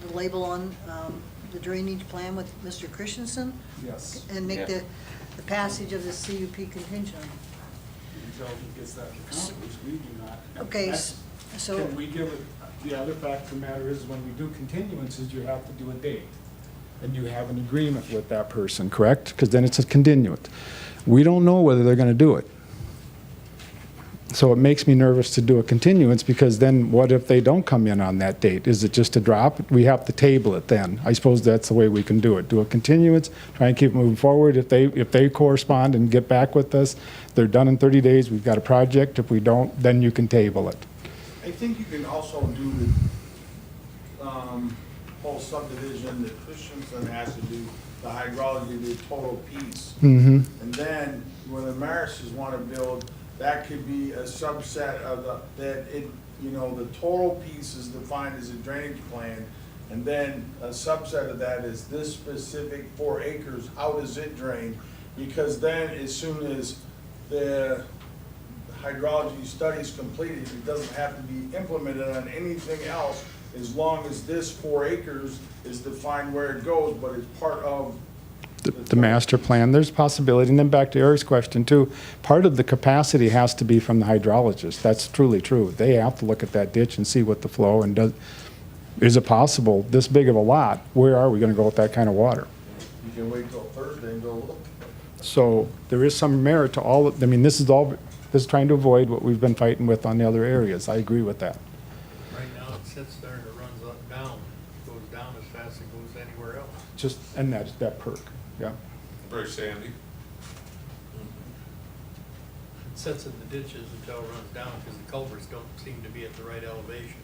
the label on the drainage plan with Mr. Christensen? Yes. And make the passage of the CUP contingent? Until he gets that accomplished, we do not. Okay, so. Can we give it, the other fact of the matter is when we do continuances, you have to do a date. And you have an agreement with that person, correct? Because then it's a continuance. We don't know whether they're going to do it. So it makes me nervous to do a continuance because then what if they don't come in on that date? Is it just a drop? We have to table it then. I suppose that's the way we can do it. Do a continuance, try and keep moving forward. If they correspond and get back with us, they're done in 30 days, we've got a project. If we don't, then you can table it. I think you can also do the whole subdivision that Christensen has to do, the hydrology, the total piece. Mm-hmm. And then when the Marises want to build, that could be a subset of the total piece is defined as a drainage plan. And then a subset of that is this specific 4 acres, how does it drain? Because then as soon as the hydrology study is completed, it doesn't have to be implemented on anything else as long as this 4 acres is defined where it goes, but it's part of The master plan, there's possibility. And then back to Eric's question too, part of the capacity has to be from the hydrologist. That's truly true. They have to look at that ditch and see what the flow and is it possible, this big of a lot, where are we going to go with that kind of water? You can wait till Thursday and go look. So there is some merit to all, this is trying to avoid what we've been fighting with on the other areas. I agree with that. Right now, it sits there and it runs up, down, goes down as fast as it goes anywhere else. And that perk, yeah. Very sandy. It sits in the ditches until it runs down because the culverts don't seem to be at the right elevation,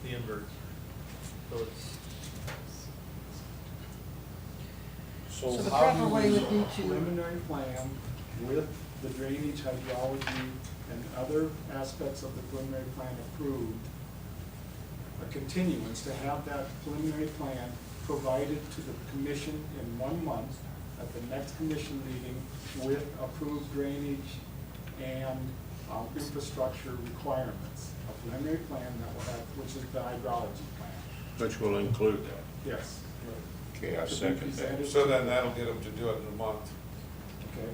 the inverts. So it's, So the how do proper way we- would be to, Preliminary plan with the drainage, hydrology, and other aspects of the preliminary plan approved. A continuance to have that preliminary plan provided to the commission in 1 month at the next commission meeting with approved drainage and infrastructure requirements. A preliminary plan that will have, which is the hydrology plan. Which will include that. Yes. Okay, I To be second that. presented So to- then that'll get them to do it in a month. Okay,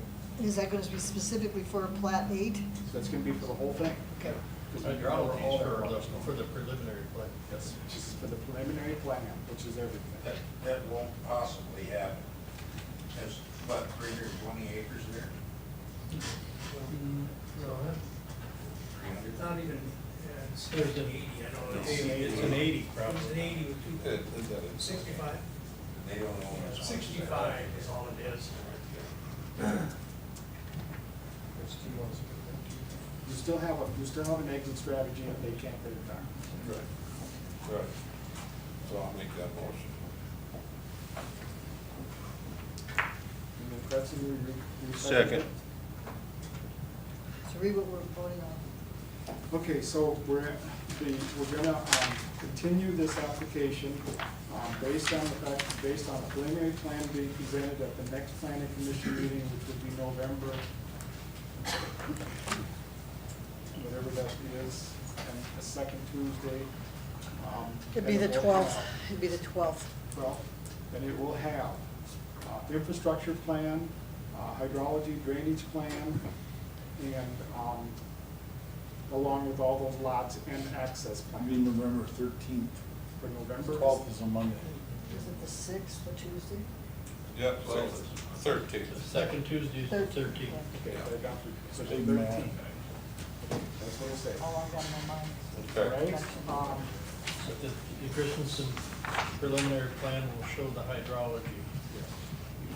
is that gonna be specifically for plat 8? so that's gonna be for the whole thing. Okay. hydrology for the preliminary plan. Yes, this is for the preliminary plan, which is everything. That won't possibly happen. There's, what, 320 acres there? It's not even, it's an 80, I know. It's an 80 probably. It's an 80 with two, It- 65? They don't know what's on. 65 is all it is. You still have an exit strategy if they can't get it done. Right. So I'll make that motion. And then Betsy, you Second. So read what we're voting on. Okay, so we're gonna continue this application based on the fact, based on a preliminary plan being presented at the next planning commission meeting, which would be November, whatever that is, and the second Tuesday. It'd be the 12th, it'd be the 12th. Well, then it will have infrastructure plan, hydrology, drainage plan, and along with all those lots and access I plan mean, November 13th. for November. 12th is a Monday. Is it the 6th, the Tuesday? Yep, so 13. Second Tuesday is the 13th. Okay, so I got you. So Big 13th. man. That's what it says. Oh, I got my mind. Okay. Right? But the Christensen preliminary plan will show the hydrology.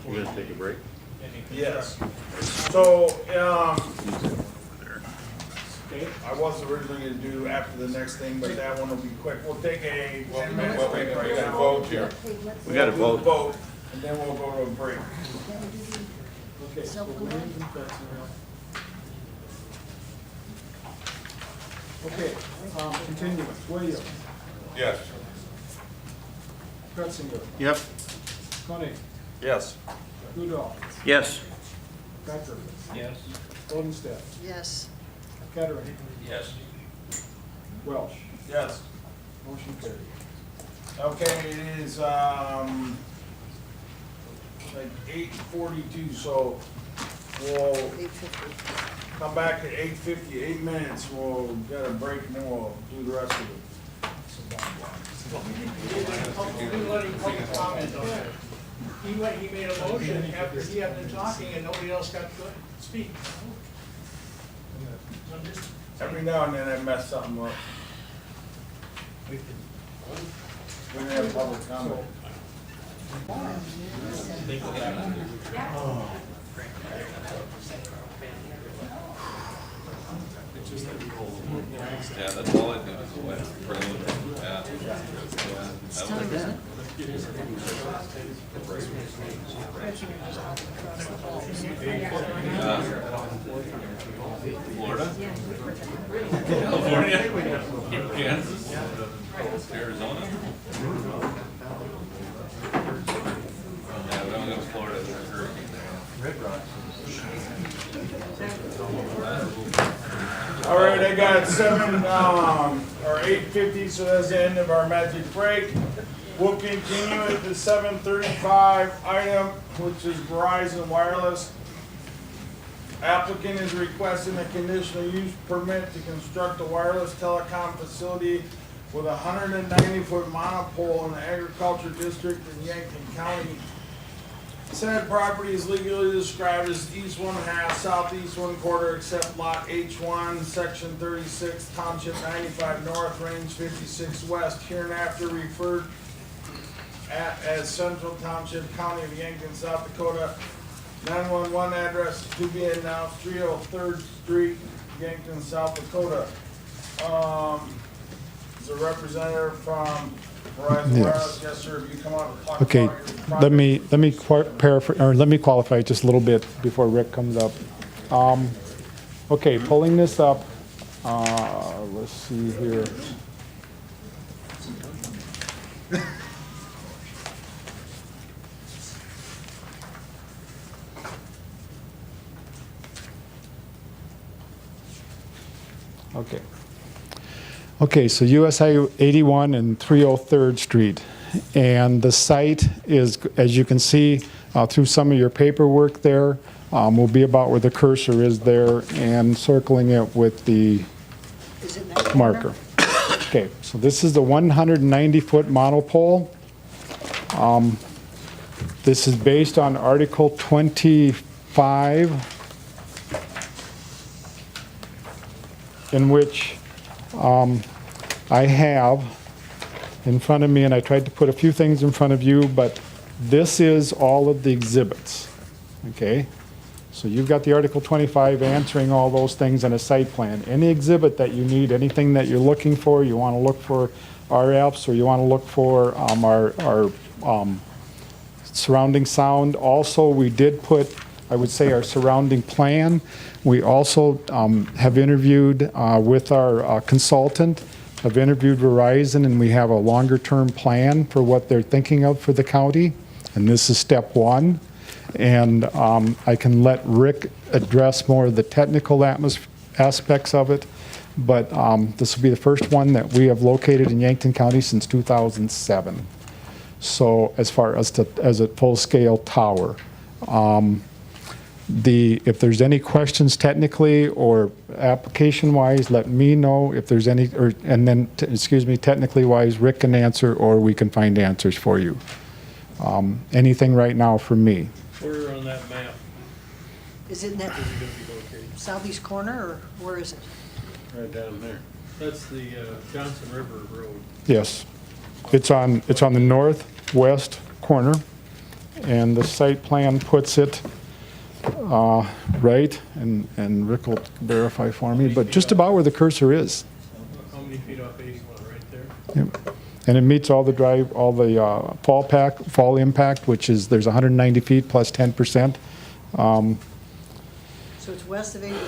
We're gonna take a break? Any Yes. construction. So, Okay. I was originally gonna do after the next thing, but that one will be quick. We'll take a 10-minute Well, break right we got a now. vote here. We gotta We'll do the vote. vote, and then we'll go to a break. Okay, so Williams and Betsy now. Okay, continuance, Williams, Yes. Kretzinger, Yep. Koenig, Yes. Udall, Yes. Becker, Yes. Goldenstedt, Yes. Kettering, Yes. Welsh. Yes. Motion carried. Okay, it is, like 8:42, so we'll 8:50. come back at 8:50, 8 minutes. We'll get a break and then we'll do the rest of it. We let him public comment on it. He made a motion after he had been talking and nobody else got to speak. Every now and then I mess something up. We can have public comment. Yeah, that's all I did is went preliminary. Yeah. It's time, isn't it? Florida? California? Kansas? Arizona? Yeah, we don't go to Florida, there's a hurricane there. All right, I got 8:50, so that's the end of our magic break. We'll continue with the 7:35 item, which is Verizon Wireless. Applicant is requesting a conditional use permit to construct a wireless telecom facility with a 190-foot monopole in the agriculture district in Yankton County. Said property is legally described as east 1/2, southeast 1/4, except lot H1, section 36, township 95 north, range 56 west, hereinafter referred as Central Township, County of Yankton, South Dakota. 911 address to be announced, 303rd Street, Yankton, South Dakota. There's a representative from Verizon Yes. Wireless, yes, sir, you come out and talk Okay, about your project. let me paraphrase, or let me qualify just a little bit before Rick comes up. Okay, pulling this up, let's see here. Okay. Okay, so US 81 and 303rd Street. And the site is, as you can see through some of your paperwork there, will be about where the cursor is there and circling it with the Is it in that corner? marker. Okay, so this is the 190-foot monopole. This is based on Article 25, in which I have in front of me, and I tried to put a few things in front of you, but this is all of the exhibits, okay? So you've got the Article 25 answering all those things in a site plan. Any exhibit that you need, anything that you're looking for, you want to look for RFs, or you want to look for our surrounding sound. Also, we did put, I would say, our surrounding plan. We also have interviewed with our consultant, have interviewed Verizon, and we have a longer-term plan for what they're thinking of for the county. And this is step one. And I can let Rick address more of the technical aspects of it. But this will be the first one that we have located in Yankton County since 2007. So as far as as a full-scale tower. If there's any questions technically or application-wise, let me know. If there's any, and then, technically-wise, Rick can answer, or we can find answers for you. Anything right now from me? Where on that map Is it in that is it gonna be located? southeast corner, or where is it? Right down there. That's the Johnson River Road. Yes. It's on the northwest corner, and the site plan puts it right, and Rick will verify for me, but just about where the cursor is. How many feet off 81, right there? Yep. And it meets all the fall impact, which is, there's 190 feet plus 10%. So it's west of 81.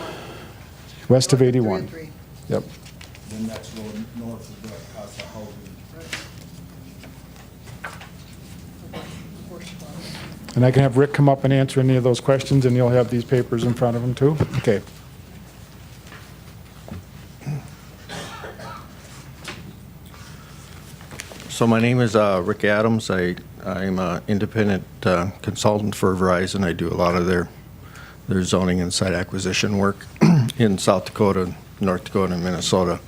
West of North 81. 303. Yep. The next road north is the Casa Hogan. And I can have Rick come up and answer any of those questions, and you'll have these papers in front of him too? Okay. So my name is Rick Adams. I'm an independent consultant for Verizon. I do a lot of their zoning and site acquisition work in South Dakota, North Dakota, and Minnesota.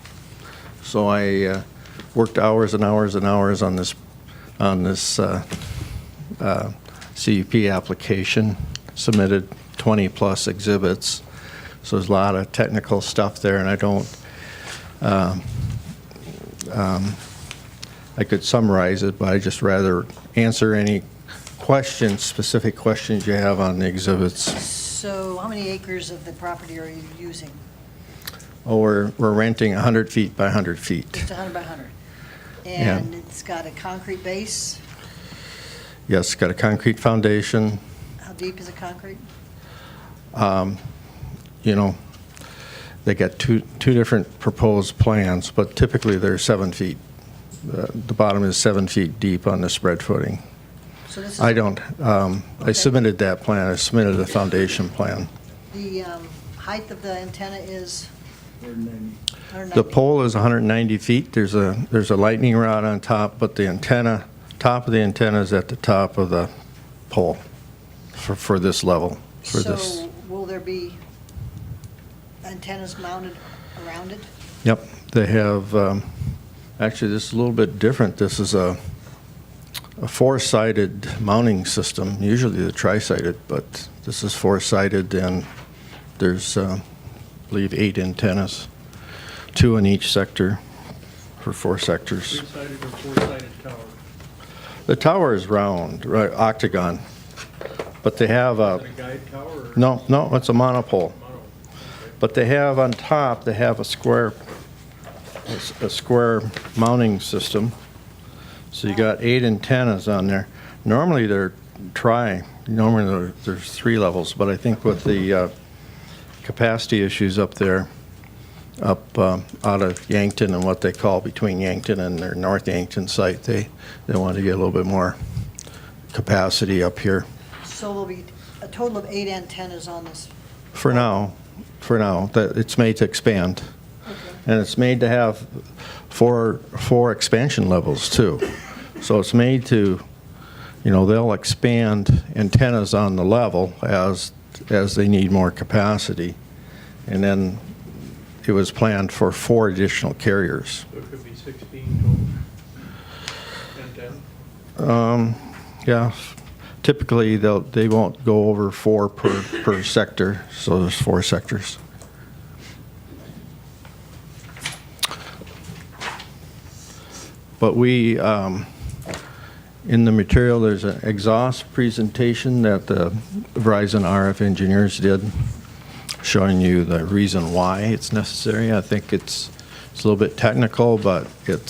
So I worked hours and hours and hours on this CUP application, submitted 20-plus exhibits. So there's a lot of technical stuff there, and I don't. I could summarize it, but I just rather answer any questions, specific questions you have on the exhibits. So how many acres of the property are you using? Oh, we're renting 100 feet by 100 feet. Just 100 by 100? Yeah. And it's got a concrete base? Yes, it's got a concrete foundation. How deep is the concrete? You know, they got two different proposed plans, but typically they're 7 feet. The bottom is 7 feet deep on the spread footing. So this is I don't, I Okay. submitted that plan, I submitted a foundation plan. the height of the antenna is? 190. The pole is 190 feet, there's a lightning rod on top, but the antenna, top of the antenna is at the top of the pole for this level, for this. So will there be antennas mounted around it? Yep, they have, actually, this is a little bit different. This is a four-sided mounting system. Usually they're tri-sided, but this is four-sided, and there's, I believe, 8 antennas, 2 in each sector for 4 sectors. Three-sided or four-sided tower? The tower is round, right, octagon, but they have Is it a guide tower? Or no, it's a monopole. mono? But they have on top, they have a square mounting system So you got 8 antennas on there. Normally normally there's 3 levels, but I think with the capacity issues up there, out of Yankton and what they call between Yankton and their North Yankton site, they want to get a little bit more capacity up here. So there'll be a total of 8 antennas on this. For now, that it's made to expand. Okay. And it's made to have four expansion levels too. So it's made to, they'll expand antennas on the level as they need more capacity. And then it was planned for 4 additional carriers. So it could be 16 total, and 10? Yeah, typically they won't go over 4 per sector, so there's 4 sectors. But we, in the material, there's an exhaust presentation that the Verizon RF engineers did, showing you the reason why it's necessary. I think it's a little bit technical, but it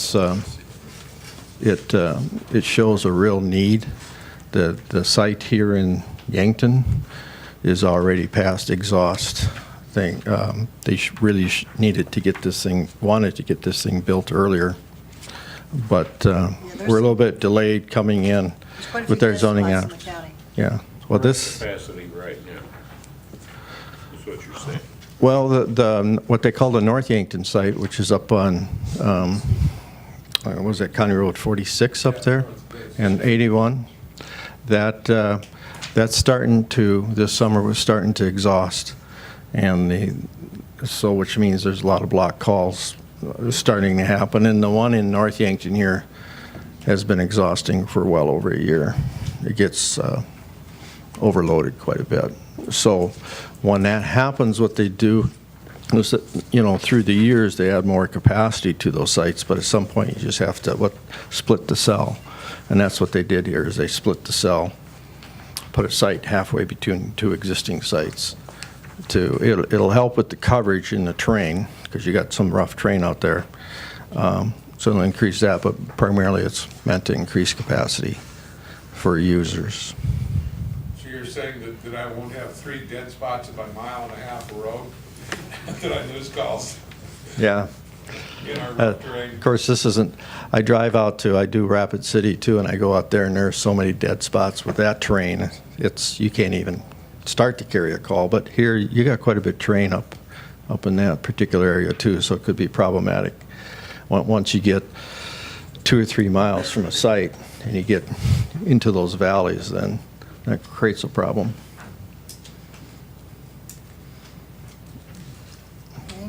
shows a real need. The site here in Yankton is already past exhaust thing. They really needed to get this thing, wanted to get this thing built earlier, but we're a little bit delayed coming in with their zoning out. Yeah. Well, this. Capacity right now. That's what you're saying. Well, the what they call the North Yankton site, which is up on, what was that, County Road 46 up there, and 81, that's starting to, this summer was starting to exhaust, and so which means there's a lot of block calls starting to happen, and the one in North Yankton here has been exhausting for well over a year. It gets overloaded quite a bit. So when that happens, what they do is that, through the years they add more capacity to those sites, but at some point you just have to split the cell. And that's what they did here, is they split the cell, put a site halfway between 2 existing sites. It'll help with the coverage in the terrain, because you got some rough terrain out there. So it'll increase that, but primarily it's meant to increase capacity for users. So you're saying that I won't have 3 dead spots in my 1.5 mile of road? That I lose calls Yeah. in our rough terrain? Of course, this isn't, I do Rapid City too, and I go out there and there's so many dead spots with that terrain. You can't even start to carry a call, but here you got quite a bit of terrain up in that particular area too, so it could be problematic. Once you get 2 or 3 miles from a site and you get into those valleys, then that creates a problem. Okay.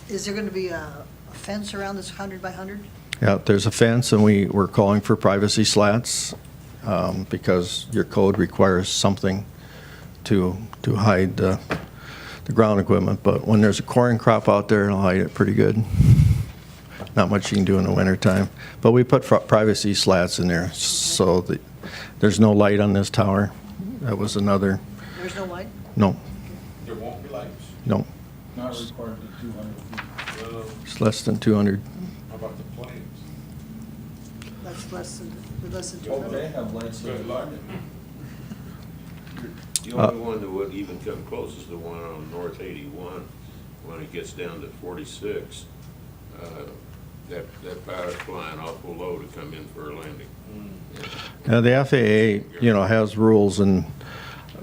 Is there going to be a fence around this 100 by 100? Yeah, there's a fence, and we're calling for privacy slats because your code requires something to hide the ground equipment. But when there's a corn crop out there, it'll hide it pretty good. Not much you can do in the wintertime. But we put privacy slats in there so that there's no light on this tower. That was another. There's no light? No. There won't be lights? No. Not required to 200 feet. Well, It's less than 200. how about the planes? That's less than Oh, they 200. have lights. Good luck. The only one that would even come close is the one on North 81. When it gets down to 46, that powder's flying awful low to come in for a landing. Now, the FAA, has rules,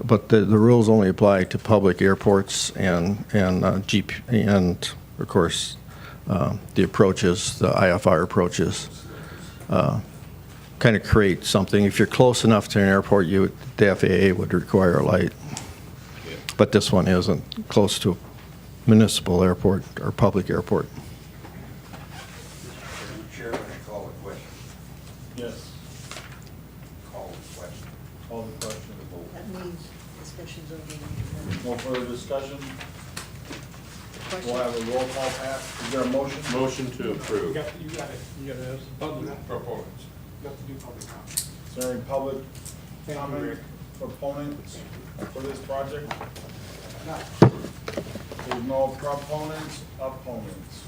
but the rules only apply to public airports and of course the approaches, the IFR approaches. Kind of create something. If you're close enough to an airport, the FAA would require a light. But this one isn't close to a municipal airport or public airport. Chairman, I call a question. Yes, Call a question. call the question to vote. That means discussions over. No further discussion? Question? We'll have a roll call, Pat. Is there a motion? Motion to approve. You got to ask the public. Proponents. You have to do public comment. Is there any public comment, proponents for this project? There's no proponents, opponents.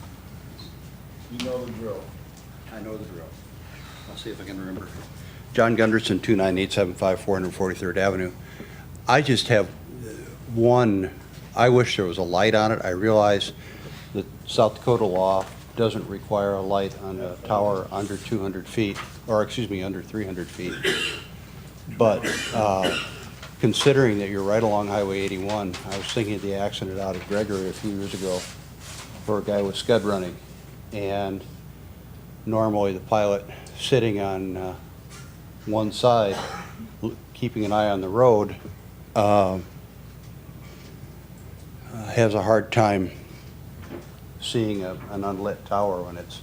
You know the drill. I know the drill. I'll see if I can remember. John Gunderson, 29875 443rd Avenue. I just have one, I wish there was a light on it. I realize that South Dakota law doesn't require a light on a tower under 200 feet, or excuse me, under 300 feet. But considering that you're right along Highway 81, I was thinking of the accident out at Gregory a few years ago where a guy was scud running. And normally the pilot sitting on one side, keeping an eye on the road, has a hard time seeing an unlit tower when it's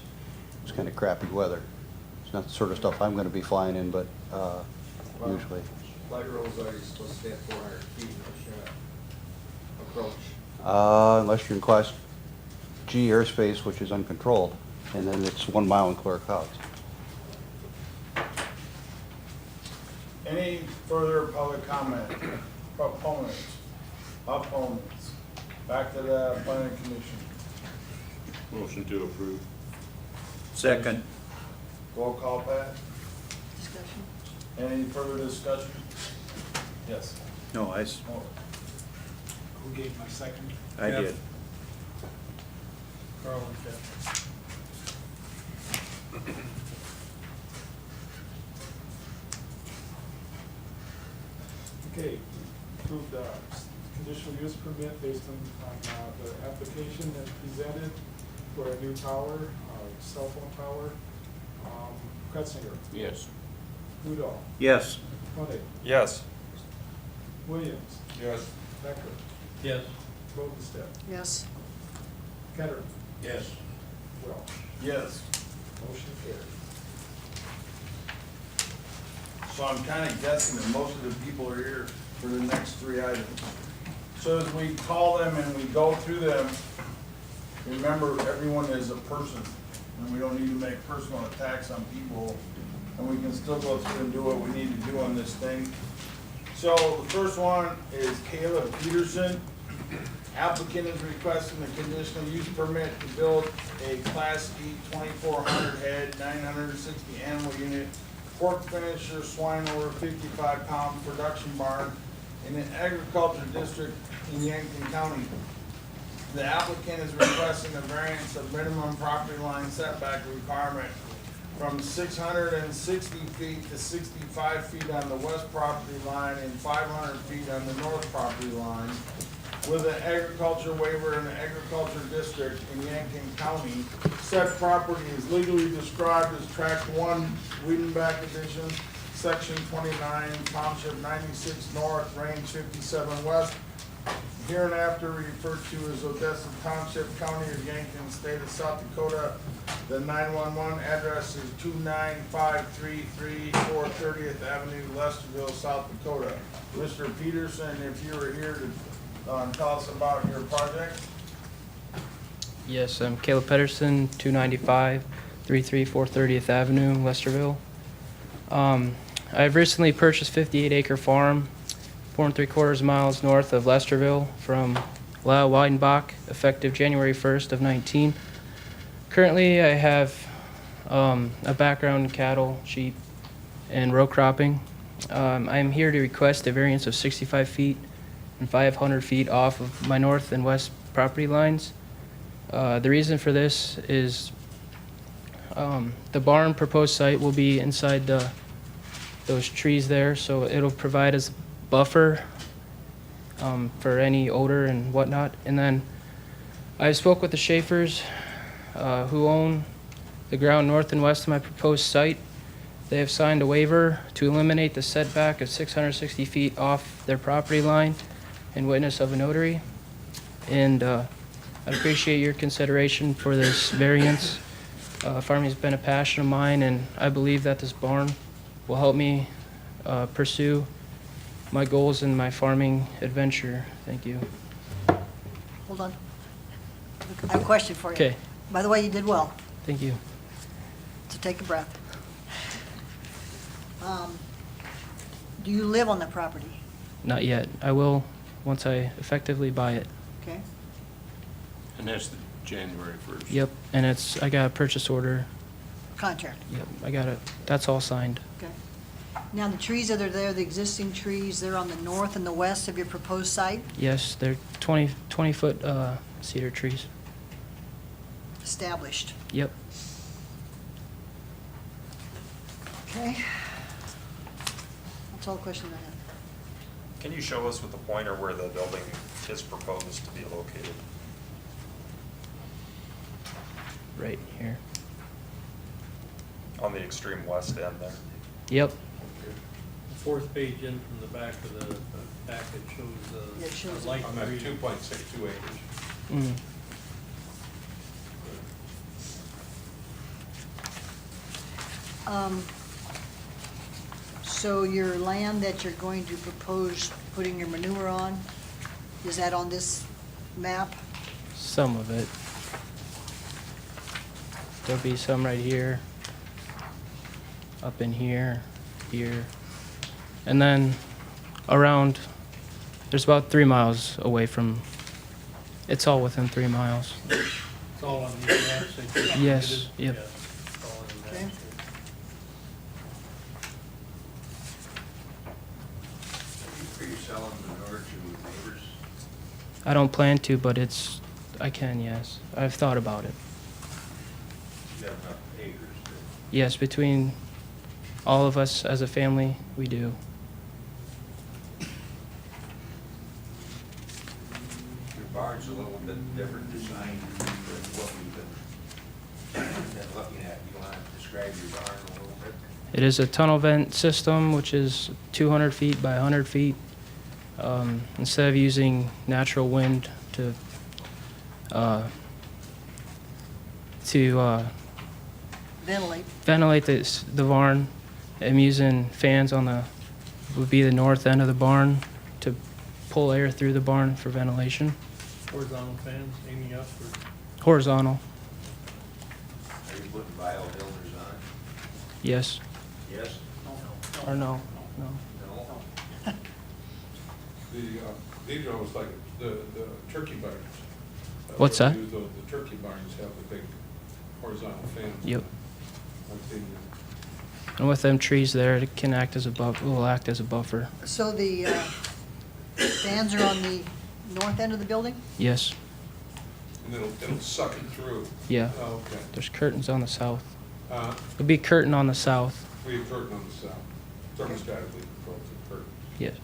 kind of crappy weather. It's not the sort of stuff I'm going to be flying in, but usually. Light rolls are supposed to stay at 400 feet unless you're approach. Unless you're in Class G airspace, which is uncontrolled, and then it's 1 mile in clear clouds. Any further public comment? Proponents, opponents, back to the planning commission. Motion to approve. Second. Roll call, Pat. Discussion? Any further discussion? Yes. No, Oh, Who gave my second? I did. Carl and Jeff. Okay, approved conditional use permit based on the application that presented for a new tower, cell phone tower. Kretzinger, Yes. Udall, Yes. Money, Yes. Williams, Yes. Becker, Yes. Rodenstedt, Yes. Ketter, Yes. Welch. yes. Motion carried. So I'm kind of guessing that most of the people are here for the next three items. So as we call them and we go through them, remember, everyone is a person, and we don't need to make personal attacks on people, and we can still go through and do what we need to do on this thing. So the first one is Caleb Peterson. Applicant is requesting a conditional use permit to build a Class E 2,400 head, 960 animal unit, pork finisher, swine over 55-pound production barn in an agriculture district in Yankton County. The applicant is requesting a variance of minimum property line setback requirement from 660 feet to 65 feet on the west property line and 500 feet on the north property line, with an agriculture waiver in the agriculture district in Yankton County. Said property is legally described as Tract 1, Wiedenbach Edition, Section 29, Township 96 North, Range 57 West, hereinafter referred to as Odessa Township, County of Yankton, State of South Dakota. The 911 address is 29533 430th Avenue, Lesterville, South Dakota. Mr. Peterson, if you were here to tell us about your project. Yes, I'm Caleb Pedersen, 295 430th Avenue, Lesterville. I've recently purchased 58-acre farm, 4 3/4 miles north of Lesterville from Lyle Weidenbach, effective January 1st of 19. Currently, I have a background in cattle, sheep, and row cropping. I am here to request a variance of 65 feet and 500 feet off of my north and west property lines. The reason for this is the barn proposed site will be inside those trees there, so it'll provide us buffer for any odor and whatnot. And then I spoke with the Schaefers who own the ground north and west of my proposed site. They have signed a waiver to eliminate the setback of 660 feet off their property line in witness of a notary. And I appreciate your consideration for this variance. Farming has been a passion of mine, and I believe that this barn will help me pursue my goals in my farming adventure. Thank you. Hold on. I have a question for you. Okay. By the way, you did well, Thank you. so take a breath. Do you live on the property? Not yet. I will once I effectively buy it. Okay. And that's the January 1st. Yep. And I got a purchase order Contract, Yep, I got it. That's all signed. okay. Now, the trees that are there, the existing trees, they're on the north and the west of your proposed site, Yes, they're 20-foot cedar trees. established, Yep. okay? That's all the questions I have. Can you show us with the pointer where the building is proposed to be located? Right here. On the extreme west end there? Yep. The fourth page in from the back of the packet Yeah, it shows shows it. light On that green. 2.62 acres. Mm. So your land that you're going to propose putting your manure on, is that on this map? Some of it. There'll be some right here, up in here, here, and then around, there's about 3 miles away from, it's all within 3 miles. It's all on these maps. that you Yes, submitted? yep. Yeah, it's all in the Okay. maps. Are you selling manure to neighbors? I don't plan to, but I can, yes. I've thought about it. You have enough acres to, Yes, between all of us as a family, we do. your barn's a little bit different design than what we've been looking at. You want to describe your barn a little bit? It is a tunnel vent system, which is 200 feet by 100 feet. Instead of using natural wind to Ventilate, ventilate the barn, I'm using fans on would be the north end of the barn to pull air through the barn for ventilation. Horizontal fans hanging up or? Horizontal, Are you putting biobuilders on it? yes. Yes? Or no? No. No? These are almost like the turkey barns. What's that? The turkey barns have the big horizontal fans. Yep. I've seen them. And with them trees there, it can act as will act as a buffer. so the fans are on the north end of the building? Yes. And it'll suck it through. Yeah. Oh, okay. There's curtains on the south. Uh, There'll be curtain on the south. we have curtain on the south, thermostatically controlled curtain. Yes.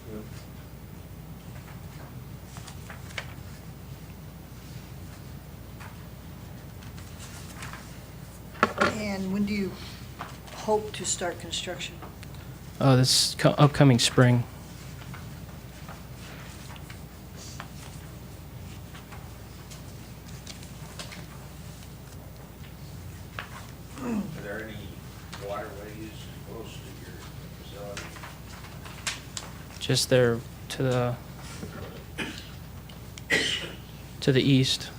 And when do you hope to start construction? This upcoming spring. Are there any waterways close to your facility? Just there to the east.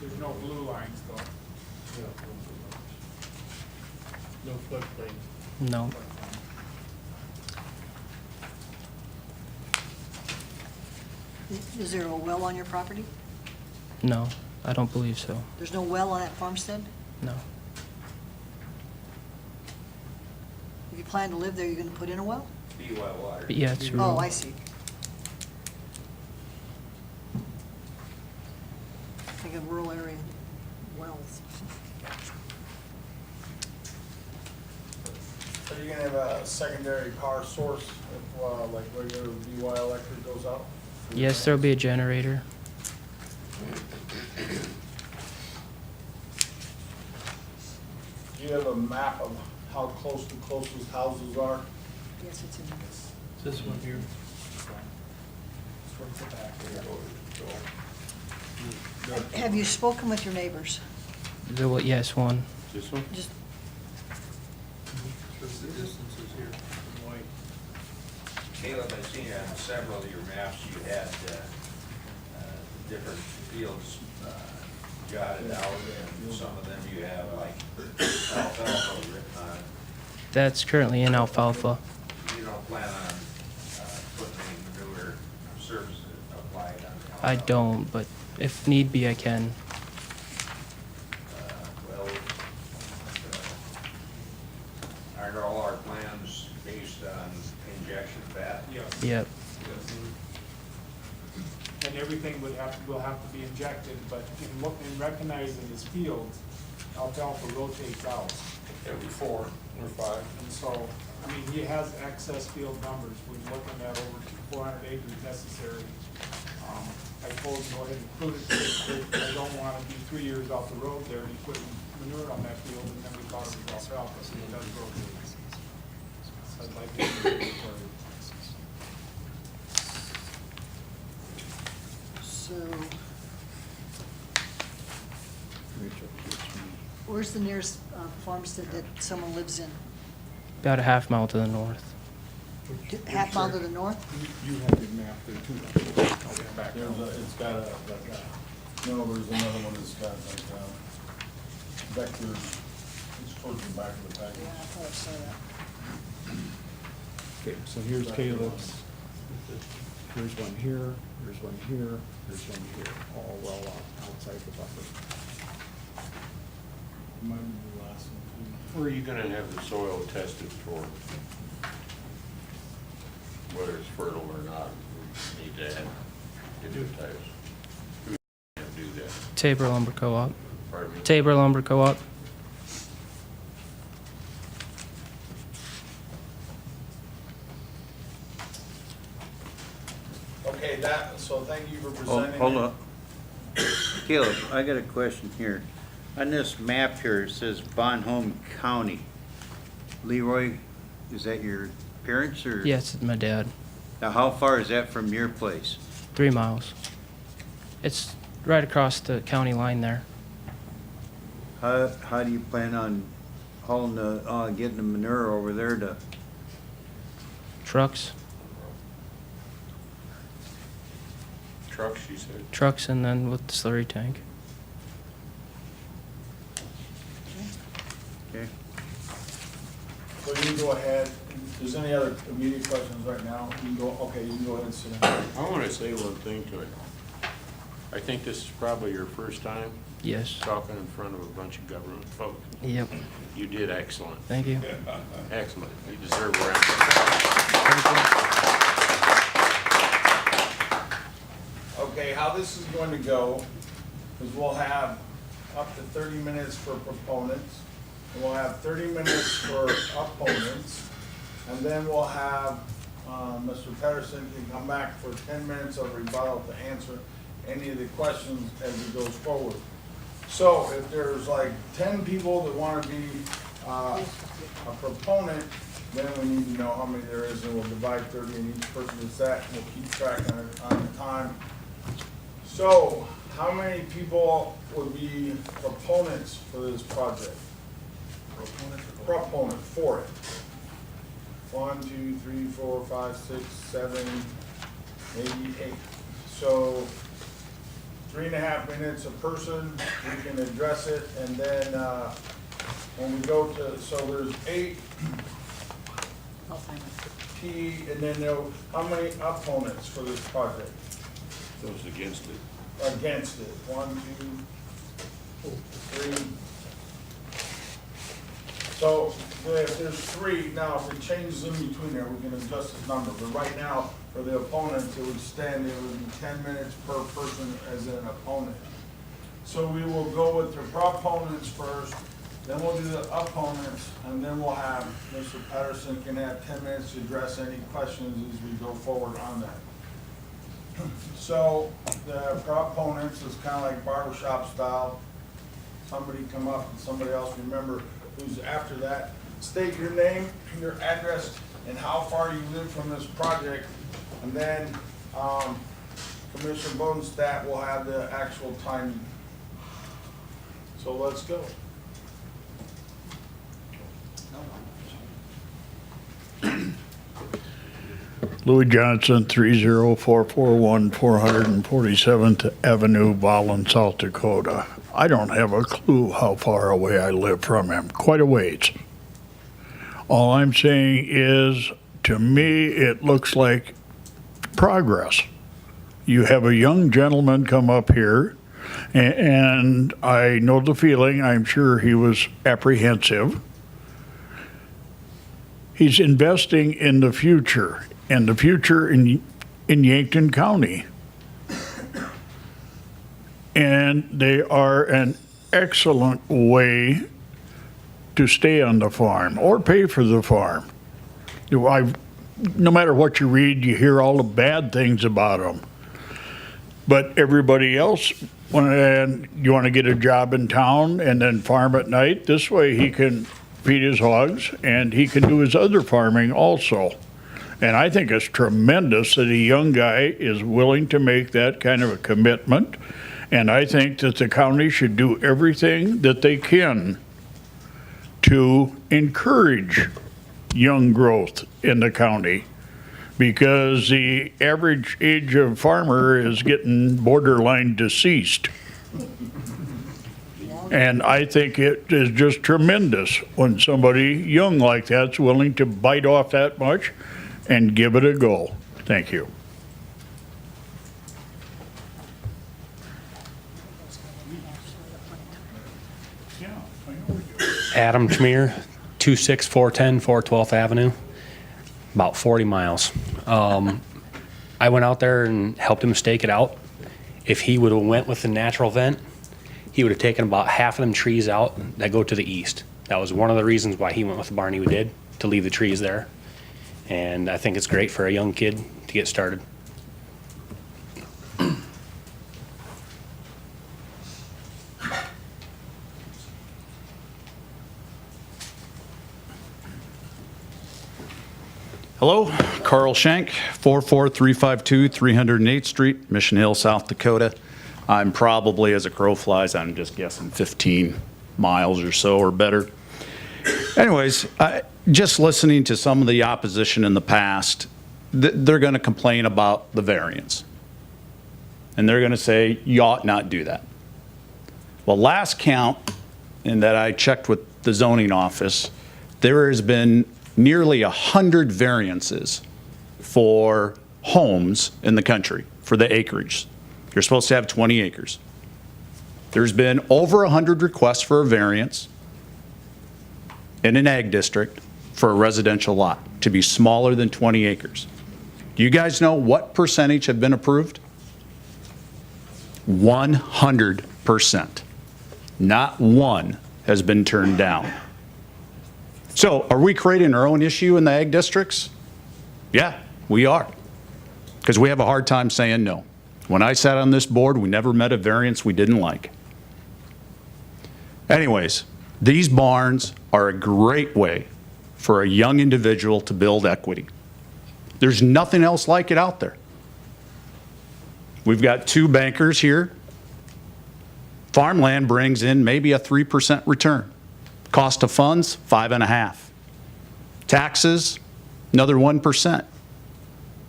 There's no blue lines though. No floodplain. No. Is there a well on your property? No, I don't believe so. There's no well on that farmstead? No. If you plan to live there, you're gonna put in a well? Be well water. But yeah, it's Oh, rural. I see. Think of rural area wells. Are you gonna have a secondary power source if, like, regular DY electric goes out? Yes, there'll be a generator. Do you have a map of how close the closest houses are? Yes, it's in there. It's this one here. Have you spoken with your neighbors? Yes, one. This one? Just, Shows the distances here in white. Caleb, I've seen on several of your maps, you had different fields jotted out, and some of them you have like alfalfa written on it. That's currently in alfalfa. You don't plan on putting any manure surface applied on alfalfa? I don't, but if need be, I can. Yep. And everything will have to be injected, but in recognizing his field, alfalfa rotates out. Every 4 or 5. And so, I mean, he has excess field numbers, we're looking at over 400 acres necessary. I told him, go ahead and include it, but I don't want to be 3 years off the road there and he put manure on that field and then we thought it was alfalfa, so he does rotate. So I'd like to include it for you. So, where's the nearest farmstead that someone lives in? About a half mile to the north. Half mile to the north? You have your map there too. Back there. It's got a, no, there's another one that's got like, vectors, it's towards the back of the package. Yeah, I thought I saw that. Okay, so here's Caleb's. Here's one here, here's one here, here's one here, all well outside the buffer. Might be the last one. Where are you gonna have the soil tested for? Whether it's fertile or not, we need to add different types. Who's gonna do that? Tabor Lumber Co-op. Pardon me? Tabor Lumber Co-op. Okay, so thank you for Oh, presenting. hold it. on. Caleb, I got a question here. On this map here, it says Bon Homme County. Leroy, is that your parents or? Yes, it's my dad. Now, how far is that from your place? 3 miles. It's right across the county line there. How do you plan on hauling getting the manure over there to? Trucks. Trucks, you said? Trucks and then with the slurry tank. Okay. So you can go ahead, if there's any other immediate questions right now, you can go, okay, you can go ahead and sit down. I wanna say one thing to it. I think this is probably your first time Yes. talking in front of a bunch of government folks. Yep. You did excellent. Thank you. Excellent. You deserve a round of applause. Okay, how this is going to go is we'll have up to 30 minutes for proponents, and we'll have 30 minutes for opponents, and then we'll have Mr. Pedersen can come back for 10 minutes of rebuttal to answer any of the questions as it goes forward. So if there's like 10 people that want to be a proponent, then we need to know how many there is, and we'll divide 30 in each person is that, and we'll keep track on the time. So, how many people would be proponents for this project? Proponent for it. 1, 2, 3, 4, 5, 6, 7, maybe 8. So, 3.5 minutes a person, we can address it, and then, when we go to, so there's 8 P, and then how many opponents for this project? Those against it. Against it, 1, 2, 3. So if there's 3, now if it changes in between there, we can adjust this number. But right now, for the opponents, it would be 10 minutes per person as an opponent. So we will go with the proponents first, then we'll do the opponents, and then we'll have Mr. Pedersen can have 10 minutes to address any questions as we go forward on that. So the proponents is kind of like barbershop style. Somebody come up and somebody else, remember who's after that. State your name, your address, and how far you live from this project. And then Commissioner Bodenstat will have the actual timing. So let's go. Louis Johnson, 30441 447th Avenue, Ballin, South Dakota. I don't have a clue how far away I live from him, quite a ways. All I'm saying is, to me, it looks like progress. You have a young gentleman come up here, and I know the feeling. I'm sure he was apprehensive. He's investing in the future. and the future in Yankton County. And they are an excellent way to stay on the farm or pay for the farm. No matter what you read, you hear all the bad things about them. But everybody else, when you want to get a job in town and then farm at night, this way he can feed his hogs and he can do his other farming also. And I think it's tremendous that a young guy is willing to make that kind of a commitment. And I think that the county should do everything that they can to encourage young growth in the county, because the average age of farmer is getting borderline deceased. And I think it is just tremendous when somebody young like that's willing to bite off that much and give it a go. Thank you. Adam Schmier, 26410 412th Avenue, about 40 miles. I went out there and helped him stake it out. If he would have went with the natural vent, he would have taken about half of them trees out that go to the east. That was one of the reasons why he went with the barn he did, to leave the trees there. And I think it's great for a young kid to get started. Hello, Carl Schenk, 44352 308th Street, Mission Hill, South Dakota. I'm probably, as a crow flies, I'm just guessing 15 miles or so or better. Anyways, just listening to some of the opposition in the past, they're going to complain about the variance. And they're going to say, you ought not do that. Well, last count, in that I checked with the zoning office, there has been nearly 100 variances for homes in the country for the acreage. You're supposed to have 20 acres. There's been over 100 requests for a variance in an ag district for a residential lot to be smaller than 20 acres. Do you guys know what percentage have been approved? 100%. Not one has been turned down. So are we creating our own issue in the ag districts? Yeah, we are. Because we have a hard time saying no. When I sat on this board, we never met a variance we didn't like. Anyways, these barns are a great way for a young individual to build equity. There's nothing else like it out there. We've got two bankers here. Farmland brings in maybe a 3% return. Cost of funds, 5.5%. Taxes, another 1%.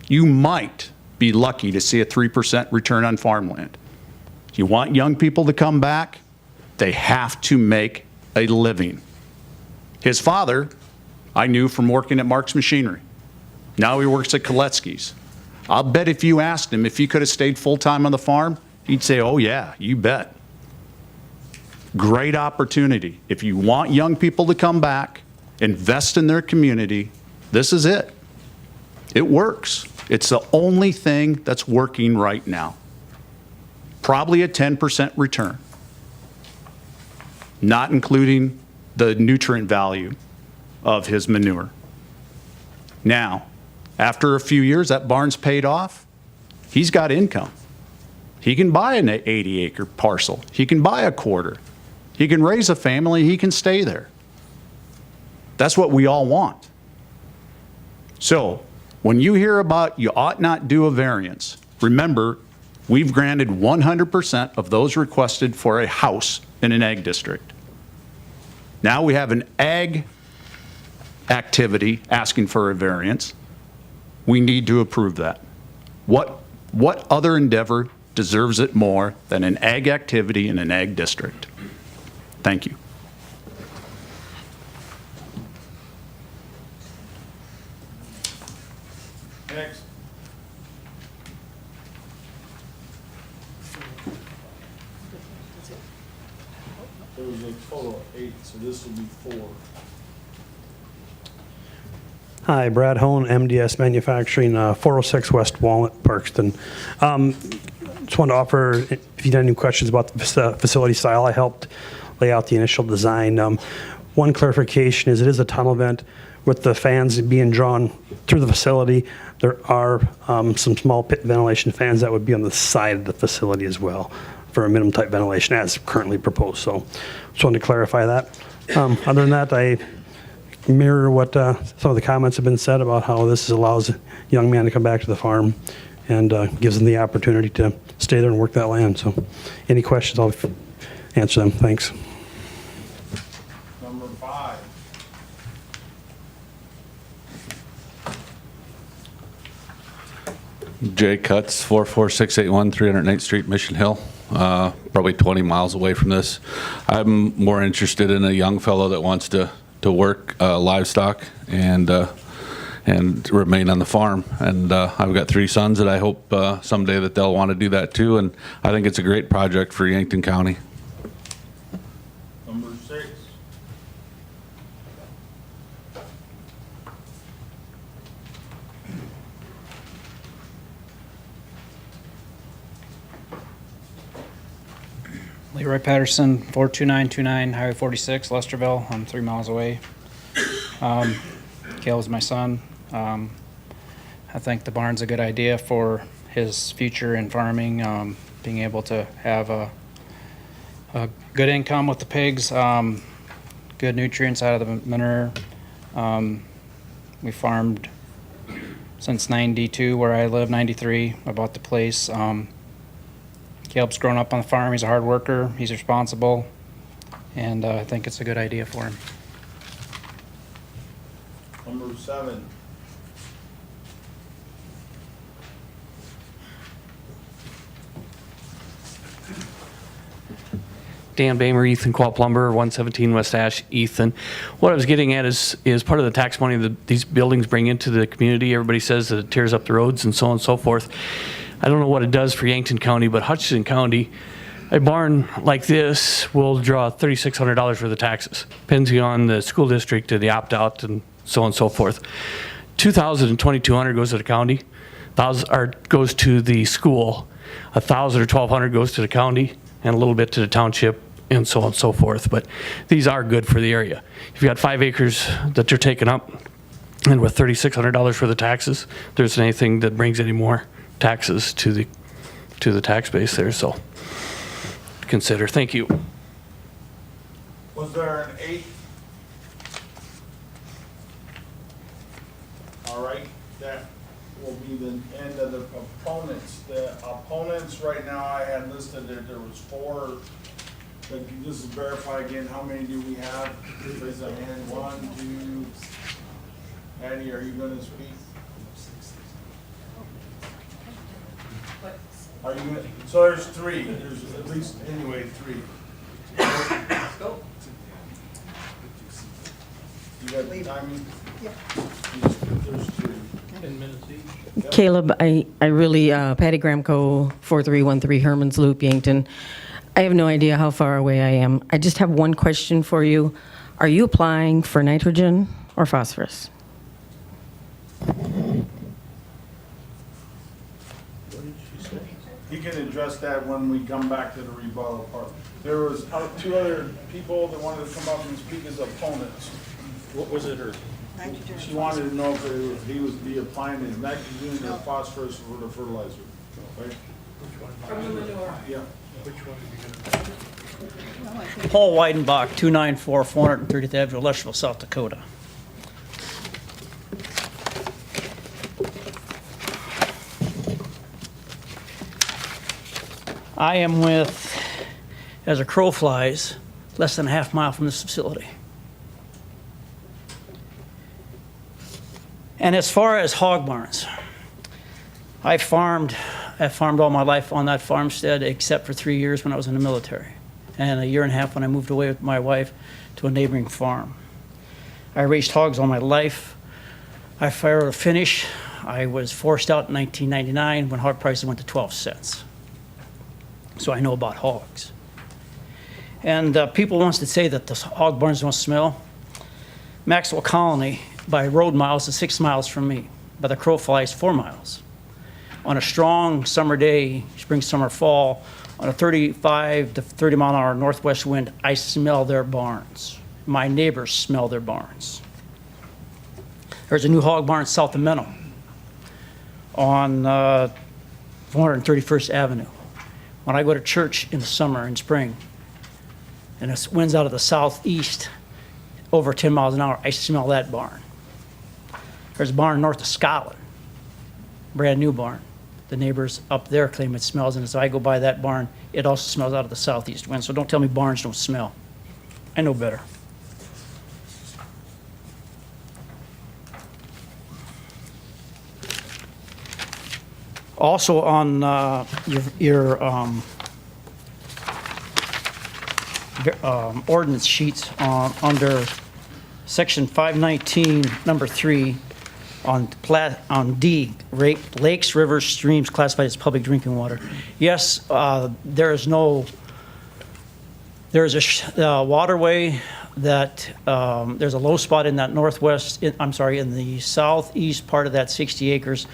You might be lucky to see a 3% return on farmland. You want young people to come back, they have to make a living. His father, I knew from working at Mark's Machinery. Now he works at Koletsky's. I'll bet if you asked him if he could have stayed full-time on the farm, he'd say, oh yeah, you bet. Great opportunity. If you want young people to come back, invest in their community, this is it. It works. It's the only thing that's working right now. Probably a 10% return, not including the nutrient value of his manure. Now, after a few years, that barn's paid off. He's got income. He can buy an 80-acre parcel. He can buy a quarter. He can raise a family, he can stay there. That's what we all want. So, when you hear about you ought not do a variance, remember, we've granted 100% of those requested for a house in an ag district. Now we have an ag activity asking for a variance. We need to approve that. What other endeavor deserves it more than an ag activity in an ag district? Thank you. Next. There was a total of 8, so this will be 4. Hi, Brad Hone, MDS Manufacturing, 406 West Walnut, Parkston. Just wanted to offer, if you had any questions about the facility style, I helped lay out the initial design. One clarification is it is a tunnel vent with the fans being drawn through the facility. There are some small pit ventilation fans that would be on the side of the facility as well for a minimum type ventilation as currently proposed. So just wanted to clarify that. Other than that, I mirror what some of the comments have been said about how this allows a young man to come back to the farm and gives them the opportunity to stay there and work that land. So any questions, I'll answer them. Thanks. Number 5. Jay Cutts, 44681 309th Street, Mission Hill, probably 20 miles away from this. I'm more interested in a young fellow that wants to work livestock and remain on the farm. And I've got 3 sons that I hope someday that they'll want to do that too. And I think it's a great project for Yankton County. Number 6. Leroy Patterson, 42929 Highway 46, Lesterville. I'm 3 miles away. Caleb's my son. I think the barn's a good idea for his future in farming, being able to have a good income with the pigs, good nutrients out of the manure. We farmed since 92 where I live, 93. I bought the place. Caleb's grown up on the farm. He's a hard worker. He's responsible. And I think it's a good idea for him. Number 7. Dan Bamer, Ethan Quap Lumber, 117 West Ash, Ethan. What I was getting at is part of the tax money that these buildings bring into the community. Everybody says that it tears up the roads and so on and so forth. I don't know what it does for Yankton County, but Hutchinson County, a barn like this will draw $3,600 worth of taxes, depending on the school district and the opt-out and so on and so forth. $2,000 and $2,200 goes to the county, goes to the school. $1,000 or $1,200 goes to the county, and a little bit to the township, and so on and so forth. But these are good for the area. If you've got 5 acres that they're taking up, and with $3,600 for the taxes, there isn't anything that brings any more taxes to the tax base there. So consider. Thank you. Was there an 8? All right, that will be the end of the opponents. The opponents right now, I had listed that there was 4. But can you just verify again, how many do we have? Raise a hand. 1, 2. Addie, are you going to speak? Are you gonna, so there's 3. There's at least, anyway, 3. Let's go. You got the timing? Yep. There's 2. 10 minutes each. Yep. Caleb, I really, Patty Gramco, 4313 Herman's Loop, Yankton. I have no idea how far away I am. I just have one question for you. Are you applying for nitrogen or phosphorus? You can address that when we come back to the rebuttal part. There was 2 other people that wanted to come up and speak as opponents. What was it, or? She wanted to know if he was be applying his nitrogen or phosphorus for the fertilizer. Right? From the manure. Yeah. Which one are you gonna? Paul Weidenbach, 294 430th Avenue, Lesterville, South Dakota. I am with, as a crow flies, less than a half mile from this facility. And as far as hog barns, I farmed all my life on that farmstead except for 3 years when I was in the military, and a year and a half when I moved away with my wife to a neighboring farm. I raised hogs all my life. I fired a finish. I was forced out in 1999 when hog prices went to 12 cents. So I know about hogs. And people wants to say that the hog barns don't smell. Maxwell Colony by road miles is 6 miles from me. By the crow flies, 4 miles. On a strong summer day, spring, summer, fall, on a 35 to 30 mile an hour northwest wind, I smell their barns. My neighbors smell their barns. There's a new hog barn south of Menno on 431st Avenue. When I go to church in the summer and spring, and it winds out of the southeast over 10 miles an hour, I smell that barn. There's a barn north of Scotland, brand new barn. The neighbors up there claim it smells, and as I go by that barn, it also smells out of the southeast wind. So don't tell me barns don't smell. I know better. Also on your ordinance sheets under section 519, number 3, on D, lakes, rivers, streams classified as public drinking water. Yes, there is a waterway that there's a low spot in that northwest. In the southeast part of that 60 acres.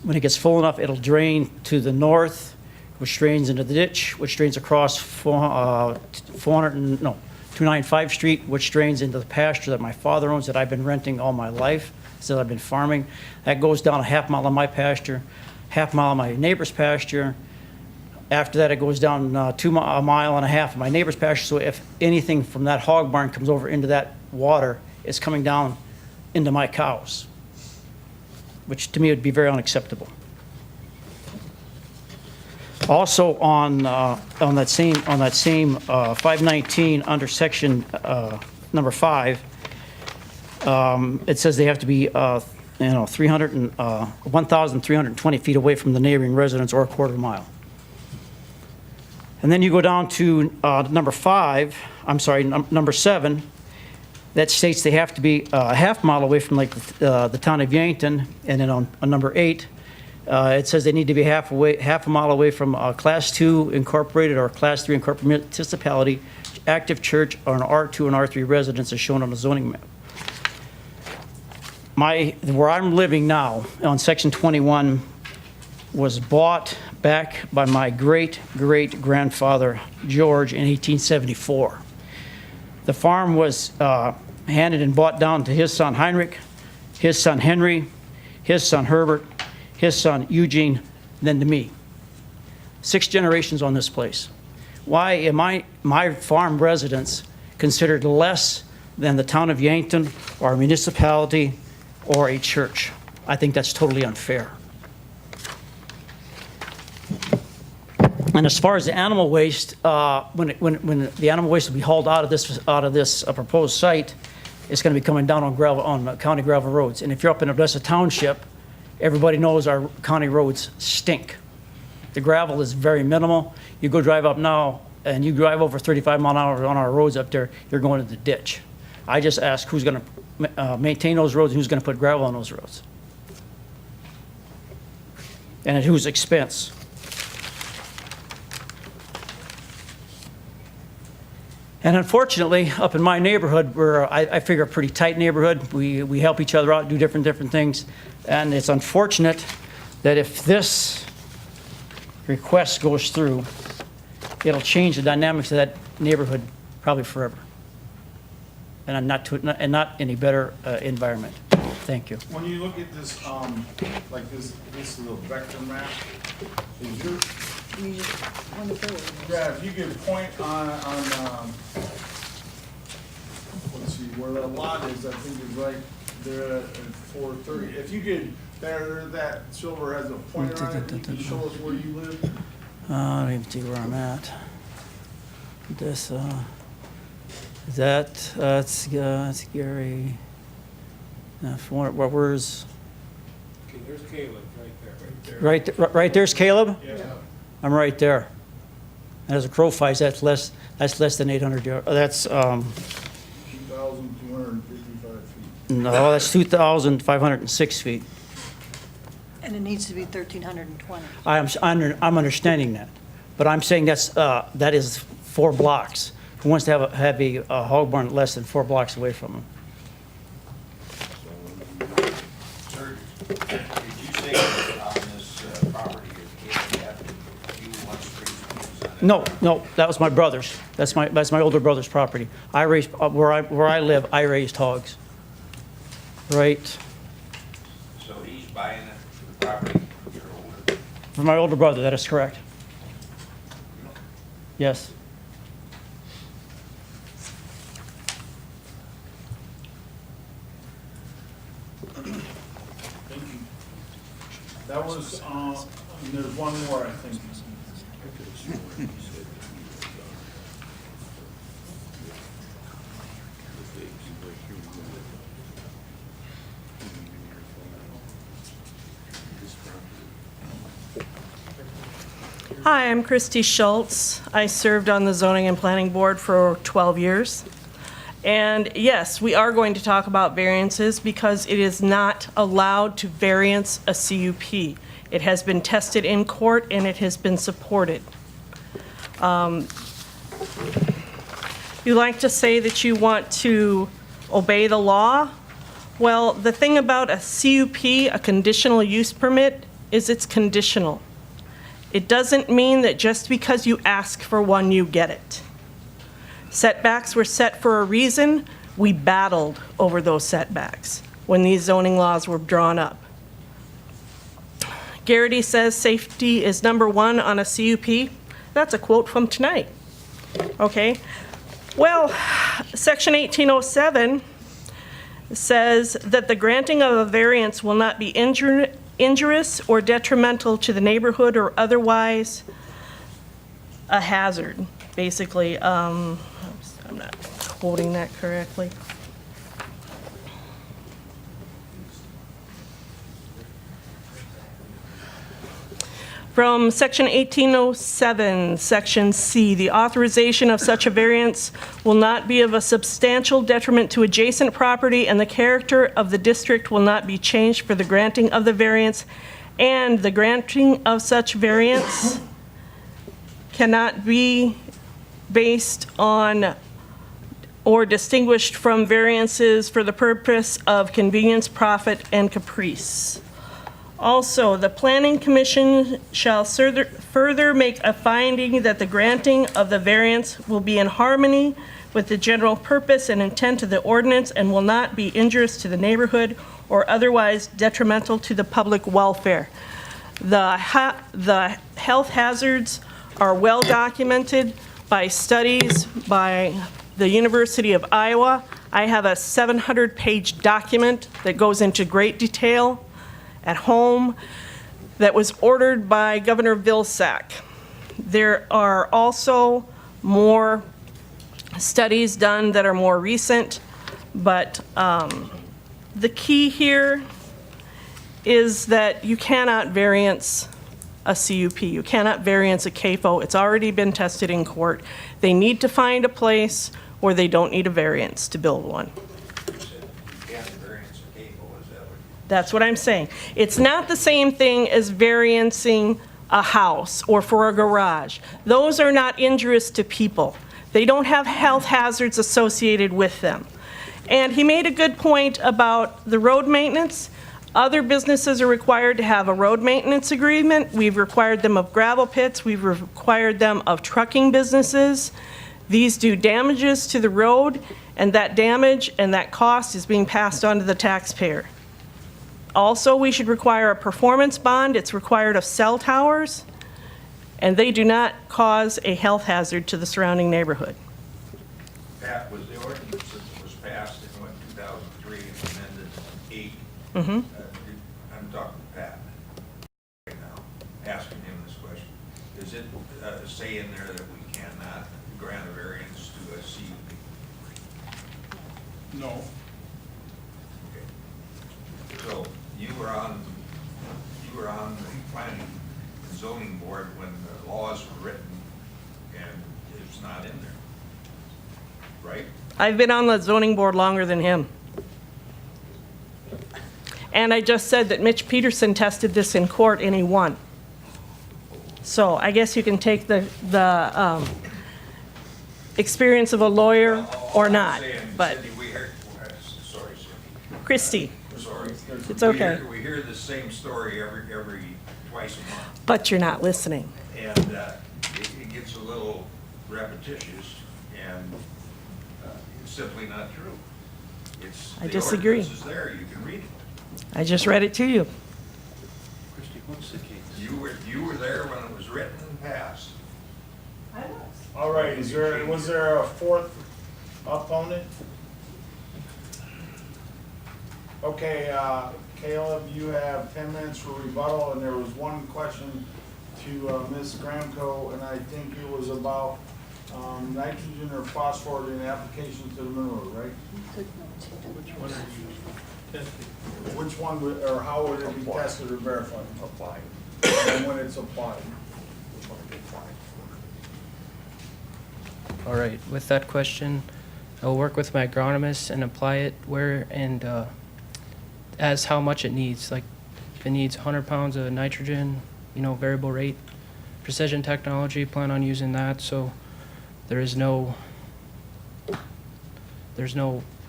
When it gets full enough, it'll drain to the north, which drains into the ditch, which drains across 295 Street, which drains into the pasture that my father owns that I've been renting all my life, since I've been farming. That goes down a half mile on my pasture, half mile on my neighbor's pasture. After that, it goes down a mile and a half of my neighbor's pasture. So if anything from that hog barn comes over into that water, it's coming down into my cows, which to me would be very unacceptable. Also on that same 519 under section number 5, it says they have to be 1,320 feet away from the neighboring residence or a quarter mile. And then you go down to number 7, that states they have to be a half mile away from the town of Yankton. And then on number 8, it says they need to be half a mile away from a Class 2 incorporated or Class 3 incorporated municipality, active church, or an R2 and R3 residence as shown on the zoning map. Where I'm living now on section 21 was bought back by my great-great-grandfather George in 1874. The farm was handed and bought down to his son Heinrich, his son Henry, his son Herbert, his son Eugene, then to me. 6 generations on this place. Why am my farm residents considered less than the town of Yankton or a municipality or a church? I think that's totally unfair. And as far as the animal waste, when the animal waste will be hauled out of this proposed site, it's going to be coming down on county gravel roads. And if you're up in Odessa Township, everybody knows our county roads stink. The gravel is very minimal. You go drive up now, and you drive over 35 mile an hour on our roads up there, you're going to the ditch. I just ask who's going to maintain those roads and who's going to put gravel on those roads, and at whose expense. And unfortunately, up in my neighborhood, I figure a pretty tight neighborhood. We help each other out, do different things. And it's unfortunate that if this request goes through, it'll change the dynamics of that neighborhood probably forever. And not any better environment. Thank you. When you look at this, like this little vector map, is your yeah, if you could point on let's see where that lot is. I think it's right there at 430. If you could, that silver has a pointer on it. You can show us where you live. Let me see where I'm at. This that's Gary. Where's? Okay, there's Caleb right there. Right there's Caleb. Yeah. I'm right there. And as a crow flies, that's less than 800 yards. That's 2,255 feet. no, that's 2,506 feet. And it needs to be 1,320. I'm understanding that, but I'm saying that is 4 blocks. Who wants to have a hog barn less than 4 blocks away from them? So Did you say on this property you had a few one-street on it? No, that was my brother's. That's my older brother's property. I raised, where I live, I raised hogs. Right, So he's buying it, the property from your older? for my older brother, that is correct. Yes. That was, and there's one more, I think. Hi, I'm Christy Schultz. I served on the Zoning and Planning Board for 12 years. And yes, we are going to talk about variances because it is not allowed to variance a CUP. It has been tested in court and it has been supported. You like to say that you want to obey the law? Well, the thing about a CUP, a conditional use permit, is it's conditional. It doesn't mean that just because you ask for one, you get it. Setbacks were set for a reason. We battled over those setbacks when these zoning laws were drawn up. Garrity says safety is #1 on a CUP. That's a quote from tonight. Okay. Well, Section 1807 says that the granting of a variance will not be injurious or detrimental to the neighborhood or otherwise a hazard. Basically, I'm not quoting that correctly. From Section 1807, Section C, the authorization of such a variance will not be of a substantial detriment to adjacent property, and the character of the district will not be changed for the granting of the variance, and the granting of such variance cannot be based on or distinguished from variances for the purpose of convenience, profit, and caprice. Also, the Planning Commission shall further make a finding that the granting of the variance will be in harmony with the general purpose and intent of the ordinance and will not be injurious to the neighborhood or otherwise detrimental to the public welfare. The health hazards are well documented by studies by the University of Iowa. I have a 700-page document that goes into great detail at home that was ordered by Governor Vilsack. There are also more studies done that are more recent, but the key here is that you cannot variance a CUP. You cannot variance a CAFO. It's already been tested in court. They need to find a place where they don't need a variance to build one. That's what I'm saying. It's not the same thing as variancing a house or for a garage. Those are not injurious to people. They don't have health hazards associated with them. And he made a good point about the road maintenance. Other businesses are required to have a road maintenance agreement. We've required them of gravel pits. We've required them of trucking businesses. These do damages to the road, and that damage and that cost is being passed on to the taxpayer. Also, we should require a performance bond. It's required of cell towers, and they do not cause a health hazard to the surrounding neighborhood. Pat, was the ordinance that was passed in 2003 and amended 8? Mm-hmm. I'm talking to Pat right now, asking him this question. Does it say in there that we cannot grant a variance to a CUP? No. So you were on the planning and zoning board when the laws were written, and it's not in there, right? I've been on the zoning board longer than him. And I just said that Mitch Peterson tested this in court and he won. So I guess you can take the experience of a lawyer or not, but. Sorry, Cindy. Christy. sorry. It's okay. We hear the same story every twice a month. But you're not listening. And it gets a little repetitious, and it's simply not true. It's I disagree. The ordinance is there, you can read it. I just read it to you. Christie, what's the case? You were there when it was written and passed. All right, was there a fourth opponent? Okay, Caleb, you have 10 minutes for rebuttal, and there was one question to Ms. Gramco, and I think it was about nitrogen or phosphorus in application to the mineral, right? Which one are you testing? Which one, or how would it be tested or verified? Applied. And when it's applied? Which one to apply? All right, with that question, I'll work with my agronomist and apply it where and as how much it needs. Like if it needs 100 pounds of nitrogen, variable rate, precision technology, plan on using that. So there's no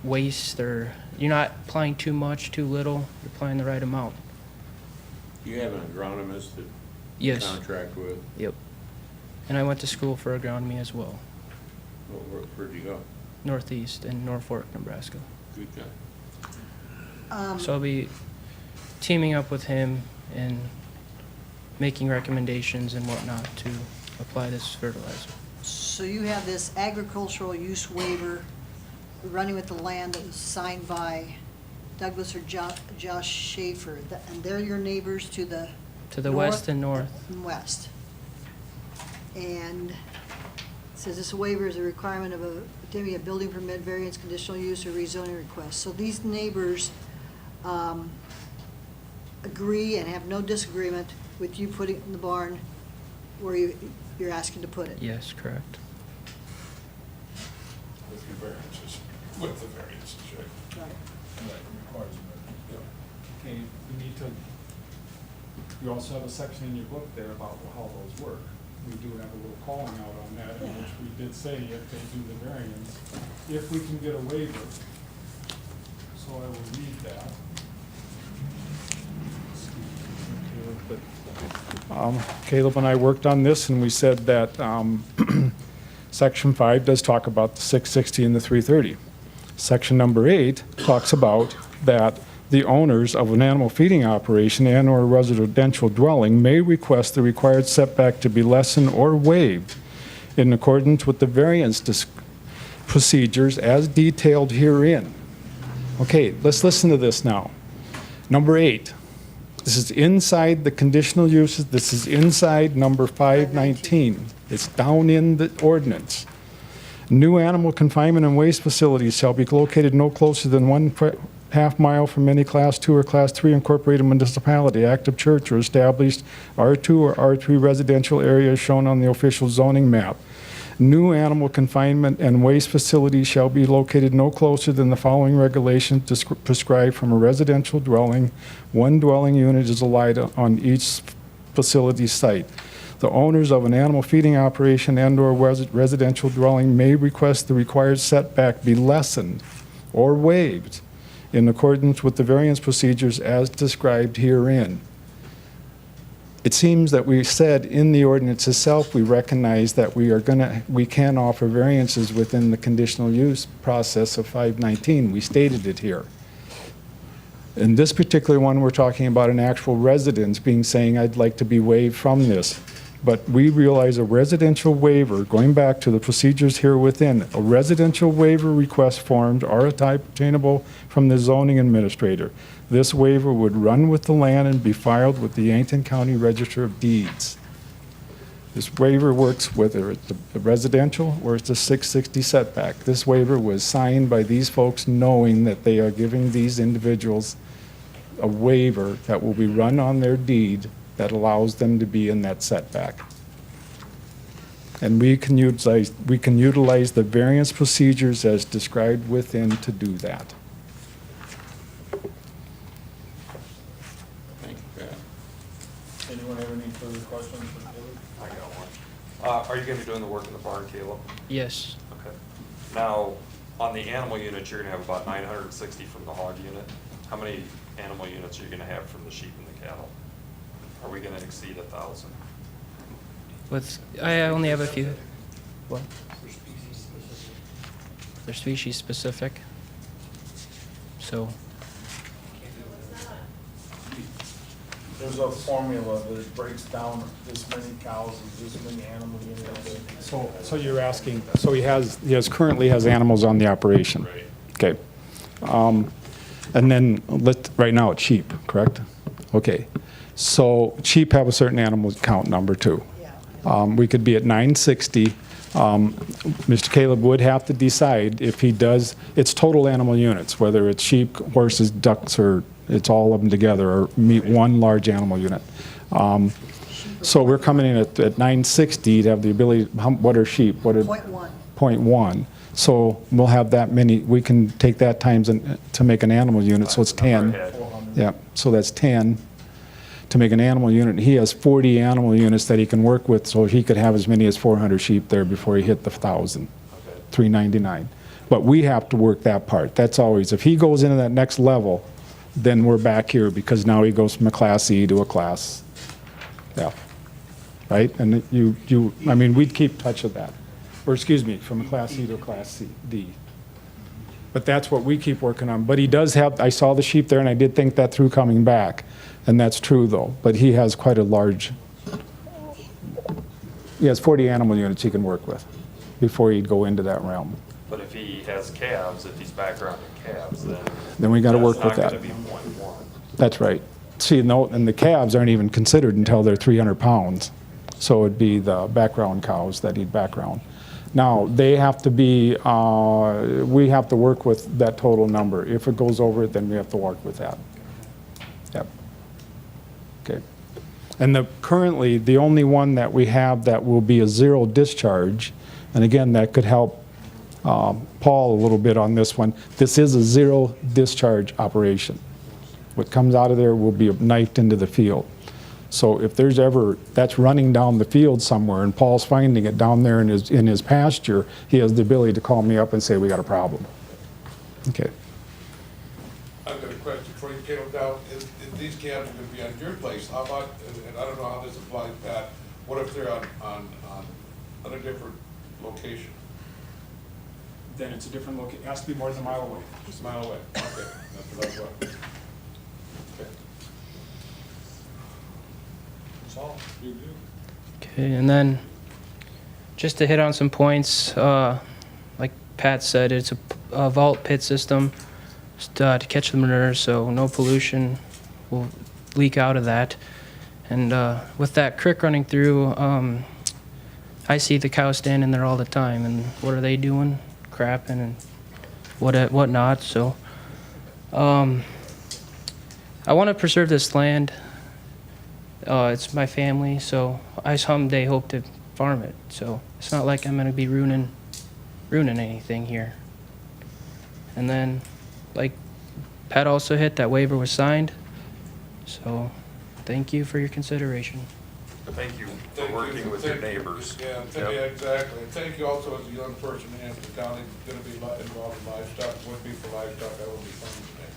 waste, or you're not applying too much, too little. You're applying the right amount. You have an agronomist that you Yes. contract with? Yep. And I went to school for agronomy as well. Where'd you go? Northeast in Norfolk, Nebraska. Good guy. So I'll be teaming up with him and making recommendations and whatnot to apply this fertilizer. So you have this agricultural use waiver running with the land that was signed by Douglas or Josh Schaefer, and they're your neighbors to the West and north. and west. And it says this waiver is a requirement of obtaining a building permit, variance, conditional use, or rezoning request. So these neighbors agree and have no disagreement with you putting it in the barn where you're asking to put it? Yes, correct. With your variances, with the variances, right? Right. Okay, you also have a section in your book there about how those work. We do have a little calling out on that, in which we did say if they do the variance, if we can get a waiver. So I will read that. Caleb and I worked on this, and we said that Section 5 does talk about the 660 and the 330. Section number 8 talks about that the owners of an animal feeding operation and/or residential dwelling may request the required setback to be lessened or waived in accordance with the variance procedures as detailed herein. Okay, let's listen to this now. Number 8. This is inside the conditional uses. This is inside number 519. It's down in the ordinance. New animal confinement and waste facilities shall be located no closer than 1/2 mile from any Class 2 or Class 3 incorporated municipality, active church, or established R2 or R3 residential area shown on the official zoning map. New animal confinement and waste facilities shall be located no closer than the following regulations prescribed from a residential dwelling. One dwelling unit is allowed on each facility site. The owners of an animal feeding operation and/or residential dwelling may request the required setback be lessened or waived in accordance with the variance procedures as described herein. It seems that we said in the ordinance itself, we recognize that we can offer variances within the conditional use process of 519. We stated it here. In this particular one, we're talking about an actual residence saying, I'd like to be waived from this. But we realize a residential waiver, going back to the procedures here within, a residential waiver request forms are obtainable from the zoning administrator. This waiver would run with the land and be filed with the Yankton County Register of Deeds. This waiver works whether it's a residential or it's a 660 setback. This waiver was signed by these folks knowing that they are giving these individuals a waiver that will be run on their deed that allows them to be in that setback. And we can utilize the variance procedures as described within to do that. Thank you, Pat. Anyone have any further questions for Caleb? I got one. Are you gonna be doing the work in the barn, Caleb? Yes. Okay. Now, on the animal units, you're gonna have about 960 from the hog unit. How many animal units are you gonna have from the sheep and the cattle? Are we gonna exceed 1,000? I only have a few. What? They're species specific. So, There's a formula that breaks down this many cows and this many animal units. So you're asking, so currently has animals on the operation? Right. Okay. And then, right now it's sheep, correct? Okay. So sheep have a certain animal count number too. We could be at 960. Mr. Caleb would have to decide if he does, it's total animal units, whether it's sheep, horses, ducks, or it's all of them together, or meet one large animal unit. So we're coming in at 960 to have the ability, what are sheep? What are 0.1. 0.1. So we'll have that many, we can take that times to make an animal unit, so it's 10. Yeah, so that's 10 to make an animal unit. He has 40 animal units that he can work with, so he could have as many as 400 sheep there before he hit the 1,000, 399. But we have to work that part. That's always, if he goes into that next level, then we're back here, because now he goes from a Class E to a Class F, right? And I mean, we'd keep touch of that. Or excuse me, from a Class E to a Class D. But that's what we keep working on. But he does have, I saw the sheep there, and I did think that through coming back. And that's true, though. But he has quite a large, he has 40 animal units he can work with before he'd go into that realm. But if he has calves, if he's background in calves, Then we got to work with that. That's not gonna be 0.1. That's right. See, no, and the calves aren't even considered until they're 300 pounds. So it'd be the background cows that he'd background. Now, they have to be, we have to work with that total number. If it goes over it, then we have to work with that. Yep. Okay. And currently, the only one that we have that will be a zero discharge, and again, that could help Paul a little bit on this one. This is a zero discharge operation. What comes out of there will be knifed into the field. So if there's ever, that's running down the field somewhere and Paul's finding it down there in his pasture, he has the ability to call me up and say, we got a problem. Okay. I've got a question for you, Caleb. Now, if these calves are gonna be on your place, how about, and I don't know how this applies, Pat, what if they're on a different location? Then it's a different location. It has to be more than a mile away. Just a mile away, okay, that's what I thought. Okay. That's all you do. okay, and then just to hit on some points, like Pat said, it's a vault pit system to catch the manure, so no pollution will leak out of that. And with that creek running through, I see the cows standing there all the time, and what are they doing? Crapping and whatnot. So I want to preserve this land. It's my family, so I someday hope to farm it. So it's not like I'm going to be ruining anything here. And then, like Pat also hit, that waiver was signed. So thank you for your consideration. Thank you for working with your neighbors. Yeah, yeah, exactly. And thank you also as a young person in Hampton County, gonna be involved in livestock, would be for livestock, I will be farming today.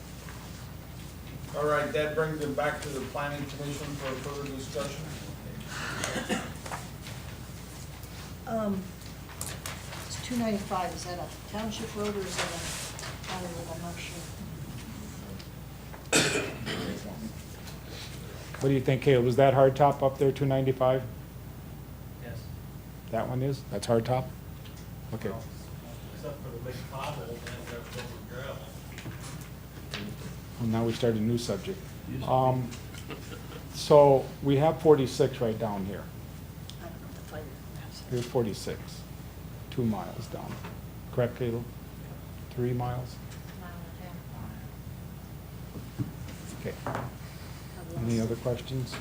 All right, that brings it back to the planning commission for further discussion. It's 295, is that a township road or is that a county road? I'm not sure. What do you think, Caleb? Was that hard top up there, 295? Yes. That one is? That's hard top? Okay. Except for the big pothole, and that's over gravel. Well, now we start a new subject. So we have 46 right down here. I don't know if I Here's 46, 2 miles down. Correct, Caleb? 3 miles? Okay. Any other questions?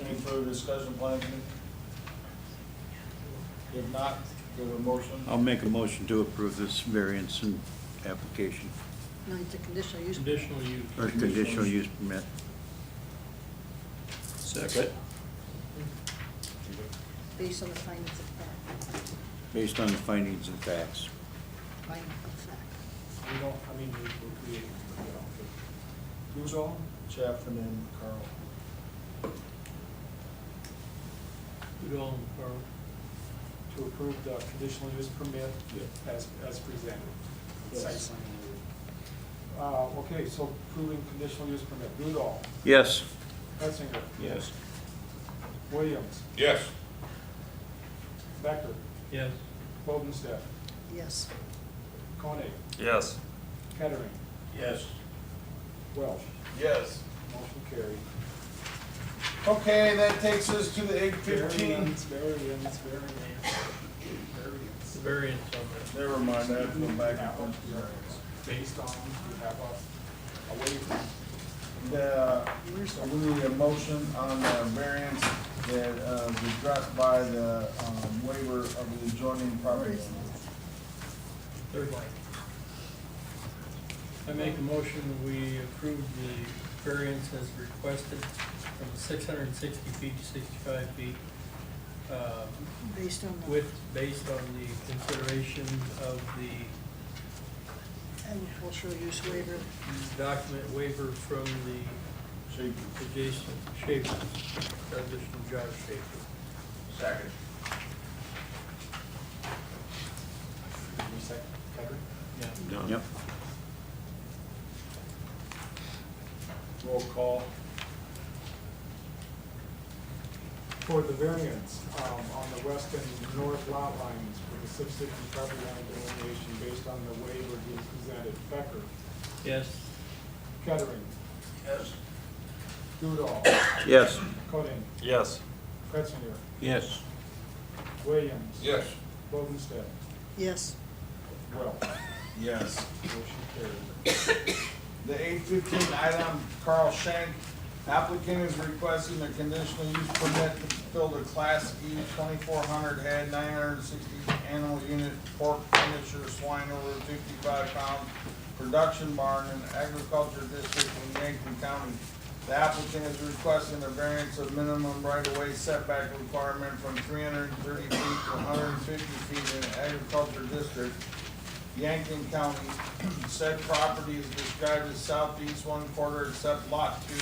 Any further discussion, planning committee? If not, give a motion. I'll make a motion to approve this variance and application, No, it's a conditional use. Conditional use. or conditional use permit. Second. Based on the findings of fact. Based on the findings and facts. Finding of fact. We don't, I mean, we're creating, who's all? Jeff and then Carl. Udall and Carl. To approve the conditional use permit as presented. Yes. Site plan. Okay, so approving conditional use permit, Goodall, Yes. Etzinger, Yes. Williams, Yes. Becker, Yes. Bodenstedt, Yes. Koenig, Yes. Kettering, Yes. Welsh. Yes. Motion carried. Okay, that takes us to the 8:15. Variance. The variance on that. Never mind, I have to go back and punch the variance. Based on, you have a waiver. We need a motion on the variance that was addressed by the waiver of the adjoining property. Third line. I make a motion, we approve the variance as requested from 660 feet to 65 feet. Based on the Based on the consideration of the agricultural use waiver. document waiver from the adjacent Schaefer, additional Josh Schaefer. Second. Yeah. Yep. Roll call. For the variance on the west and north lot lines for the 660 property line delineation based on the waiver being presented, Becker, Yes. Kettering, Yes. Goodall, Yes. Koenig, Yes. Petzinger, Yes. Williams, Yes. Bodenstedt, Yes. Welch. Yes. Motion carried. The 8:15 item, Carl Shank, applicant is requesting a conditional use permit to build a Class E 2,400 head, 960 animal unit pork finisher swine over 55 pound production barn in the agriculture district in Yankton County. The applicant is requesting a variance of minimum right-of-way setback requirement from 330 feet to 150 feet in the agriculture district, Yankton County. Said property is described as southeast 1/4 except lot 2,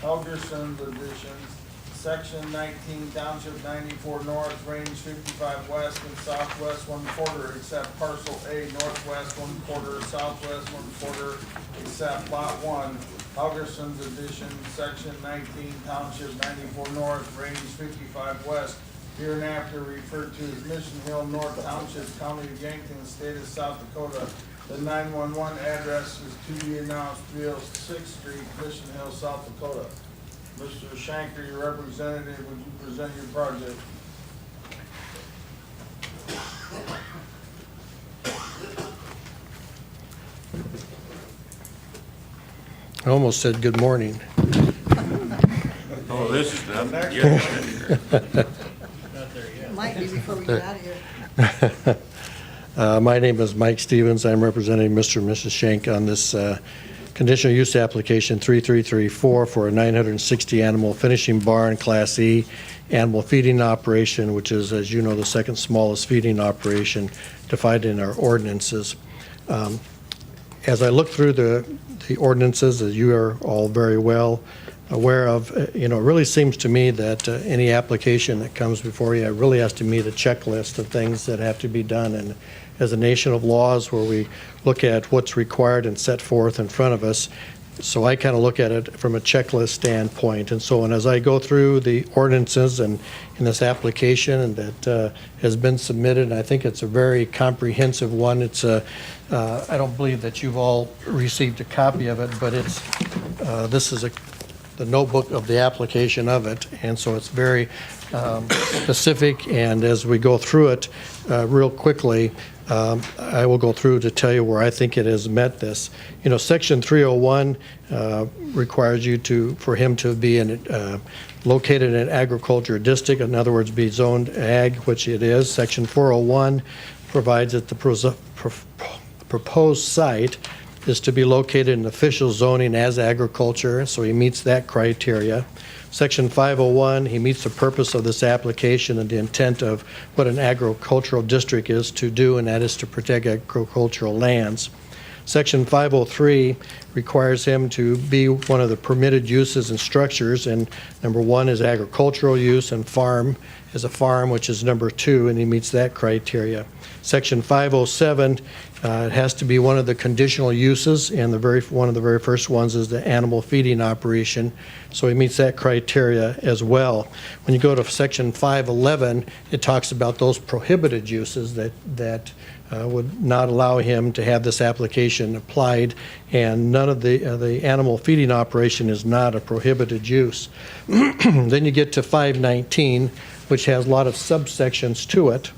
Helgerson's additions, section 19, township 94 north, range 55 west and southwest 1/4 except parcel A, northwest 1/4, southwest 1/4 except lot 1, Helgerson's addition, section 19, township 94 north, range 55 west, hereinafter referred to as Mission Hill North Township, County of Yankton, State of South Dakota. The 911 address is to be announced 306th Street, Mission Hill, South Dakota. Mr. Shanker, your representative, would you present your project? I almost said good morning. Oh, this is not, Not there yet. Might be before we get out of here. My name is Mike Stevens. I'm representing Mr. and Mrs. Shank on this conditional use application 3334 for a 960 animal finishing barn, Class E, animal feeding operation, which is, as you know, the second smallest feeding operation defined in our ordinances. As I look through the ordinances, as you are all very well aware of, it really seems to me that any application that comes before you really has to meet a checklist of things that have to be done. And as a nation of laws where we look at what's required and set forth in front of us, so I kind of look at it from a checklist standpoint. And so, and as I go through the ordinances and in this application that has been submitted, and I think it's a very comprehensive one. It's I don't believe that you've all received a copy of it, but it's this is the notebook of the application of it, and so it's very specific. And as we go through it real quickly, I will go through to tell you where I think it has met this. You know, Section 301 requires for him to be located in an agriculture district, in other words, be zoned ag, which it is. Section 401 provides that the proposed site is to be located in official zoning as agriculture, so he meets that criteria. Section 501, he meets the purpose of this application and the intent of what an agricultural district is to do, and that is to protect agricultural lands. Section 503 requires him to be one of the permitted uses and structures, and number 1 is agricultural use, and farm is a farm, which is number 2, and he meets that criteria. Section 507, it has to be one of the conditional uses, and one of the very first ones is the animal feeding operation, so he meets that criteria as well. When you go to Section 511, it talks about those prohibited uses that would not allow him to have this application applied, and none of the animal feeding operation is not a prohibited use. Then you get to 519, which has a lot of subsections to it.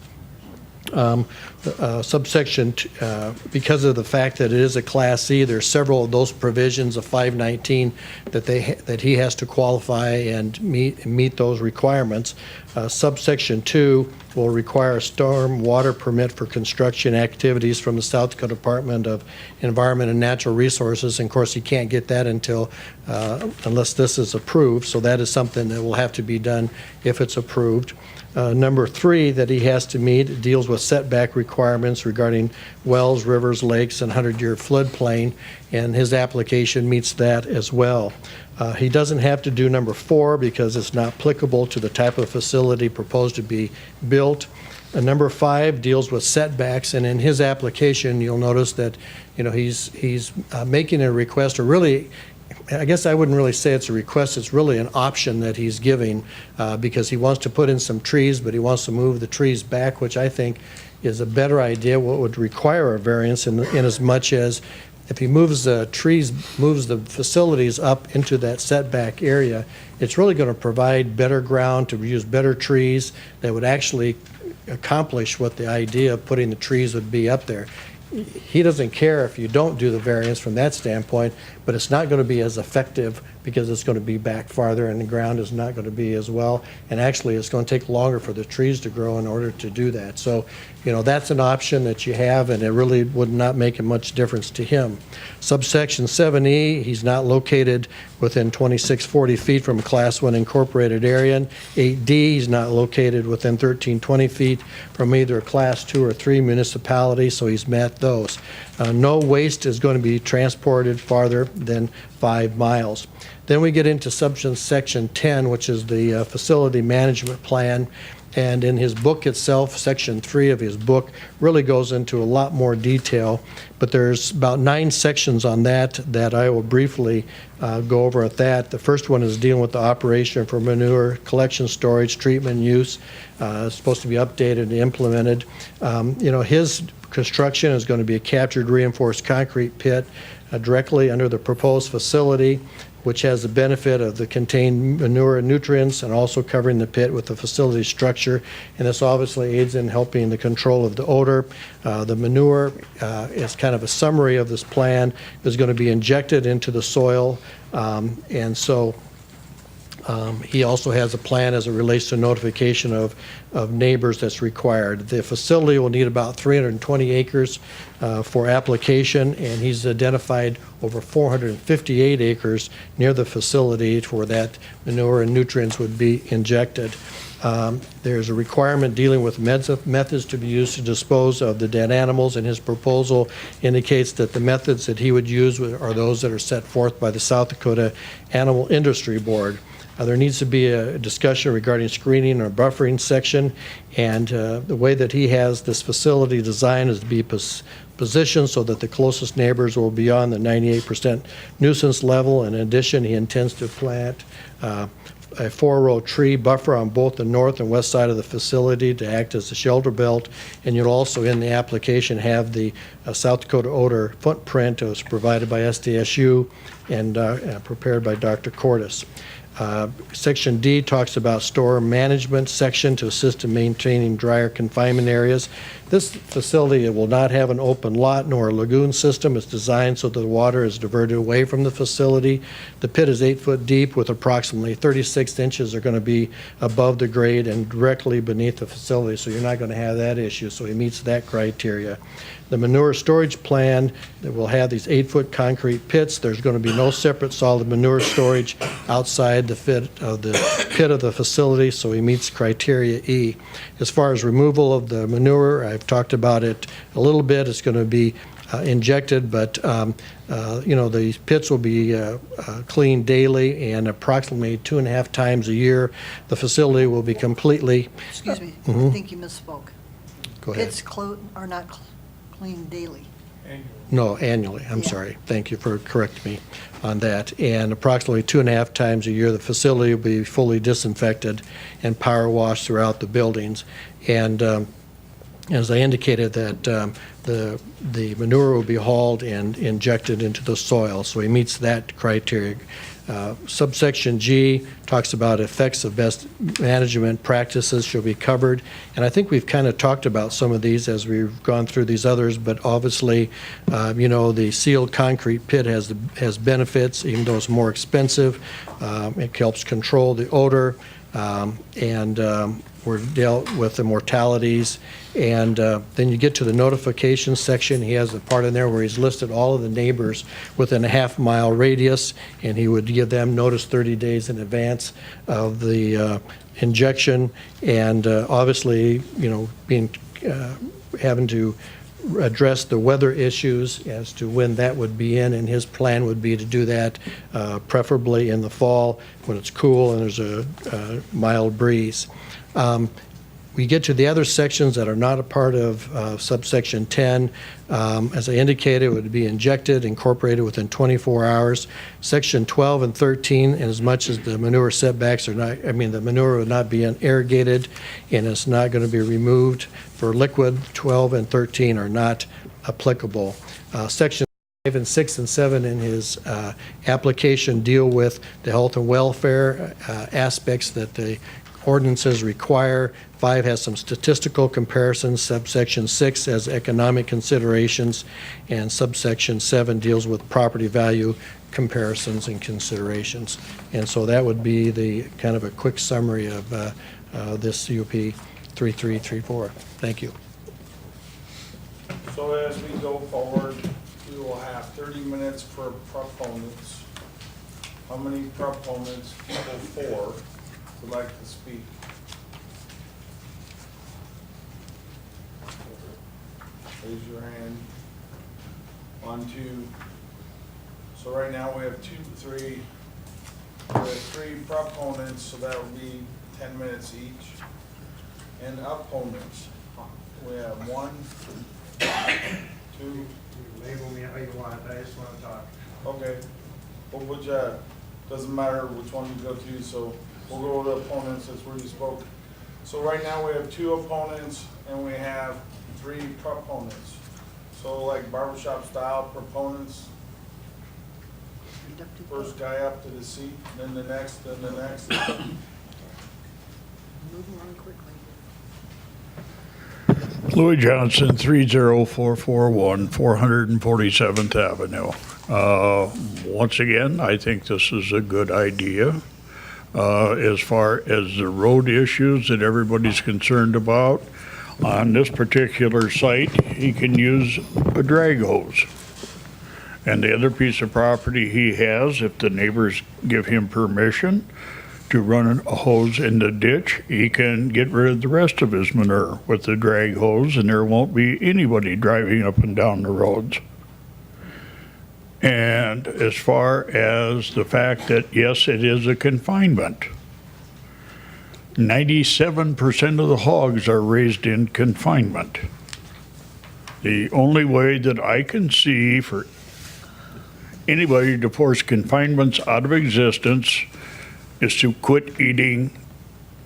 Subsection, because of the fact that it is a Class C, there's several of those provisions of 519 that he has to qualify and meet those requirements. Subsection 2 will require a storm water permit for construction activities from the South Dakota Department of Environment and Natural Resources. And of course, he can't get that unless this is approved. So that is something that will have to be done if it's approved. Number 3 that he has to meet deals with setback requirements regarding wells, rivers, lakes, and 100-year floodplain, and his application meets that as well. He doesn't have to do number 4 because it's not applicable to the type of facility proposed to be built. Number 5 deals with setbacks, and in his application, you'll notice that he's making a request, or really, I guess I wouldn't really say it's a request, it's really an option that he's giving because he wants to put in some trees, but he wants to move the trees back, which I think is a better idea, what would require a variance in as much as if he moves the facilities up into that setback area, it's really going to provide better ground to use better trees that would actually accomplish what the idea of putting the trees would be up there. He doesn't care if you don't do the variance from that standpoint, but it's not going to be as effective because it's going to be back farther and the ground is not going to be as well. And actually, it's going to take longer for the trees to grow in order to do that. So, that's an option that you have, and it really would not make a much difference to him. Subsection 7E, he's not located within 2640 feet from a Class 1 incorporated area. 8D, he's not located within 1320 feet from either a Class 2 or 3 municipality, so he's met those. No waste is going to be transported farther than 5 miles. Then we get into Section 10, which is the facility management plan. And in his book itself, Section 3 of his book really goes into a lot more detail. But there's about 9 sections on that I will briefly go over at that. The first one is dealing with the operation for manure collection, storage, treatment, and use. It's supposed to be updated and implemented. His construction is going to be a captured reinforced concrete pit directly under the proposed facility, which has the benefit of the contained manure and nutrients and also covering the pit with the facility structure. And this obviously aids in helping the control of the odor. The manure is kind of a summary of this plan, is going to be injected into the soil. And so he also has a plan as it relates to notification of neighbors that's required. The facility will need about 320 acres for application, and he's identified over 458 acres near the facility where that manure and nutrients would be injected. There's a requirement dealing with methods to be used to dispose of the dead animals, and his proposal indicates that the methods that he would use are those that are set forth by the South Dakota Animal Industry Board. There needs to be a discussion regarding screening or buffering section, and the way that he has this facility designed is to be positioned so that the closest neighbors will be on the 98% nuisance level. In addition, he intends to plant a 4-row tree buffer on both the north and west side of the facility to act as a shelter belt. And you'll also, in the application, have the South Dakota odor footprint that was provided by SDSU and prepared by Dr. Cordes. Section D talks about store management section to assist in maintaining dryer confinement areas. This facility will not have an open lot nor a lagoon system. It's designed so that the water is diverted away from the facility. The pit is 8 foot deep with approximately 36 inches are going to be above the grade and directly beneath the facility, so you're not going to have that issue, so he meets that criteria. The manure storage plan that will have these 8 foot concrete pits. There's going to be no separate solid manure storage outside the pit of the facility, so he meets criteria E. As far as removal of the manure, I've talked about it a little bit. It's going to be injected, but the pits will be cleaned daily and approximately 2.5 times a year. The facility will be completely. Excuse me, I think you misspoke. Go ahead. Pits are not cleaned daily. No, annually. I'm sorry. Thank you for correcting me on that. And approximately 2.5 times a year, the facility will be fully disinfected and power washed throughout the buildings. And as I indicated, that the manure will be hauled and injected into the soil, so he meets that criteria. Subsection G talks about effects of best management practices shall be covered, and I think we've kind of talked about some of these as we've gone through these others, but obviously, the sealed concrete pit has benefits, even though it's more expensive. It helps control the odor, and we're dealt with the mortalities. And then you get to the notification section. He has a part in there where he's listed all of the neighbors within a half-mile radius, and he would give them notice 30 days in advance of the injection. And obviously, having to address the weather issues as to when that would be in, and his plan would be to do that preferably in the fall when it's cool and there's a mild breeze. We get to the other sections that are not a part of subsection 10. As I indicated, it would be injected, incorporated within 24 hours. Section 12 and 13, and as much as the manure setbacks are not, the manure would not be irrigated and it's not going to be removed for liquid, 12 and 13 are not applicable. Section 5 and 6 and 7 in his application deal with the health and welfare aspects that the ordinances require. 5 has some statistical comparisons. Subsection 6 has economic considerations, and subsection 7 deals with property value comparisons and considerations. And so that would be the kind of a quick summary of this CUP 3334. Thank you. So as we go forward, we will have 30 minutes for proponents. How many proponents, people 4, would like to speak? Raise your hand. 1, 2. So right now we have 2, 3. We have 3 proponents, so that would be 10 minutes each. And opponents, we have 1, 2. Label me how you want, I just want to talk. Okay. Well, doesn't matter which one you go to, so we'll go to opponents, that's where you spoke. So right now we have 2 opponents and we have 3 proponents. So like barbershop style proponents. First guy up to the seat, then the next, then the next. Moving on quickly. Louis Johnson, 30441 447th Avenue. Once again, I think this is a good idea. As far as the road issues that everybody's concerned about, on this particular site, he can use a drag hose. And the other piece of property he has, if the neighbors give him permission to run a hose in the ditch, he can get rid of the rest of his manure with the drag hose, and there won't be anybody driving up and down the roads. And as far as the fact that, yes, it is a confinement, 97% of the hogs are raised in confinement. The only way that I can see for anybody to force confinements out of existence is to quit eating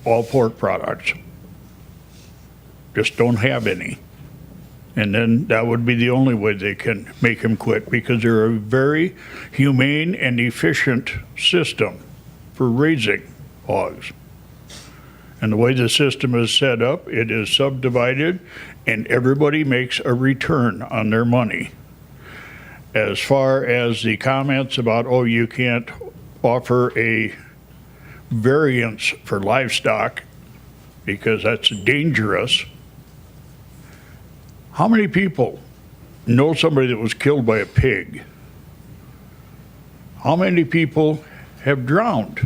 all pork products. Just don't have any. And then that would be the only way they can make him quit, because they're a very humane and efficient system. for raising hogs. And the way the system is set up, it is subdivided and everybody makes a return on their money. As far as the comments about, oh, you can't offer a variance for livestock because that's dangerous. How many people know somebody that was killed by a pig? How many people have drowned?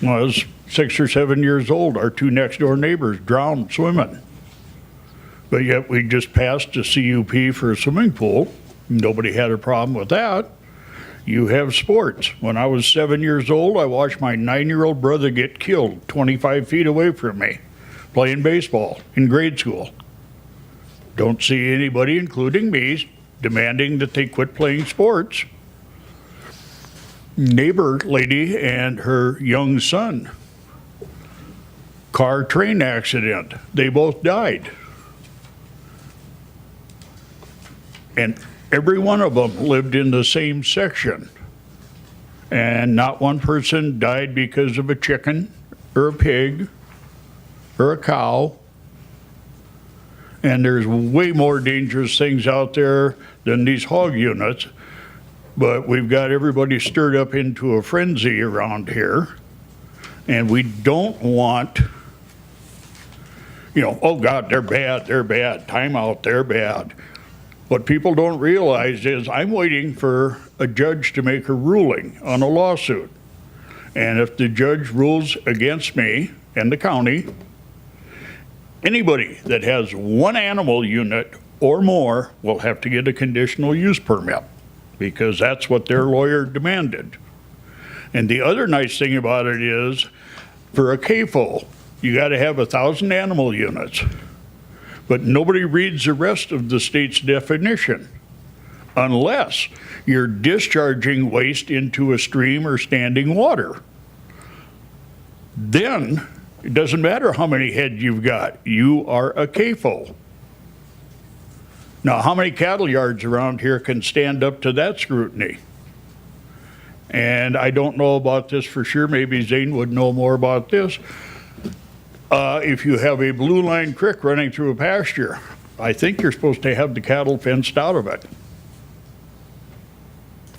When I was 6 or 7 years old, our 2 next door neighbors drowned swimming. But yet we just passed a CUP for a swimming pool. Nobody had a problem with that. You have sports. When I was 7 years old, I watched my 9-year-old brother get killed 25 feet away from me, playing baseball in grade school. Don't see anybody, including me, demanding that they quit playing sports. Neighbor lady and her young son, car train accident. They both died. And every one of them lived in the same section. And not one person died because of a chicken or a pig or a cow. And there's way more dangerous things out there than these hog units. But we've got everybody stirred up into a frenzy around here. And we don't want, you know, oh God, they're bad, time out, they're bad. What people don't realize is I'm waiting for a judge to make a ruling on a lawsuit. And if the judge rules against me and the county, anybody that has 1 animal unit or more will have to get a conditional use permit because that's what their lawyer demanded. And the other nice thing about it is for a CAFO, you got to have 1,000 animal units. But nobody reads the rest of the state's definition unless you're discharging waste into a stream or standing water. Then it doesn't matter how many heads you've got, you are a CAFO. Now, how many cattle yards around here can stand up to that scrutiny? And I don't know about this for sure, maybe Zane would know more about this. If you have a blue line creek running through a pasture, I think you're supposed to have the cattle fenced out of it.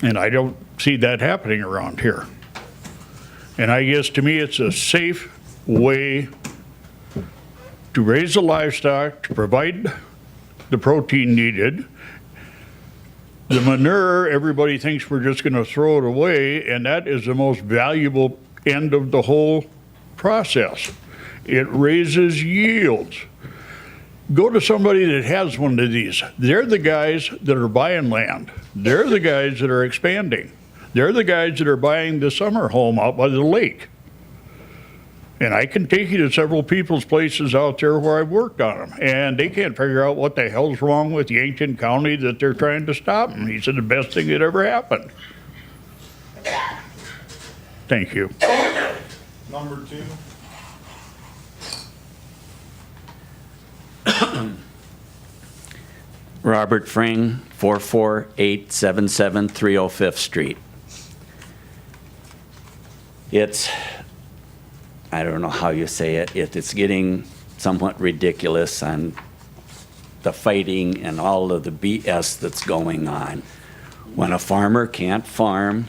And I don't see that happening around here. And I guess to me it's a safe way to raise the livestock, to provide the protein needed. The manure, everybody thinks we're just going to throw it away, and that is the most valuable end of the whole process. It raises yields. Go to somebody that has one of these. They're the guys that are buying land. They're the guys that are expanding. They're the guys that are buying the summer home out by the lake. And I can take you to several people's places out there where I've worked on them, and they can't figure out what the hell's wrong with Yankton County that they're trying to stop them. He said the best thing that ever happened. Thank you. Number 2. Robert Fring, 44877 305th Street. It's, I don't know how you say it, it's getting somewhat ridiculous on the fighting and all of the BS that's going on. When a farmer can't farm,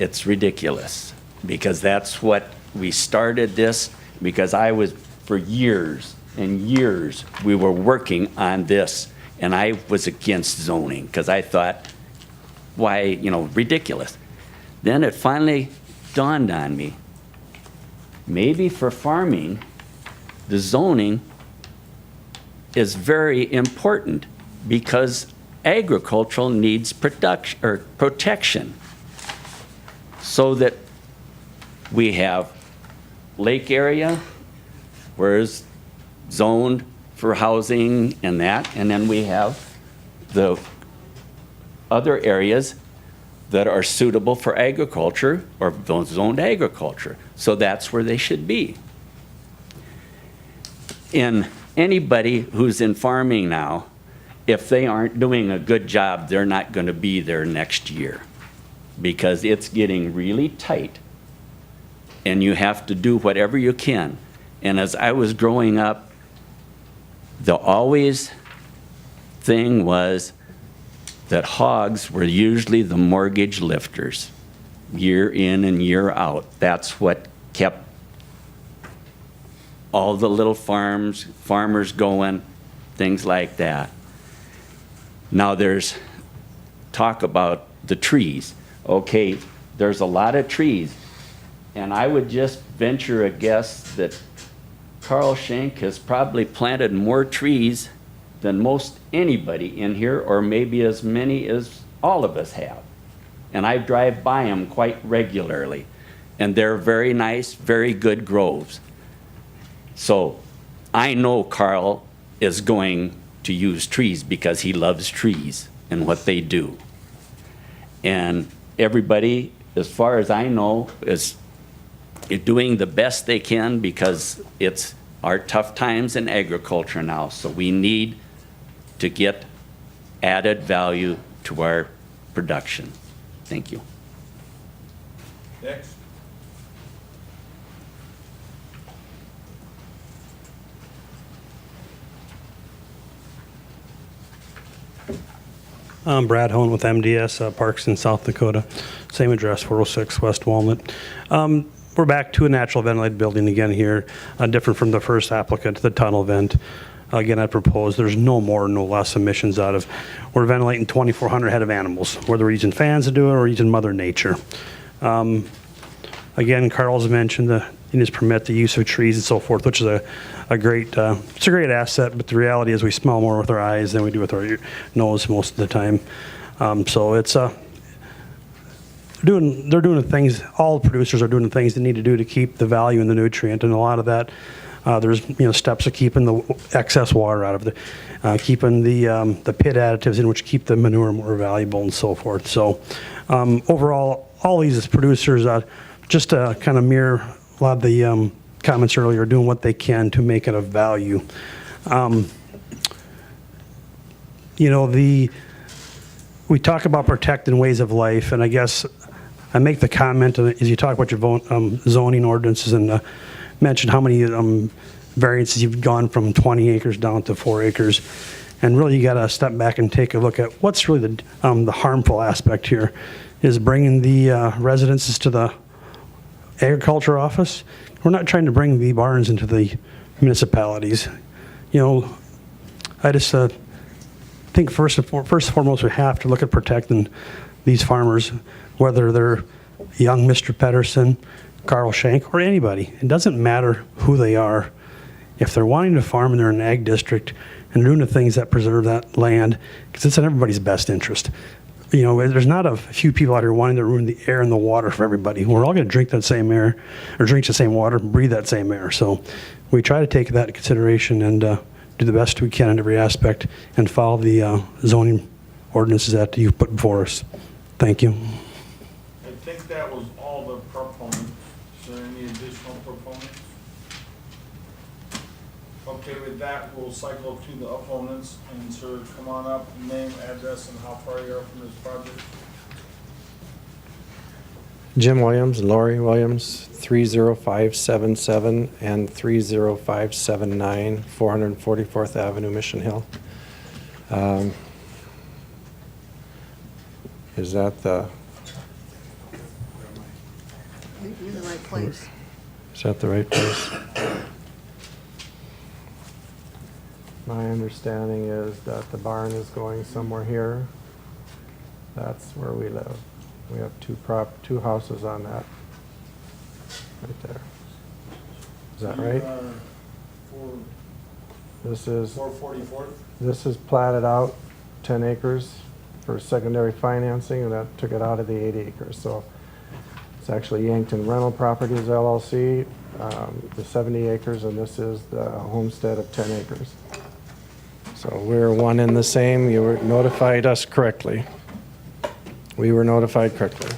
it's ridiculous, because that's what we started this, because I was, for years and years, we were working on this, and I was against zoning, because I thought, why, you know, ridiculous. Then it finally dawned on me, maybe for farming, the zoning is very important, because agricultural needs production or protection, so that we have lake area where it's zoned for housing and that, and then we have the other areas that are suitable for agriculture or zoned agriculture. So that's where they should be. And anybody who's in farming now, if they aren't doing a good job, they're not going to be there next year. because it's getting really tight and you have to do whatever you can. And as I was growing up, the always thing was that hogs were usually the mortgage lifters, year in and year out. That's what kept all the little farmers going, things like that. Now there's talk about the trees. Okay, there's a lot of trees, and I would just venture a guess that Carl Schenk has probably planted more trees than most anybody in here, or maybe as many as all of us have. And I drive by them quite regularly, and they're very nice, very good groves. So I know Carl is going to use trees because he loves trees and what they do. And everybody, as far as I know, is doing the best they can because it's our tough times in agriculture now. So we need to get added value to our production. Thank you. Next. I'm Brad Hone with MDS Parks in South Dakota. Same address, 406 West Walnut. We're back to a natural ventilated building again here, different from the first applicant, the tunnel vent. Again, I propose there's no more, no less emissions out of, we're ventilating 2,400 head of animals, whether we're using fans to do it or using Mother Nature. Again, Carl's mentioned in his permit the use of trees and so forth, which is a great asset, but the reality is we smell more with our eyes than we do with our nose most of the time. So it's they're doing the things, all producers are doing the things they need to do to keep the value in the nutrient, and a lot of that there's steps of keeping the excess water out of the, keeping the pit additives in, which keep the manure more valuable and so forth. So overall, all these producers just to kind of mirror a lot of the comments earlier, doing what they can to make it of value. We talk about protecting ways of life, and I guess I make the comment as you talk about your zoning ordinances and mention how many variances you've gone from 20 acres down to 4 acres. And really you got to step back and take a look at what's really the harmful aspect here is bringing the residences to the agriculture office. We're not trying to bring the barns into the municipalities. I just think first and foremost we have to look at protecting these farmers, whether they're young Mr. Pedersen, Carl Schenk, or anybody. It doesn't matter who they are. If they're wanting to farm and they're in an ag district and doing the things that preserve that land, because it's in everybody's best interest. There's not a few people out here wanting to ruin the air and the water for everybody. We're all going to drink that same air, or drink the same water, breathe that same air. So we try to take that into consideration and do the best we can in every aspect and follow the zoning ordinances that you've put before us. Thank you. I think that was all the proponents. Is there any additional proponents? Okay, with that, we'll cycle to the opponents, and sir, come on up, name, address, and how far you are from this project. Jim Williams, Lori Williams, 30577 and 30579, 444th Avenue, Mission Hill. Is that the... You're in the right place. Is that the right place? My understanding is that the barn is going somewhere here. That's where we live. We have two houses on that, right there. Is that right? This is 444th? This is platted out 10 acres for secondary financing, and that took it out of the 80 acres. So it's actually Yankton Rental Properties LLC, the 70 acres, and this is the homestead of 10 acres. So we're one and the same. You were notified us correctly. We were notified correctly.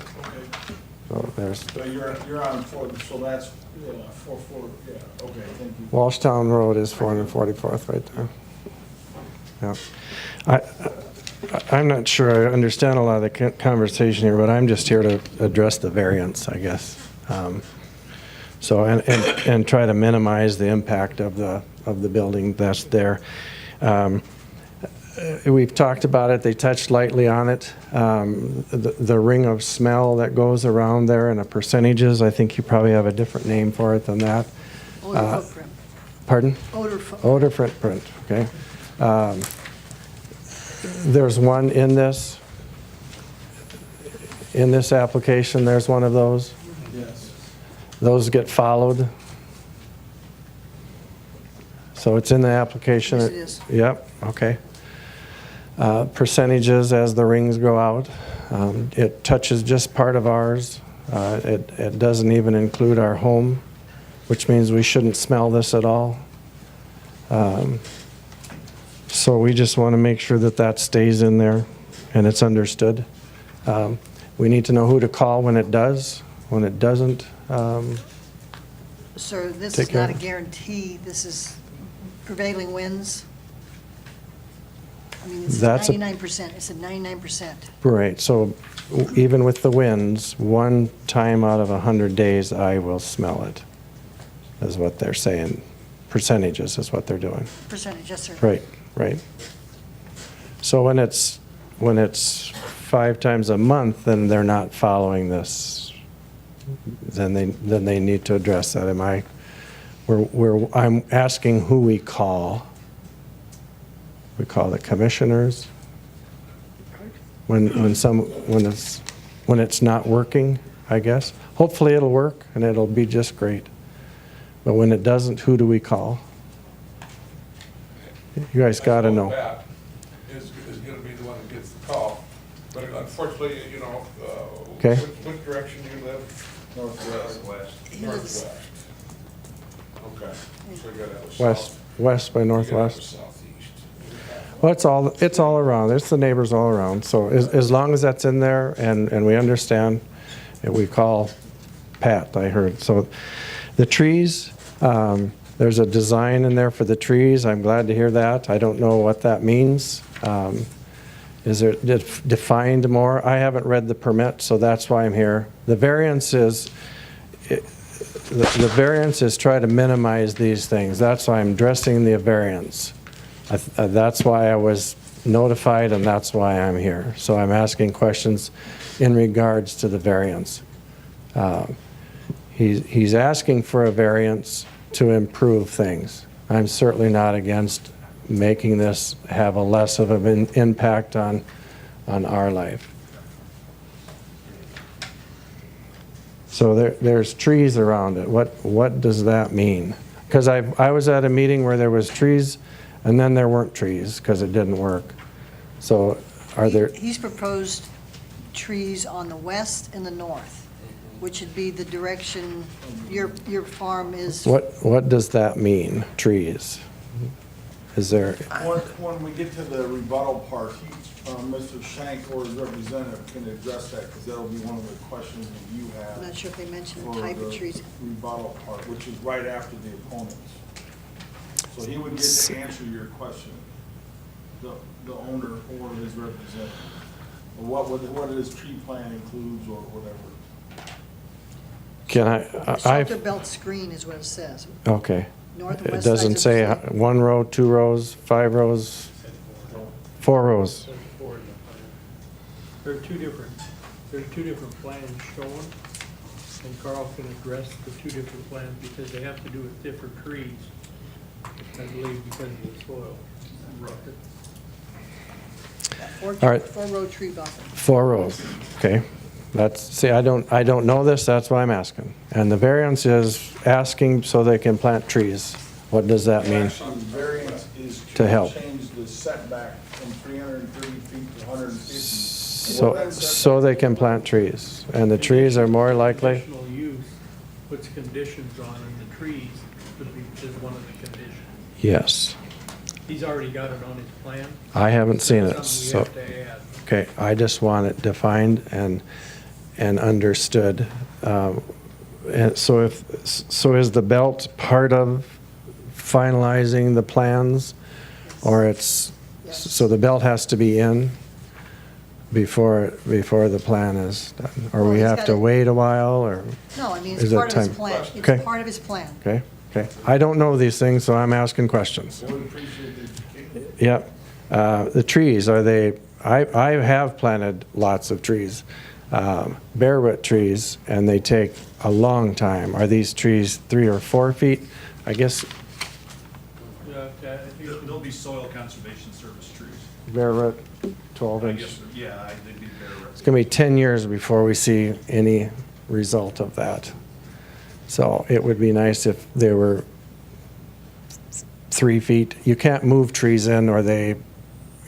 So there's So you're on 4, so that's 44, yeah, okay, thank you. Walshtown Road is 444th right there. Yeah. I'm not sure I understand a lot of the conversation here, but I'm just here to address the variance, I guess. So, and try to minimize the impact of the building that's there. We've talked about it, they touched lightly on it. The ring of smell that goes around there and the percentages, I think you probably have a different name for it than that. Odor footprint. Pardon? Odor footprint. Odor footprint, okay. There's one in this application, there's one of those. Yes. Those get followed. So it's in the application? Yes, it is. Yep, okay. Percentages as the rings go out. It touches just part of ours. It doesn't even include our home, which means we shouldn't smell this at all. So we just want to make sure that that stays in there and it's understood. We need to know who to call when it does. When it doesn't, Sir, this Take is not a care. guarantee. This is prevailing winds. I mean, this is That's a- 99%. It's a 99%. right, so even with the winds, one time out of 100 days, I will smell it, is what they're saying. Percentages is what they're doing. Percentage, yes, sir. Right, right. So when it's 5 times a month, then they're not following this. Then they need to address that. I'm asking who we call. We call the commissioners. When it's not working, I guess. Hopefully it'll work and it'll be just great. But when it doesn't, who do we call? You guys got to know. Pat is going to be the one that gets the call. But unfortunately, you know, Okay. which direction do you live? Northwest. He lives- Northwest. Okay. So you gotta have a West, south. west by You gotta have a northwest. southeast. Well, it's all around. It's the neighbors all around. So as long as that's in there and we understand, and we call Pat, I heard. So the trees, there's a design in there for the trees. I'm glad to hear that. I don't know what that means. Is it defined more? I haven't read the permit, so that's why I'm here. The variance is, the variance is try to minimize these things. That's why I'm addressing the variance. That's why I was notified and that's why I'm here. So I'm asking questions in regards to the variance. He's asking for a variance to improve things. I'm certainly not against making this have a less of an impact on our life. So there's trees around it. What does that mean? Because I was at a meeting where there was trees and then there weren't trees because it didn't work. So are there, He's proposed trees on the west and the north, which would be the direction your farm is. what does that mean, trees? Is there, When we get to the rebuttal part, Mr. Shank or his representative can address that, because that'll be one of the questions that you have. I'm not sure if they mentioned the for type of the trees. Rebuttal part, which is right after the opponents. So he would get to answer your question, the owner or his representative. Or what his tree plan includes or whatever. can Shelter belt screen is what it says. okay. North and It west doesn't sides say of the- 1 row, 2 rows, 5 rows, 4 rows. There's four in the plan. There are two different plans shown, and Carl can address the two different plans because they have to do with different trees, I believe, because of the soil. All right. 4-row tree buffer. 4 rows, okay. See, I don't know this, that's why I'm asking. And the variance is asking so they can plant trees. What does that mean? Actually, the variance is To help. change the setback from 330 feet to 150. So they can plant trees, and the trees are more likely? Conditional use puts conditions on, and the trees would be just one of the conditions. Yes. He's already got it on his plan. I haven't seen it, Something so, we have to add. okay, I just want it defined and understood. And so is the belt part of finalizing the plans? Or it's So the belt has to be in before the plan is done? Or Well, we he's have to gotta- wait a while, or? No, I mean, is it's it part of his time? plan. Okay. It's part of his plan. Okay, okay. I don't know these things, so I'm asking questions. I would appreciate it. Yep. The trees, are they, I have planted lots of trees, barewood trees, and they take a long time. Are these trees 3 or 4 feet? I guess They'll be soil conservation service trees. barewood, 12 I inch. guess, yeah, they'd be bare. It's going to be 10 years before we see any result of that. So it would be nice if they were 3 feet. You can't move trees in, or they,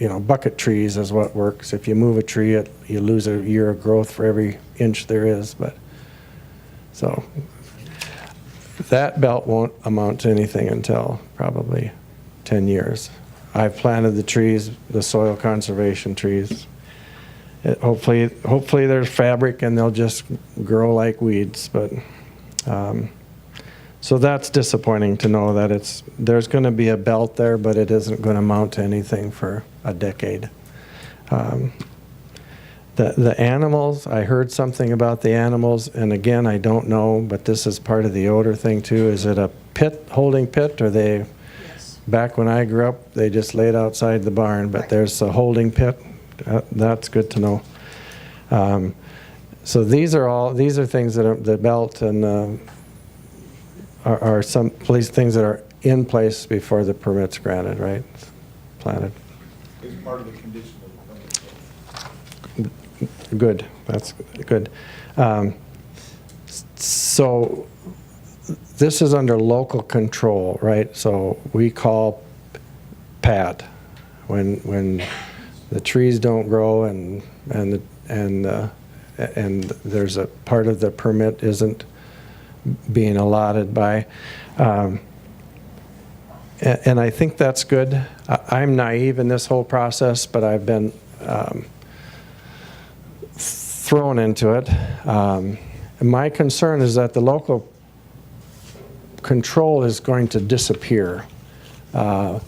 bucket trees is what works. If you move a tree, you lose a year of growth for every inch there is. But so that belt won't amount to anything until probably 10 years. I've planted the trees, the soil conservation trees. Hopefully there's fabric and they'll just grow like weeds, but so that's disappointing to know that there's going to be a belt there, but it isn't going to amount to anything for a decade. The animals, I heard something about the animals, and again, I don't know, but this is part of the odor thing too. Is it a holding pit, or they? Yes. Back when I grew up, they just laid outside the barn, but there's a holding pit. That's good to know. So these are things that are the belt and are some things that are in place before the permit's granted, right? Planted. It's part of the condition of the permit. Good. That's good. So this is under local control, right? So we call Pat when the trees don't grow and there's a part of the permit isn't being allotted by. And I think that's good. I'm naive in this whole process, but I've been thrown into it. My concern is that the local control is going to disappear. The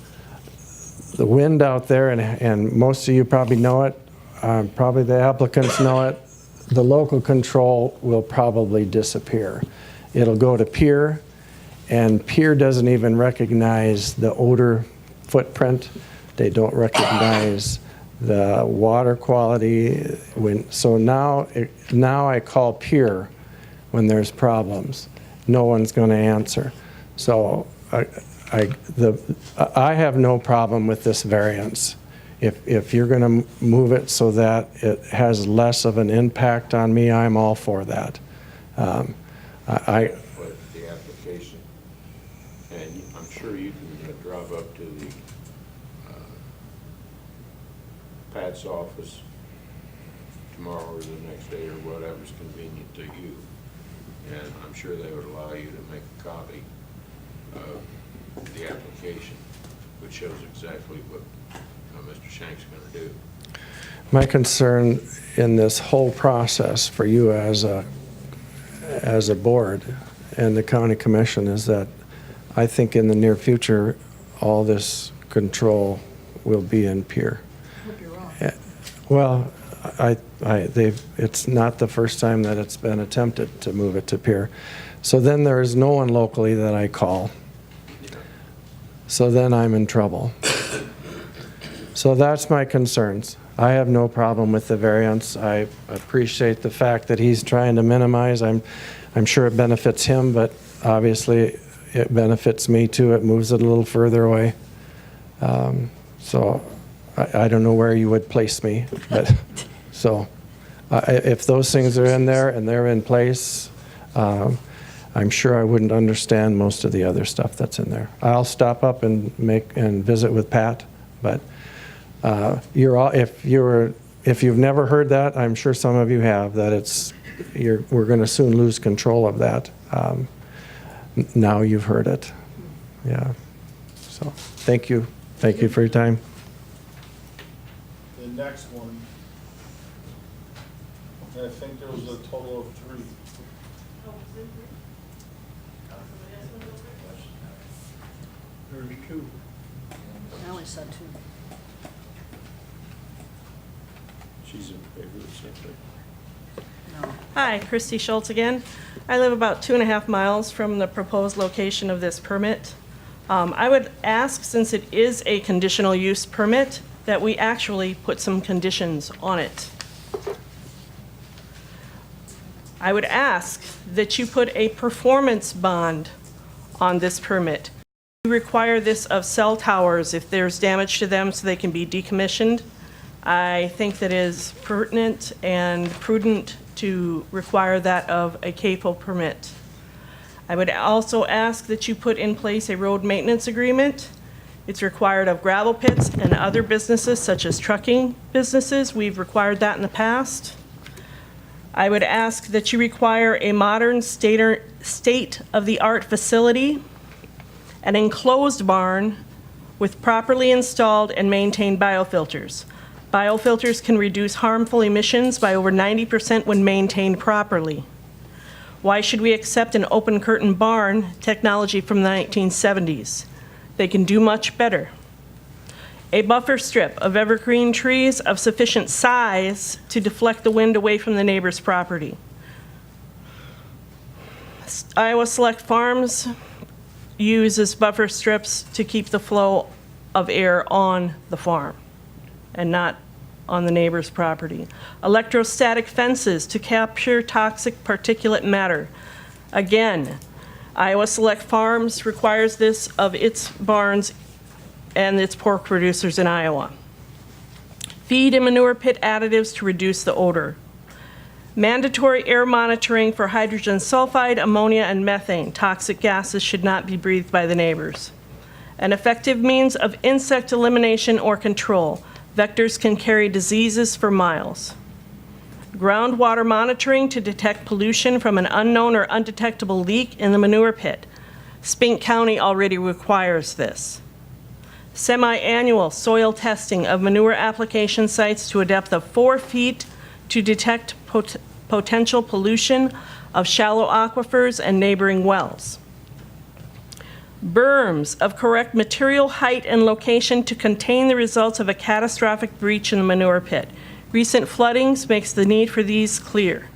wind out there, and most of you probably know it, probably the applicants know it, the local control will probably disappear. It'll go to Pier, and Pier doesn't even recognize the odor footprint. They don't recognize the water quality. So now I call Pier when there's problems. No one's going to answer. So I have no problem with this variance. If you're going to move it so that it has less of an impact on me, I'm all for that. With the application, and I'm sure you can drive up to the Pat's office tomorrow or the next day or whatever's convenient to you, and I'm sure they would allow you to make a copy of the application, which shows exactly what Mr. Shank's going to do. My concern in this whole process for you as a board and the county commission is that I think in the near future, all this control will be in Pier. Hope you're wrong. Well, it's not the first time that it's been attempted to move it to Pier. So then there is no one locally that I call. So then I'm in trouble. So that's my concerns. I have no problem with the variance. I appreciate the fact that he's trying to minimize. I'm sure it benefits him, but obviously it benefits me too. It moves it a little further away. So I don't know where you would place me, but so if those things are in there and they're in place, I'm sure I wouldn't understand most of the other stuff that's in there. I'll stop up and visit with Pat, but if you've never heard that, I'm sure some of you have, that we're going to soon lose control of that. Now you've heard it. Yeah. So thank you. Thank you for your time. The next one, I think there was a total of 3. There's two. I only saw 2. She's in favor of the septic. Hi, Christy Schultz again. I live about 2.5 miles from the proposed location of this permit. I would ask, since it is a conditional use permit, that we actually put some conditions on it. I would ask that you put a performance bond on this permit. You require this of cell towers if there's damage to them so they can be decommissioned. I think that is pertinent and prudent to require that of a CAFO permit. I would also ask that you put in place a road maintenance agreement. It's required of gravel pits and other businesses such as trucking businesses. We've required that in the past. I would ask that you require a modern state-of-the-art facility, an enclosed barn with properly installed and maintained biofilters. Biofilters can reduce harmful emissions by over 90% when maintained properly. Why should we accept an open curtain barn technology from the 1970s? They can do much better. A buffer strip of evergreen trees of sufficient size to deflect the wind away from the neighbor's property. Iowa Select Farms uses buffer strips to keep the flow of air on the farm and not on the neighbor's property. Electrostatic fences to capture toxic particulate matter. Again, Iowa Select Farms requires this of its barns and its pork producers in Iowa. Feed and manure pit additives to reduce the odor. Mandatory air monitoring for hydrogen sulfide, ammonia, and methane. Toxic gases should not be breathed by the neighbors. An effective means of insect elimination or control. Vectors can carry diseases for miles. Groundwater monitoring to detect pollution from an unknown or undetectable leak in the manure pit. Spink County already requires this. Semi-annual soil testing of manure application sites to a depth of 4 feet to detect potential pollution of shallow aquifers and neighboring wells. Berms of correct material height and location to contain the results of a catastrophic breach in the manure pit. Recent floodings makes the need for these clear.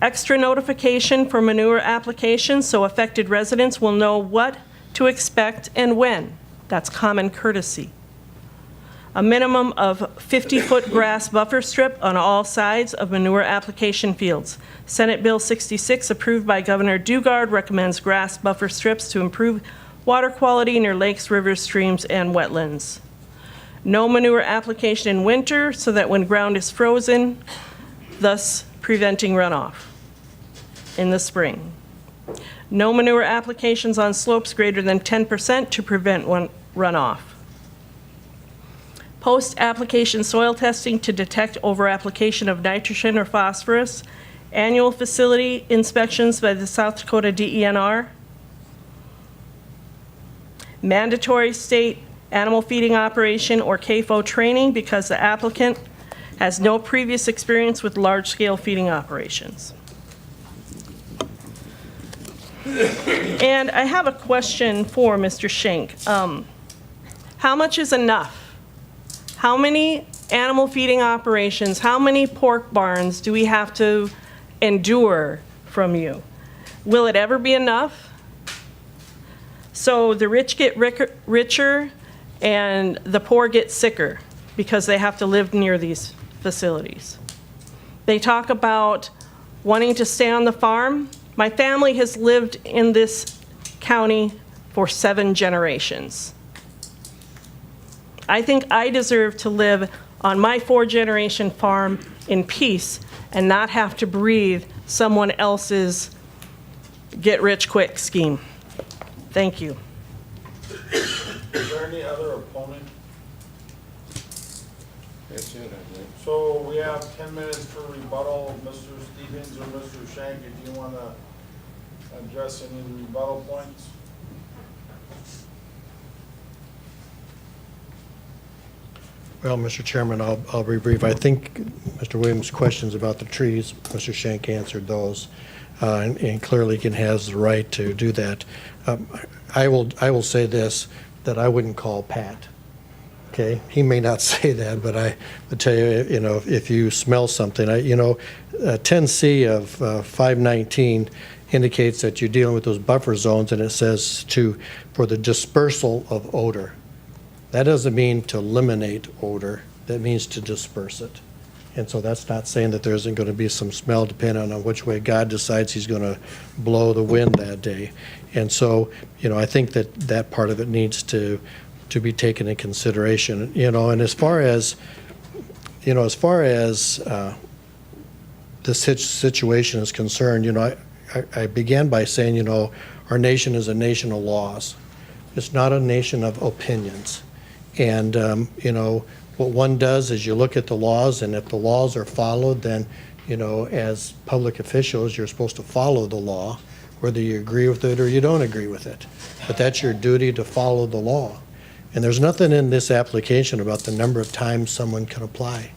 Extra notification for manure applications so affected residents will know what to expect and when. That's common courtesy. A minimum of 50-foot grass buffer strip on all sides of manure application fields. Senate Bill 66, approved by Governor Dugard, recommends grass buffer strips to improve water quality near lakes, rivers, streams, and wetlands. No manure application in winter so that when ground is frozen, thus preventing runoff in the spring. No manure applications on slopes greater than 10% to prevent runoff. Post-application soil testing to detect over-application of nitrogen or phosphorus. Annual facility inspections by the South Dakota DENR. Mandatory state animal feeding operation or CAFO training because the applicant has no previous experience with large-scale feeding operations. And I have a question for Mr. Schenk. How much is enough? How many animal feeding operations, how many pork barns do we have to endure from you? Will it ever be enough? So the rich get richer and the poor get sicker because they have to live near these facilities. They talk about wanting to stay on the farm. My family has lived in this county for 7 generations. I think I deserve to live on my 4-generation farm in peace and not have to breathe someone else's get-rich-quick scheme. Thank you. Is there any other opponent? That's it, I think. So we have 10 minutes for rebuttal. Mr. Stevens or Mr. Schenk, if you want to address any rebuttal points? Well, Mr. Chairman, I'll be brief. I think Mr. Williams' questions about the trees, Mr. Schenk answered those, and clearly has the right to do that. I will say this, that I wouldn't call Pat Okay, he may not say that, but I would tell you, you know, if you smell something, 10C of 519 indicates that you're dealing with those buffer zones, and it says for the dispersal of odor. That doesn't mean to eliminate odor, that means to disperse it. And so that's not saying that there isn't going to be some smell depending on which way God decides he's going to blow the wind that day. And so, I think that part of it needs to be taken into consideration. And as far as this situation is concerned, I began by saying, our nation is a nation of laws. It's not a nation of opinions. And, what one does is you look at the laws, and if the laws are followed, then, as public officials, you're supposed to follow the law, whether you agree with it or you don't agree with it. But that's your duty to follow the law. And there's nothing in this application about the number of times someone can apply.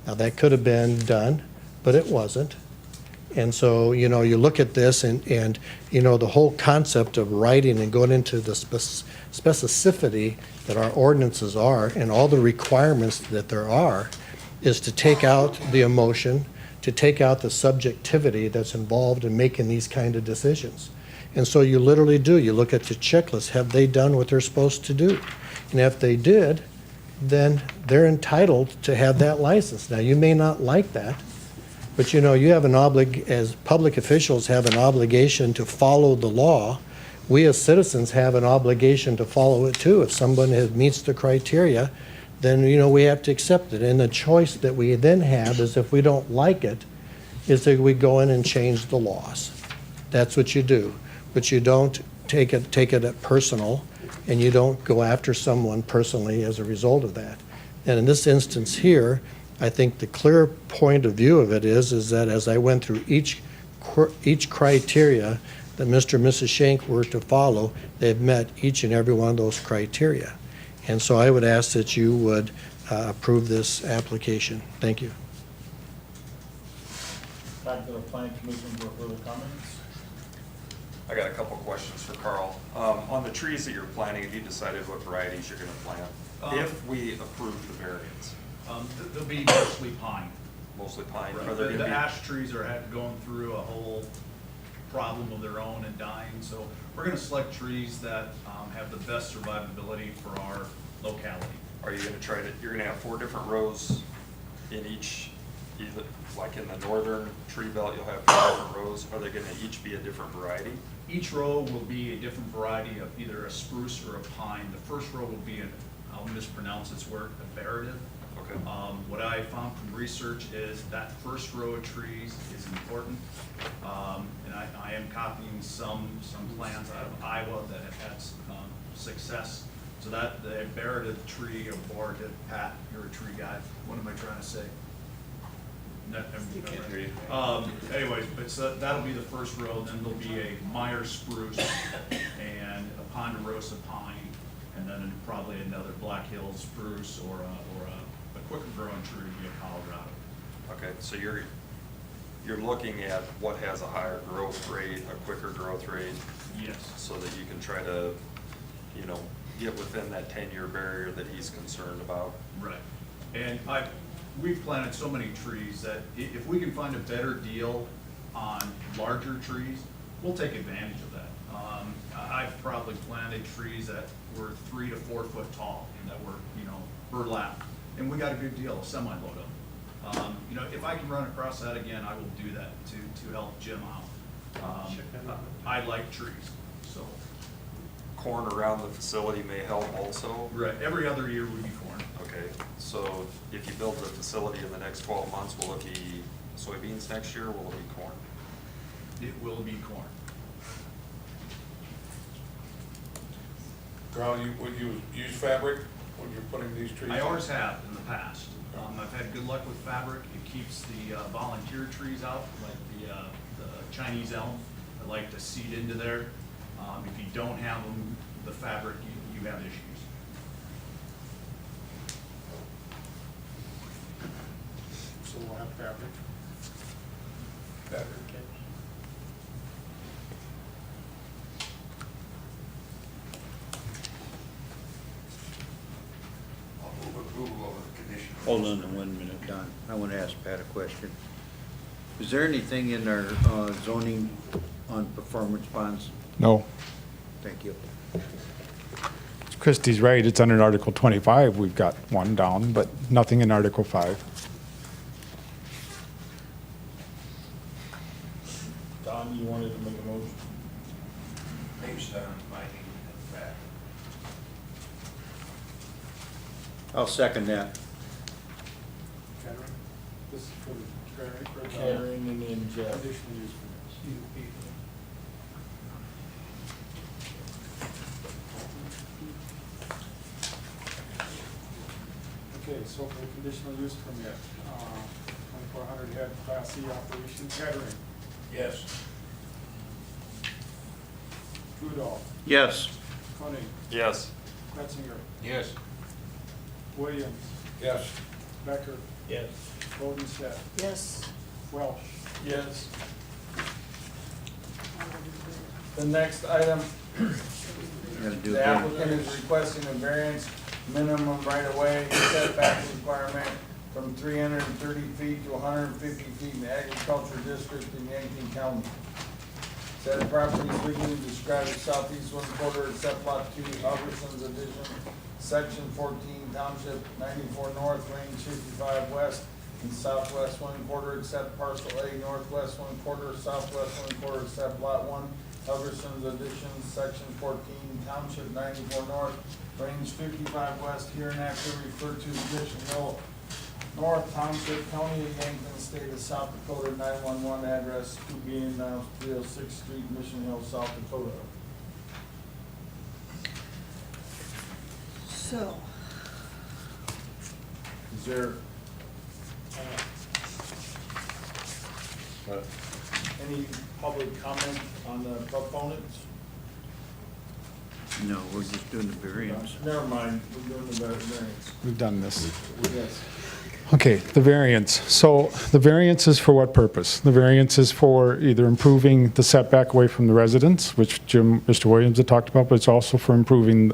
Now, that could have been done, but it wasn't. And so, you look at this and the whole concept of writing and going into the specificity that our ordinances are and all the requirements that there are is to take out the emotion, to take out the subjectivity that's involved in making these kind of decisions. And so you literally do. You look at the checklist. Have they done what they're supposed to do? And if they did, then they're entitled to have that license. Now, you may not like that, but you have as public officials have an obligation to follow the law. We as citizens have an obligation to follow it too. If someone meets the criteria, then we have to accept it. And the choice that we then have is, if we don't like it, is that we go in and change the laws. That's what you do. But you don't take it personal, and you don't go after someone personally as a result of that. And in this instance here, I think the clear point of view of it is that as I went through each criteria that Mr. and Mrs. Shank were to follow, they've met each and every one of those criteria. And so I would ask that you would approve this application. Thank you. Back to the planning commission for further comments. I got a couple questions for Carl. On the trees that you're planting, have you decided what varieties you're gonna plant? If we approve the variance? They'll be mostly pine. Mostly pine? Right. Are there The gonna be? ash trees are going through a whole problem of their own and dying, so we're gonna select trees that have the best survivability for our locality. Are you gonna you're gonna have 4 different rows in each, either, like in the northern tree belt, you'll have 4 different rows. Are they gonna each be a different variety? Each row will be a different variety of either a spruce or a pine. The first row will be I'll mispronounce its word, a Barative. Okay. What I found from research is that first row of trees is important. And I am copying some plans out of Iowa that have had success. So that the Barative tree, or Pat, you're a tree guy. What am I trying to say? Can't hear you. Anyways, but so that'll be the first row. Then there'll be a Meyer spruce and a ponderosa pine, and then probably another Black Hills spruce or a quicker growing tree would be a Colorado. Okay, so you're looking at what has a higher growth rate, a quicker growth rate? Yes. So that you can try to, get within that 10-year barrier that he's concerned about? Right. And we've planted so many trees that if we can find a better deal on larger trees, we'll take advantage of that. I've probably planted trees that were 3 to 4 foot tall and that were, burlap, and we got a good deal, a semi-load of them. If I can run across that again, I will do that to help Jim out. I like trees, so. Corn around the facility may help also? Right, every other year would be corn. Okay, so if you build the facility in the next 12 months, will it be soybeans next year, or will it be corn? It will be corn. Carl, would you use fabric when you're putting these trees? I always have in the past. I've had good luck with fabric. It keeps the volunteer trees out, like the Chinese elm. I like to seed into there. If you don't have them, the fabric, you have issues. So we'll have fabric. Fabric. Hold on one minute, Don. I want to ask Pat a question. Is there anything in our zoning on performance bonds? No. Thank you. Christie's right, it's under Article 25, we've got one down, but nothing in Article 5. Don, you wanted to make a motion? Based on finding and fact. I'll second that. This is for the Catering and then Jeff. conditional use permits. Okay, so for the conditional use permit, 2400 head Class C operation catering. Yes. Udall, Yes. Koenig, Yes. Metzinger, Yes. Williams, Yes. Becker, Yes. Goldenstedt, Yes. Welsh. Yes. The next item, Gotta do the it. applicant is requesting a variance minimum right-of-way setback requirement from 330 feet to 150 feet in the agriculture district in Yankton County. Said property is legally described as southeast one quarter except lot 2, Albertson's addition, section 14, township 94 north, range 55 west, and southwest one quarter except parcel A, northwest one quarter, southwest one quarter except lot 1, Albertson's addition, section 14, township 94 north, range 55 west, hereinafter referred to as Mission Hill North Township, County of Yankton, State of South Dakota, 911 address, 2B now 306th Street, Mission Hill, South Dakota. So, Is there any public comment on the proponents? No, we're just doing the variance. Never mind, we're doing the variance. We've done this. Yes. Okay, the variance. So the variance is for what purpose? The variance is for either improving the setback away from the residence, which Mr. Williams had talked about, but it's also for improving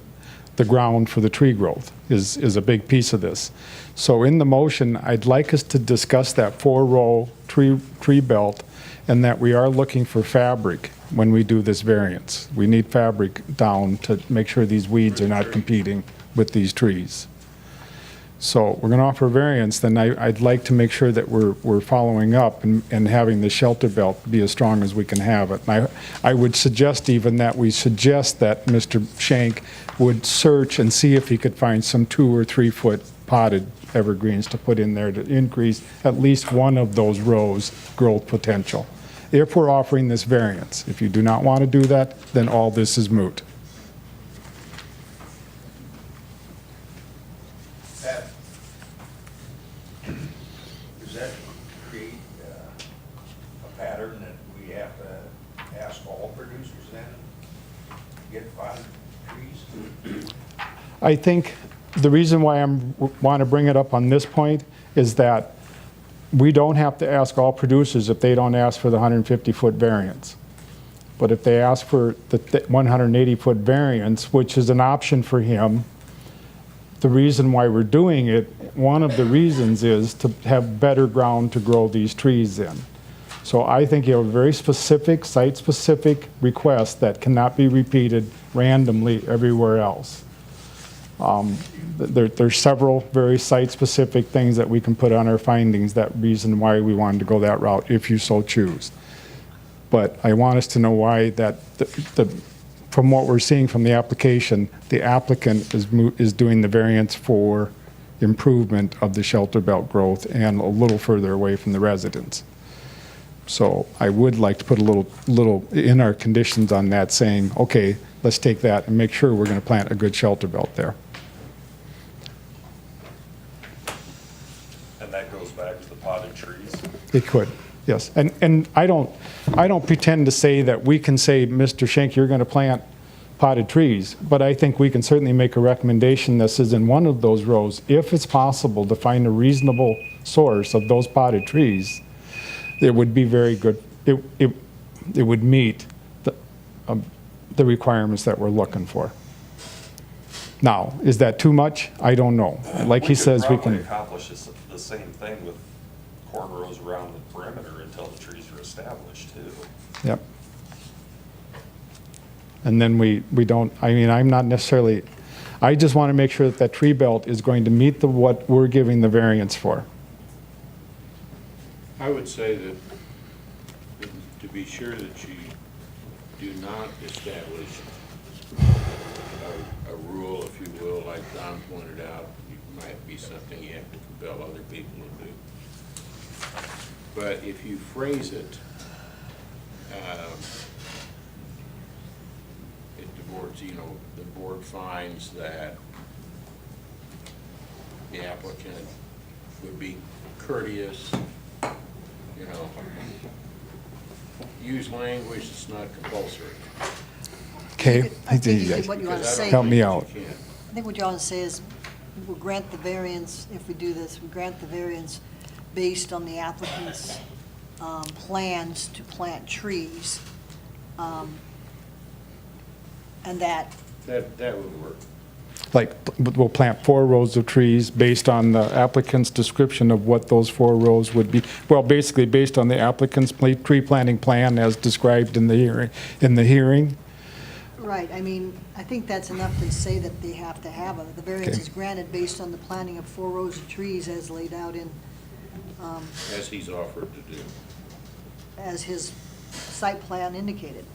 the ground for the tree growth is a big piece of this. So in the motion, I'd like us to discuss that 4-row tree belt and that we are looking for fabric when we do this variance. We need fabric down to make sure these weeds are not competing with these trees. So we're going to offer a variance, then I'd like to make sure that we're following up and having the shelter belt be as strong as we can have it. And I would suggest even that we suggest that Mr. Shank would search and see if he could find some 2 or 3 foot potted evergreens to put in there to increase at least one of those rows' growth potential. If we're offering this variance, if you do not want to do that, then all this is moot. Pat, does that create a pattern that we have to ask all producers then to get potted trees? I think the reason why I want to bring it up on this point is that we don't have to ask all producers if they don't ask for the 150-foot variance. But if they ask for the 180-foot variance, which is an option for him, the reason why we're doing it, one of the reasons is to have better ground to grow these trees in. So I think you have a very specific, site-specific request that cannot be repeated randomly everywhere else. There's several very site-specific things that we can put on our findings, that reason why we wanted to go that route, if you so choose. But I want us to know why that, from what we're seeing from the application, the applicant is doing the variance for improvement of the shelter belt growth and a little further away from the residents. So I would like to put a little in our conditions on that, saying, okay, let's take that and make sure we're going to plant a good shelter belt there. And that goes back to the potted trees? It could, yes. And I don't pretend to say that we can say, Mr. Schenk, you're going to plant potted trees, but I think we can certainly make a recommendation that says in one of those rows, if it's possible to find a reasonable source of those potted trees, it would be very good. It would meet the requirements that we're looking for. Now, is that too much? I don't know. Like he says, we can. Accomplish establish the same thing with cornrows around the perimeter until the trees are established too. Yep. And then we don't, I mean, I'm not necessarily, I just want to make sure that that tree belt is going to meet what we're giving the variance for. I would say that to be sure that you do not establish a rule, if you will, like Don pointed out, it might be something you have to compel other people to do. But if you phrase it, if the board's, the board finds that the applicant would be courteous, use language that's not compulsory. Okay. I think you said what you want to say. Help me out. I think what you want to say is, we'll grant the variance, if we do this, we grant the variance based on the applicant's plans to plant trees, and that. That would work. Like, we'll plant 4 rows of trees based on the applicant's description of what those 4 rows would be. Well, basically, based on the applicant's tree planting plan as described in the hearing. Right, I mean, I think that's enough to say that they have to have it. The variance Okay. is granted based on the planting of 4 rows of trees as laid out in, As he's offered to do. as his site plan indicated.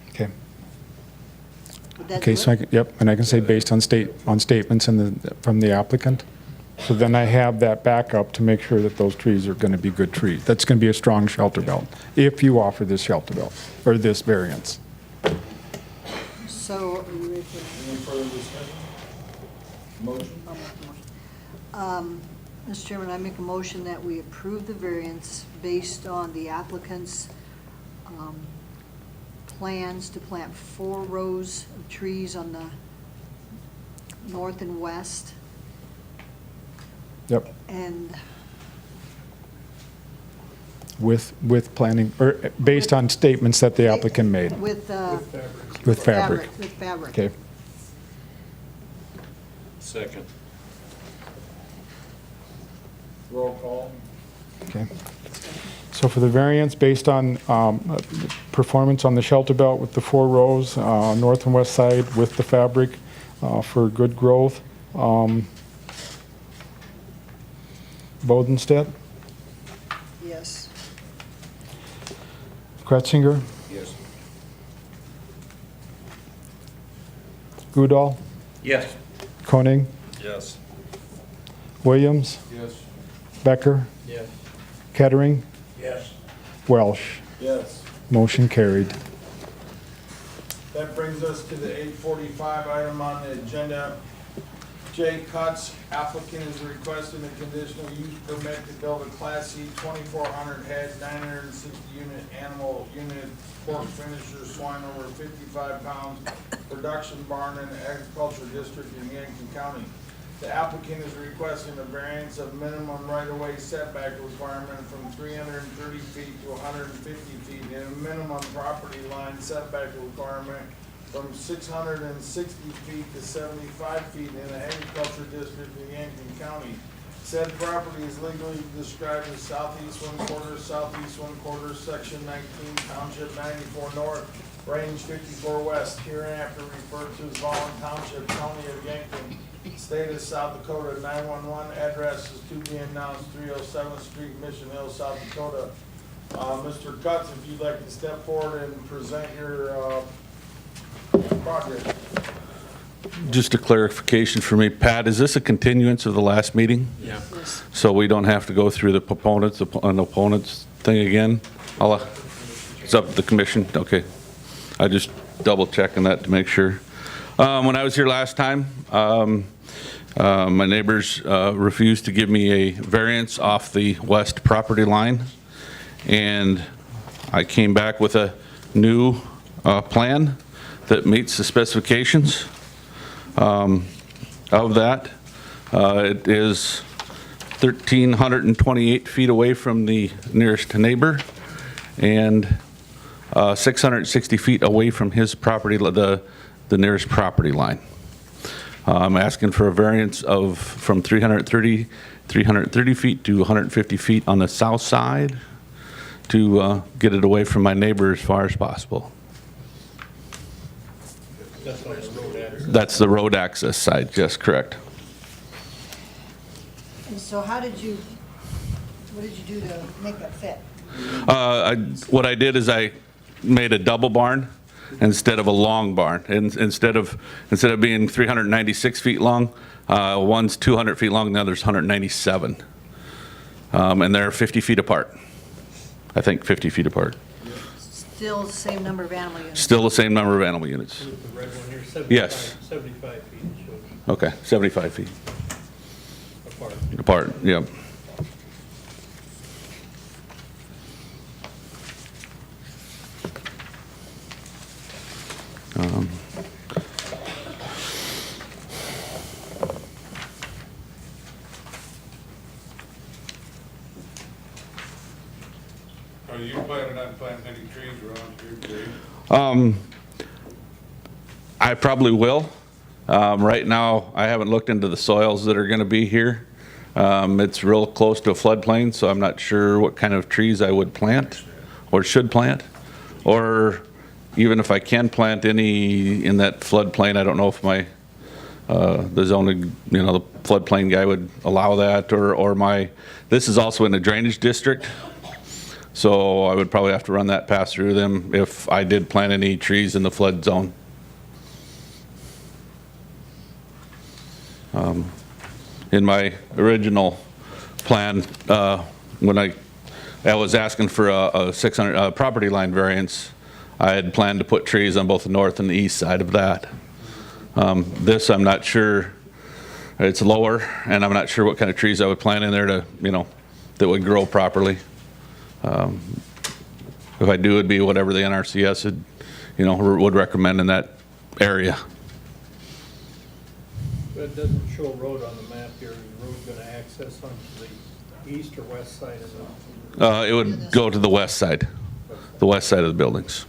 Okay. Would that Okay, do so it? yep, and I can say based on statements from the applicant. So then I have that backup to make sure that those trees are going to be good trees. That's going to be a strong shelter belt, if you offer this shelter belt, or this variance. So, are you ready for Any further discussion? Motion? I'll make the motion. Mr. Chairman, I make a motion that we approve the variance based on the applicant's plans to plant 4 rows of trees on the north and west, Yep, and with planning, or based on statements that the applicant made. with With fabric. With fabric. Okay. Second. Roll call. Okay. So for the variance, based on performance on the shelter belt with the 4 rows, north and west side with the fabric for good growth, Bodenstedt, Yes. Kretzinger, Yes. Goodall, Yes. Koenig, Yes. Williams, Yes. Becker, Yes. Kettering, Yes. Welsh. Yes. Motion carried. That brings us to the 8:45 item on the agenda. Jay Cutts, applicant is requesting a conditional use permit to build a Class C 2,400 head, 960 unit animal unit, pork finisher, swine over 55 pounds, production barn in the agriculture district in Yankton County. The applicant is requesting a variance of minimum right-of-way setback requirement from 330 feet to 150 feet, and a minimum property line setback requirement from 660 feet to 75 feet in the agriculture district in Yankton County. Said property is legally described as southeast 1/4, section 19, township 94 north, range 54 west, hereinafter referred to as Vollen Township, county of Yankton, state of South Dakota. 911 address is to be announced, 307th Street, Mission Hill, South Dakota. Mr. Cutts, if you'd like to step forward and present your project. Just a clarification for me, Pat, is this a continuance of the last meeting? Yeah. So we don't have to go through the proponents and opponents thing again? It's up to the commission, okay. I just double checking that to make sure. When I was here last time, my neighbors refused to give me a variance off the west property line. And I came back with a new plan that meets the specifications of that. It is 1,328 feet away from the nearest neighbor and 660 feet away from his property, the nearest property line. I'm asking for a variance of from 330 feet to 150 feet on the south side to get it away from my neighbor as far as possible. That's on the road access. That's the road access side, yes, correct. And so what did you do to make that fit? What I did is I made a double barn instead of a long barn. And instead of being 396 feet long, one's 200 feet long, the other's 197. And they're 50 feet apart. I think 50 feet apart. Still the same number of animal units? Still the same number of animal units. The red one here, 75, Yes. 75 feet it shows Okay, 75 feet apart. apart, yep. Are you planning on planting any trees around here, Dave? I probably will. Right now, I haven't looked into the soils that are going to be here. It's real close to a floodplain, so I'm not sure what kind of trees I would plant or should plant. Or even if I can plant any in that floodplain, I don't know if the zoning, the floodplain guy would allow that, or this is also in a drainage district. So I would probably have to run that pass through them if I did plant any trees in the flood zone. In my original plan, when I was asking for a 600 property line variance, I had planned to put trees on both the north and the east side of that. This, I'm not sure, it's lower, and I'm not sure what kind of trees I would plant in there to, that would grow properly. If I do, it'd be whatever the NRCS would recommend in that area. But it doesn't show a road on the map here. Is the road going to access onto the east or west side of the? It would go to the west side of the buildings.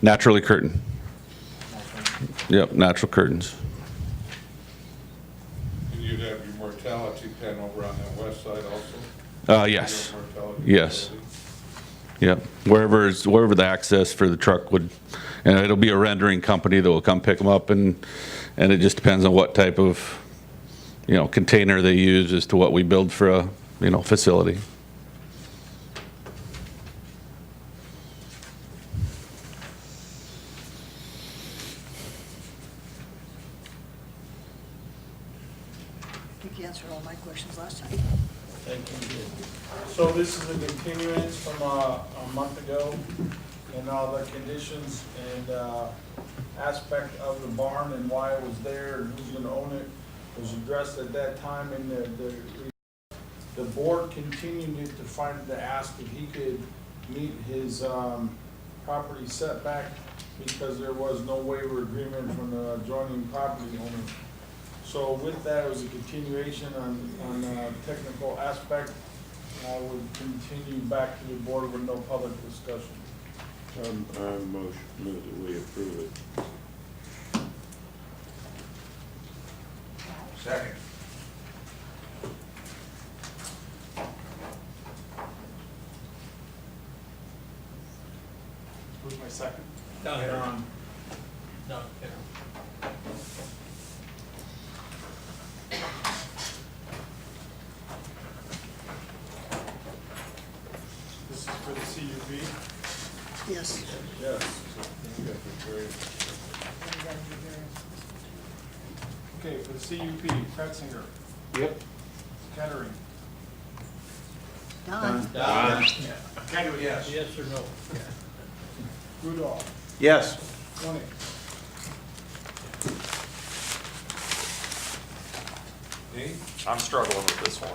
Naturally curtain. Yep, natural curtains. And you'd have your mortality pen over on that west side also? Yes. Your mortality Yes. facility? Yep, wherever the access for the truck would, and it'll be a rendering company that will come pick them up, and it just depends on what type of, container they use as to what we build for a, facility. I think you answered all my questions last time. Thank you. So this is a continuance from a month ago, and all the conditions and aspect of the barn and why it was there and who's gonna own it was addressed at that time, and the board continued to ask if he could meet his property setback because there was no waiver agreement from the adjoining property owner. So with that, it was a continuation on technical aspect. I would continue back to the board with no public discussion. I move that we approve it. Second. Who's my second? Down here. Aaron. No, This is for the CUP? Yes. Yes. Okay, for the CUP, Kretzinger. Yep. Kettering. Don? Kettering, yes. yes or no? Rudolph. Yes. Koenig. Me? I'm struggling with this one.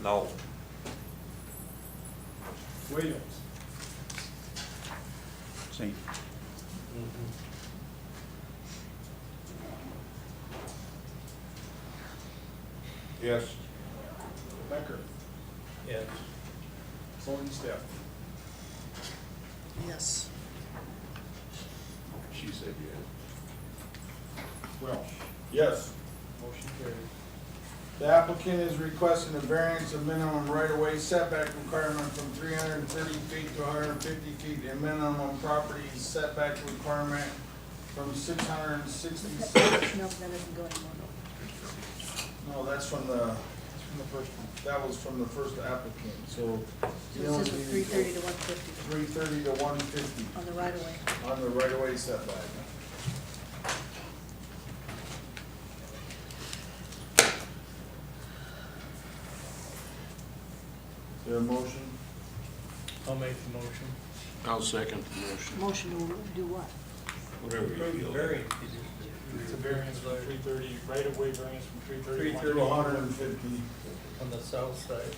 No. Williams. Same. Yes. Becker. Yes. Step. Yes. She said yes. Welch. Yes. Motion carries. The applicant is requesting a variance of minimum right-of-way setback requirement from 330 feet to 150 feet, and minimum property setback requirement from 666. No, that doesn't go anymore. No, that's from the first one. That was from the first applicant, so. So it says from 330 to 150 330 to 150 on the right of way. on the right-of-way setback. Is there a motion? I'll make the motion. I'll second the motion. Motion to do what? Whatever you feel. Variance. It's a variance from 330, right-of-way variance from 330 To 150. On the south side.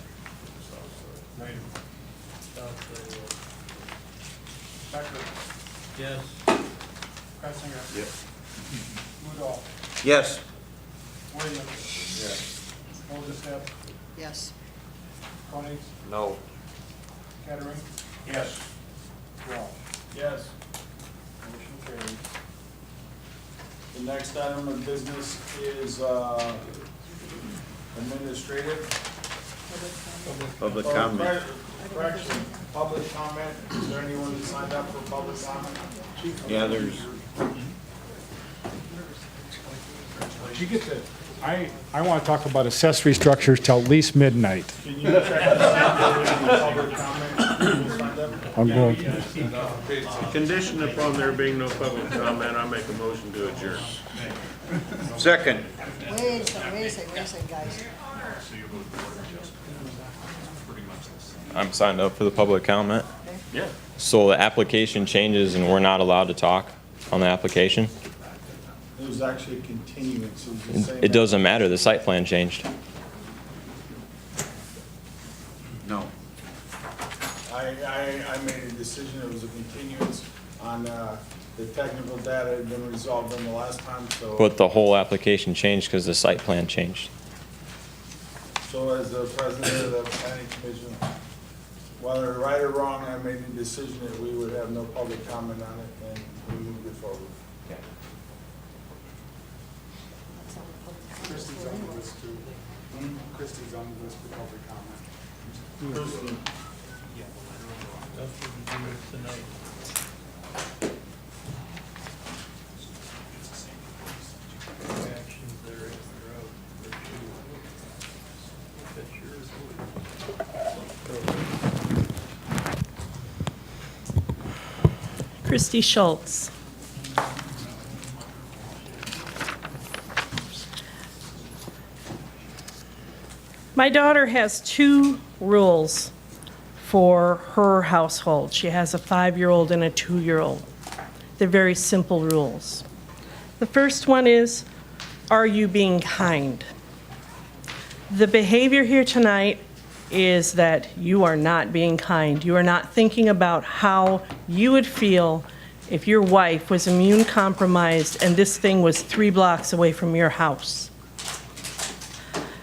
Right. South side. Becker. Yes. Kresinger. Yes. Rudolph. Yes. Williams. Yes. Step. Yes. Koenig. No. Kettering. Yes. Welch. Yes. Motion carries. The next item of business is administrative. Public comment. Correction, public comment. Is there anyone that signed up for public comment? Yeah, there's, Did you get the, I want to talk about accessory structures till at least midnight. Can you check the public comment? I'm going. conditioned upon there being no public comment, I make a motion to adjourn. Second. Wait a second, guys. I'm signed up for the public comment. Yeah. So the application changes and we're not allowed to talk on the application? It was actually a continuance. It was the same. It doesn't matter, the site plan changed. No. I made a decision. It was a continuance on the technical data had been resolved on the last time, so. But the whole application changed because the site plan changed. So as the president of the planning commission, whether right or wrong, I made the decision that we would have no public comment on it, and we moved it forward. Christie's on the list too. Christie's on the list for public comment. Christie. That's what we do tonight. Actions there is there out for two. That's yours. Christy Schultz. My daughter has two rules for her household. She has a 5-year-old and a 2-year-old. They're very simple rules. The first one is, are you being kind? The behavior here tonight is that you are not being kind. You are not thinking about how you would feel if your wife was immune compromised and this thing was 3 blocks away from your house.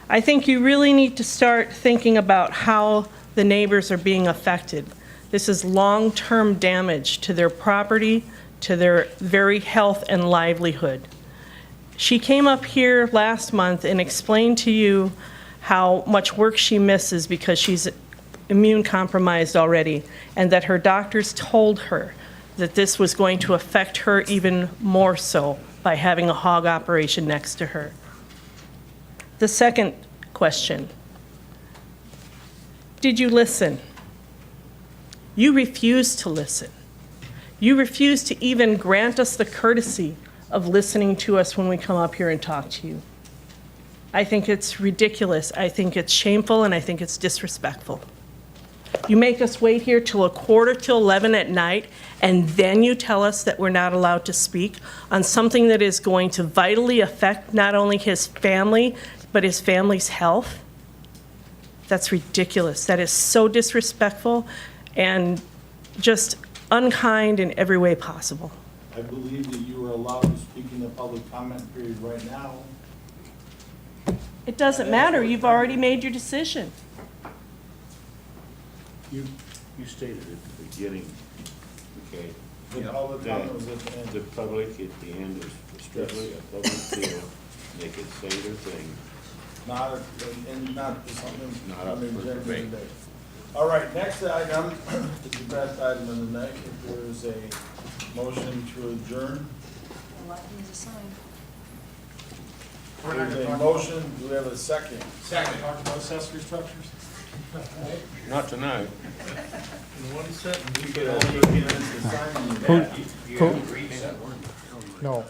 I think you really need to start thinking about how the neighbors are being affected. This is long-term damage to their property, to their very health and livelihood. She came up here last month and explained to you how much work she misses because she's immune compromised already, and that her doctors told her that this was going to affect her even more so by having a hog operation next to her. The second question, did you listen? You refused to listen. You refused to even grant us the courtesy of listening to us when we come up here and talk to you. I think it's ridiculous. I think it's shameful, and I think it's disrespectful. You make us wait here till 11:45 at night, and then you tell us that we're not allowed to speak on something that is going to vitally affect not only his family, but his family's health. That's ridiculous. That is so disrespectful and just unkind in every way possible. I believe that you are allowed to speak in the public comment period right now. It doesn't matter, you've already made your decision. You stated at the beginning, okay, But all the time it was at the end. the public at the end is strictly a public deal. They can say their thing. Not, and not something. Not up for debate. All right, next item is the best item of the night. If there is a motion to adjourn. A lot needs a sign. There's a motion, do we have a second? Second. Talk about accessory structures? Not tonight. In one sentence, You could only get into signing. Who- You agree to that word? No.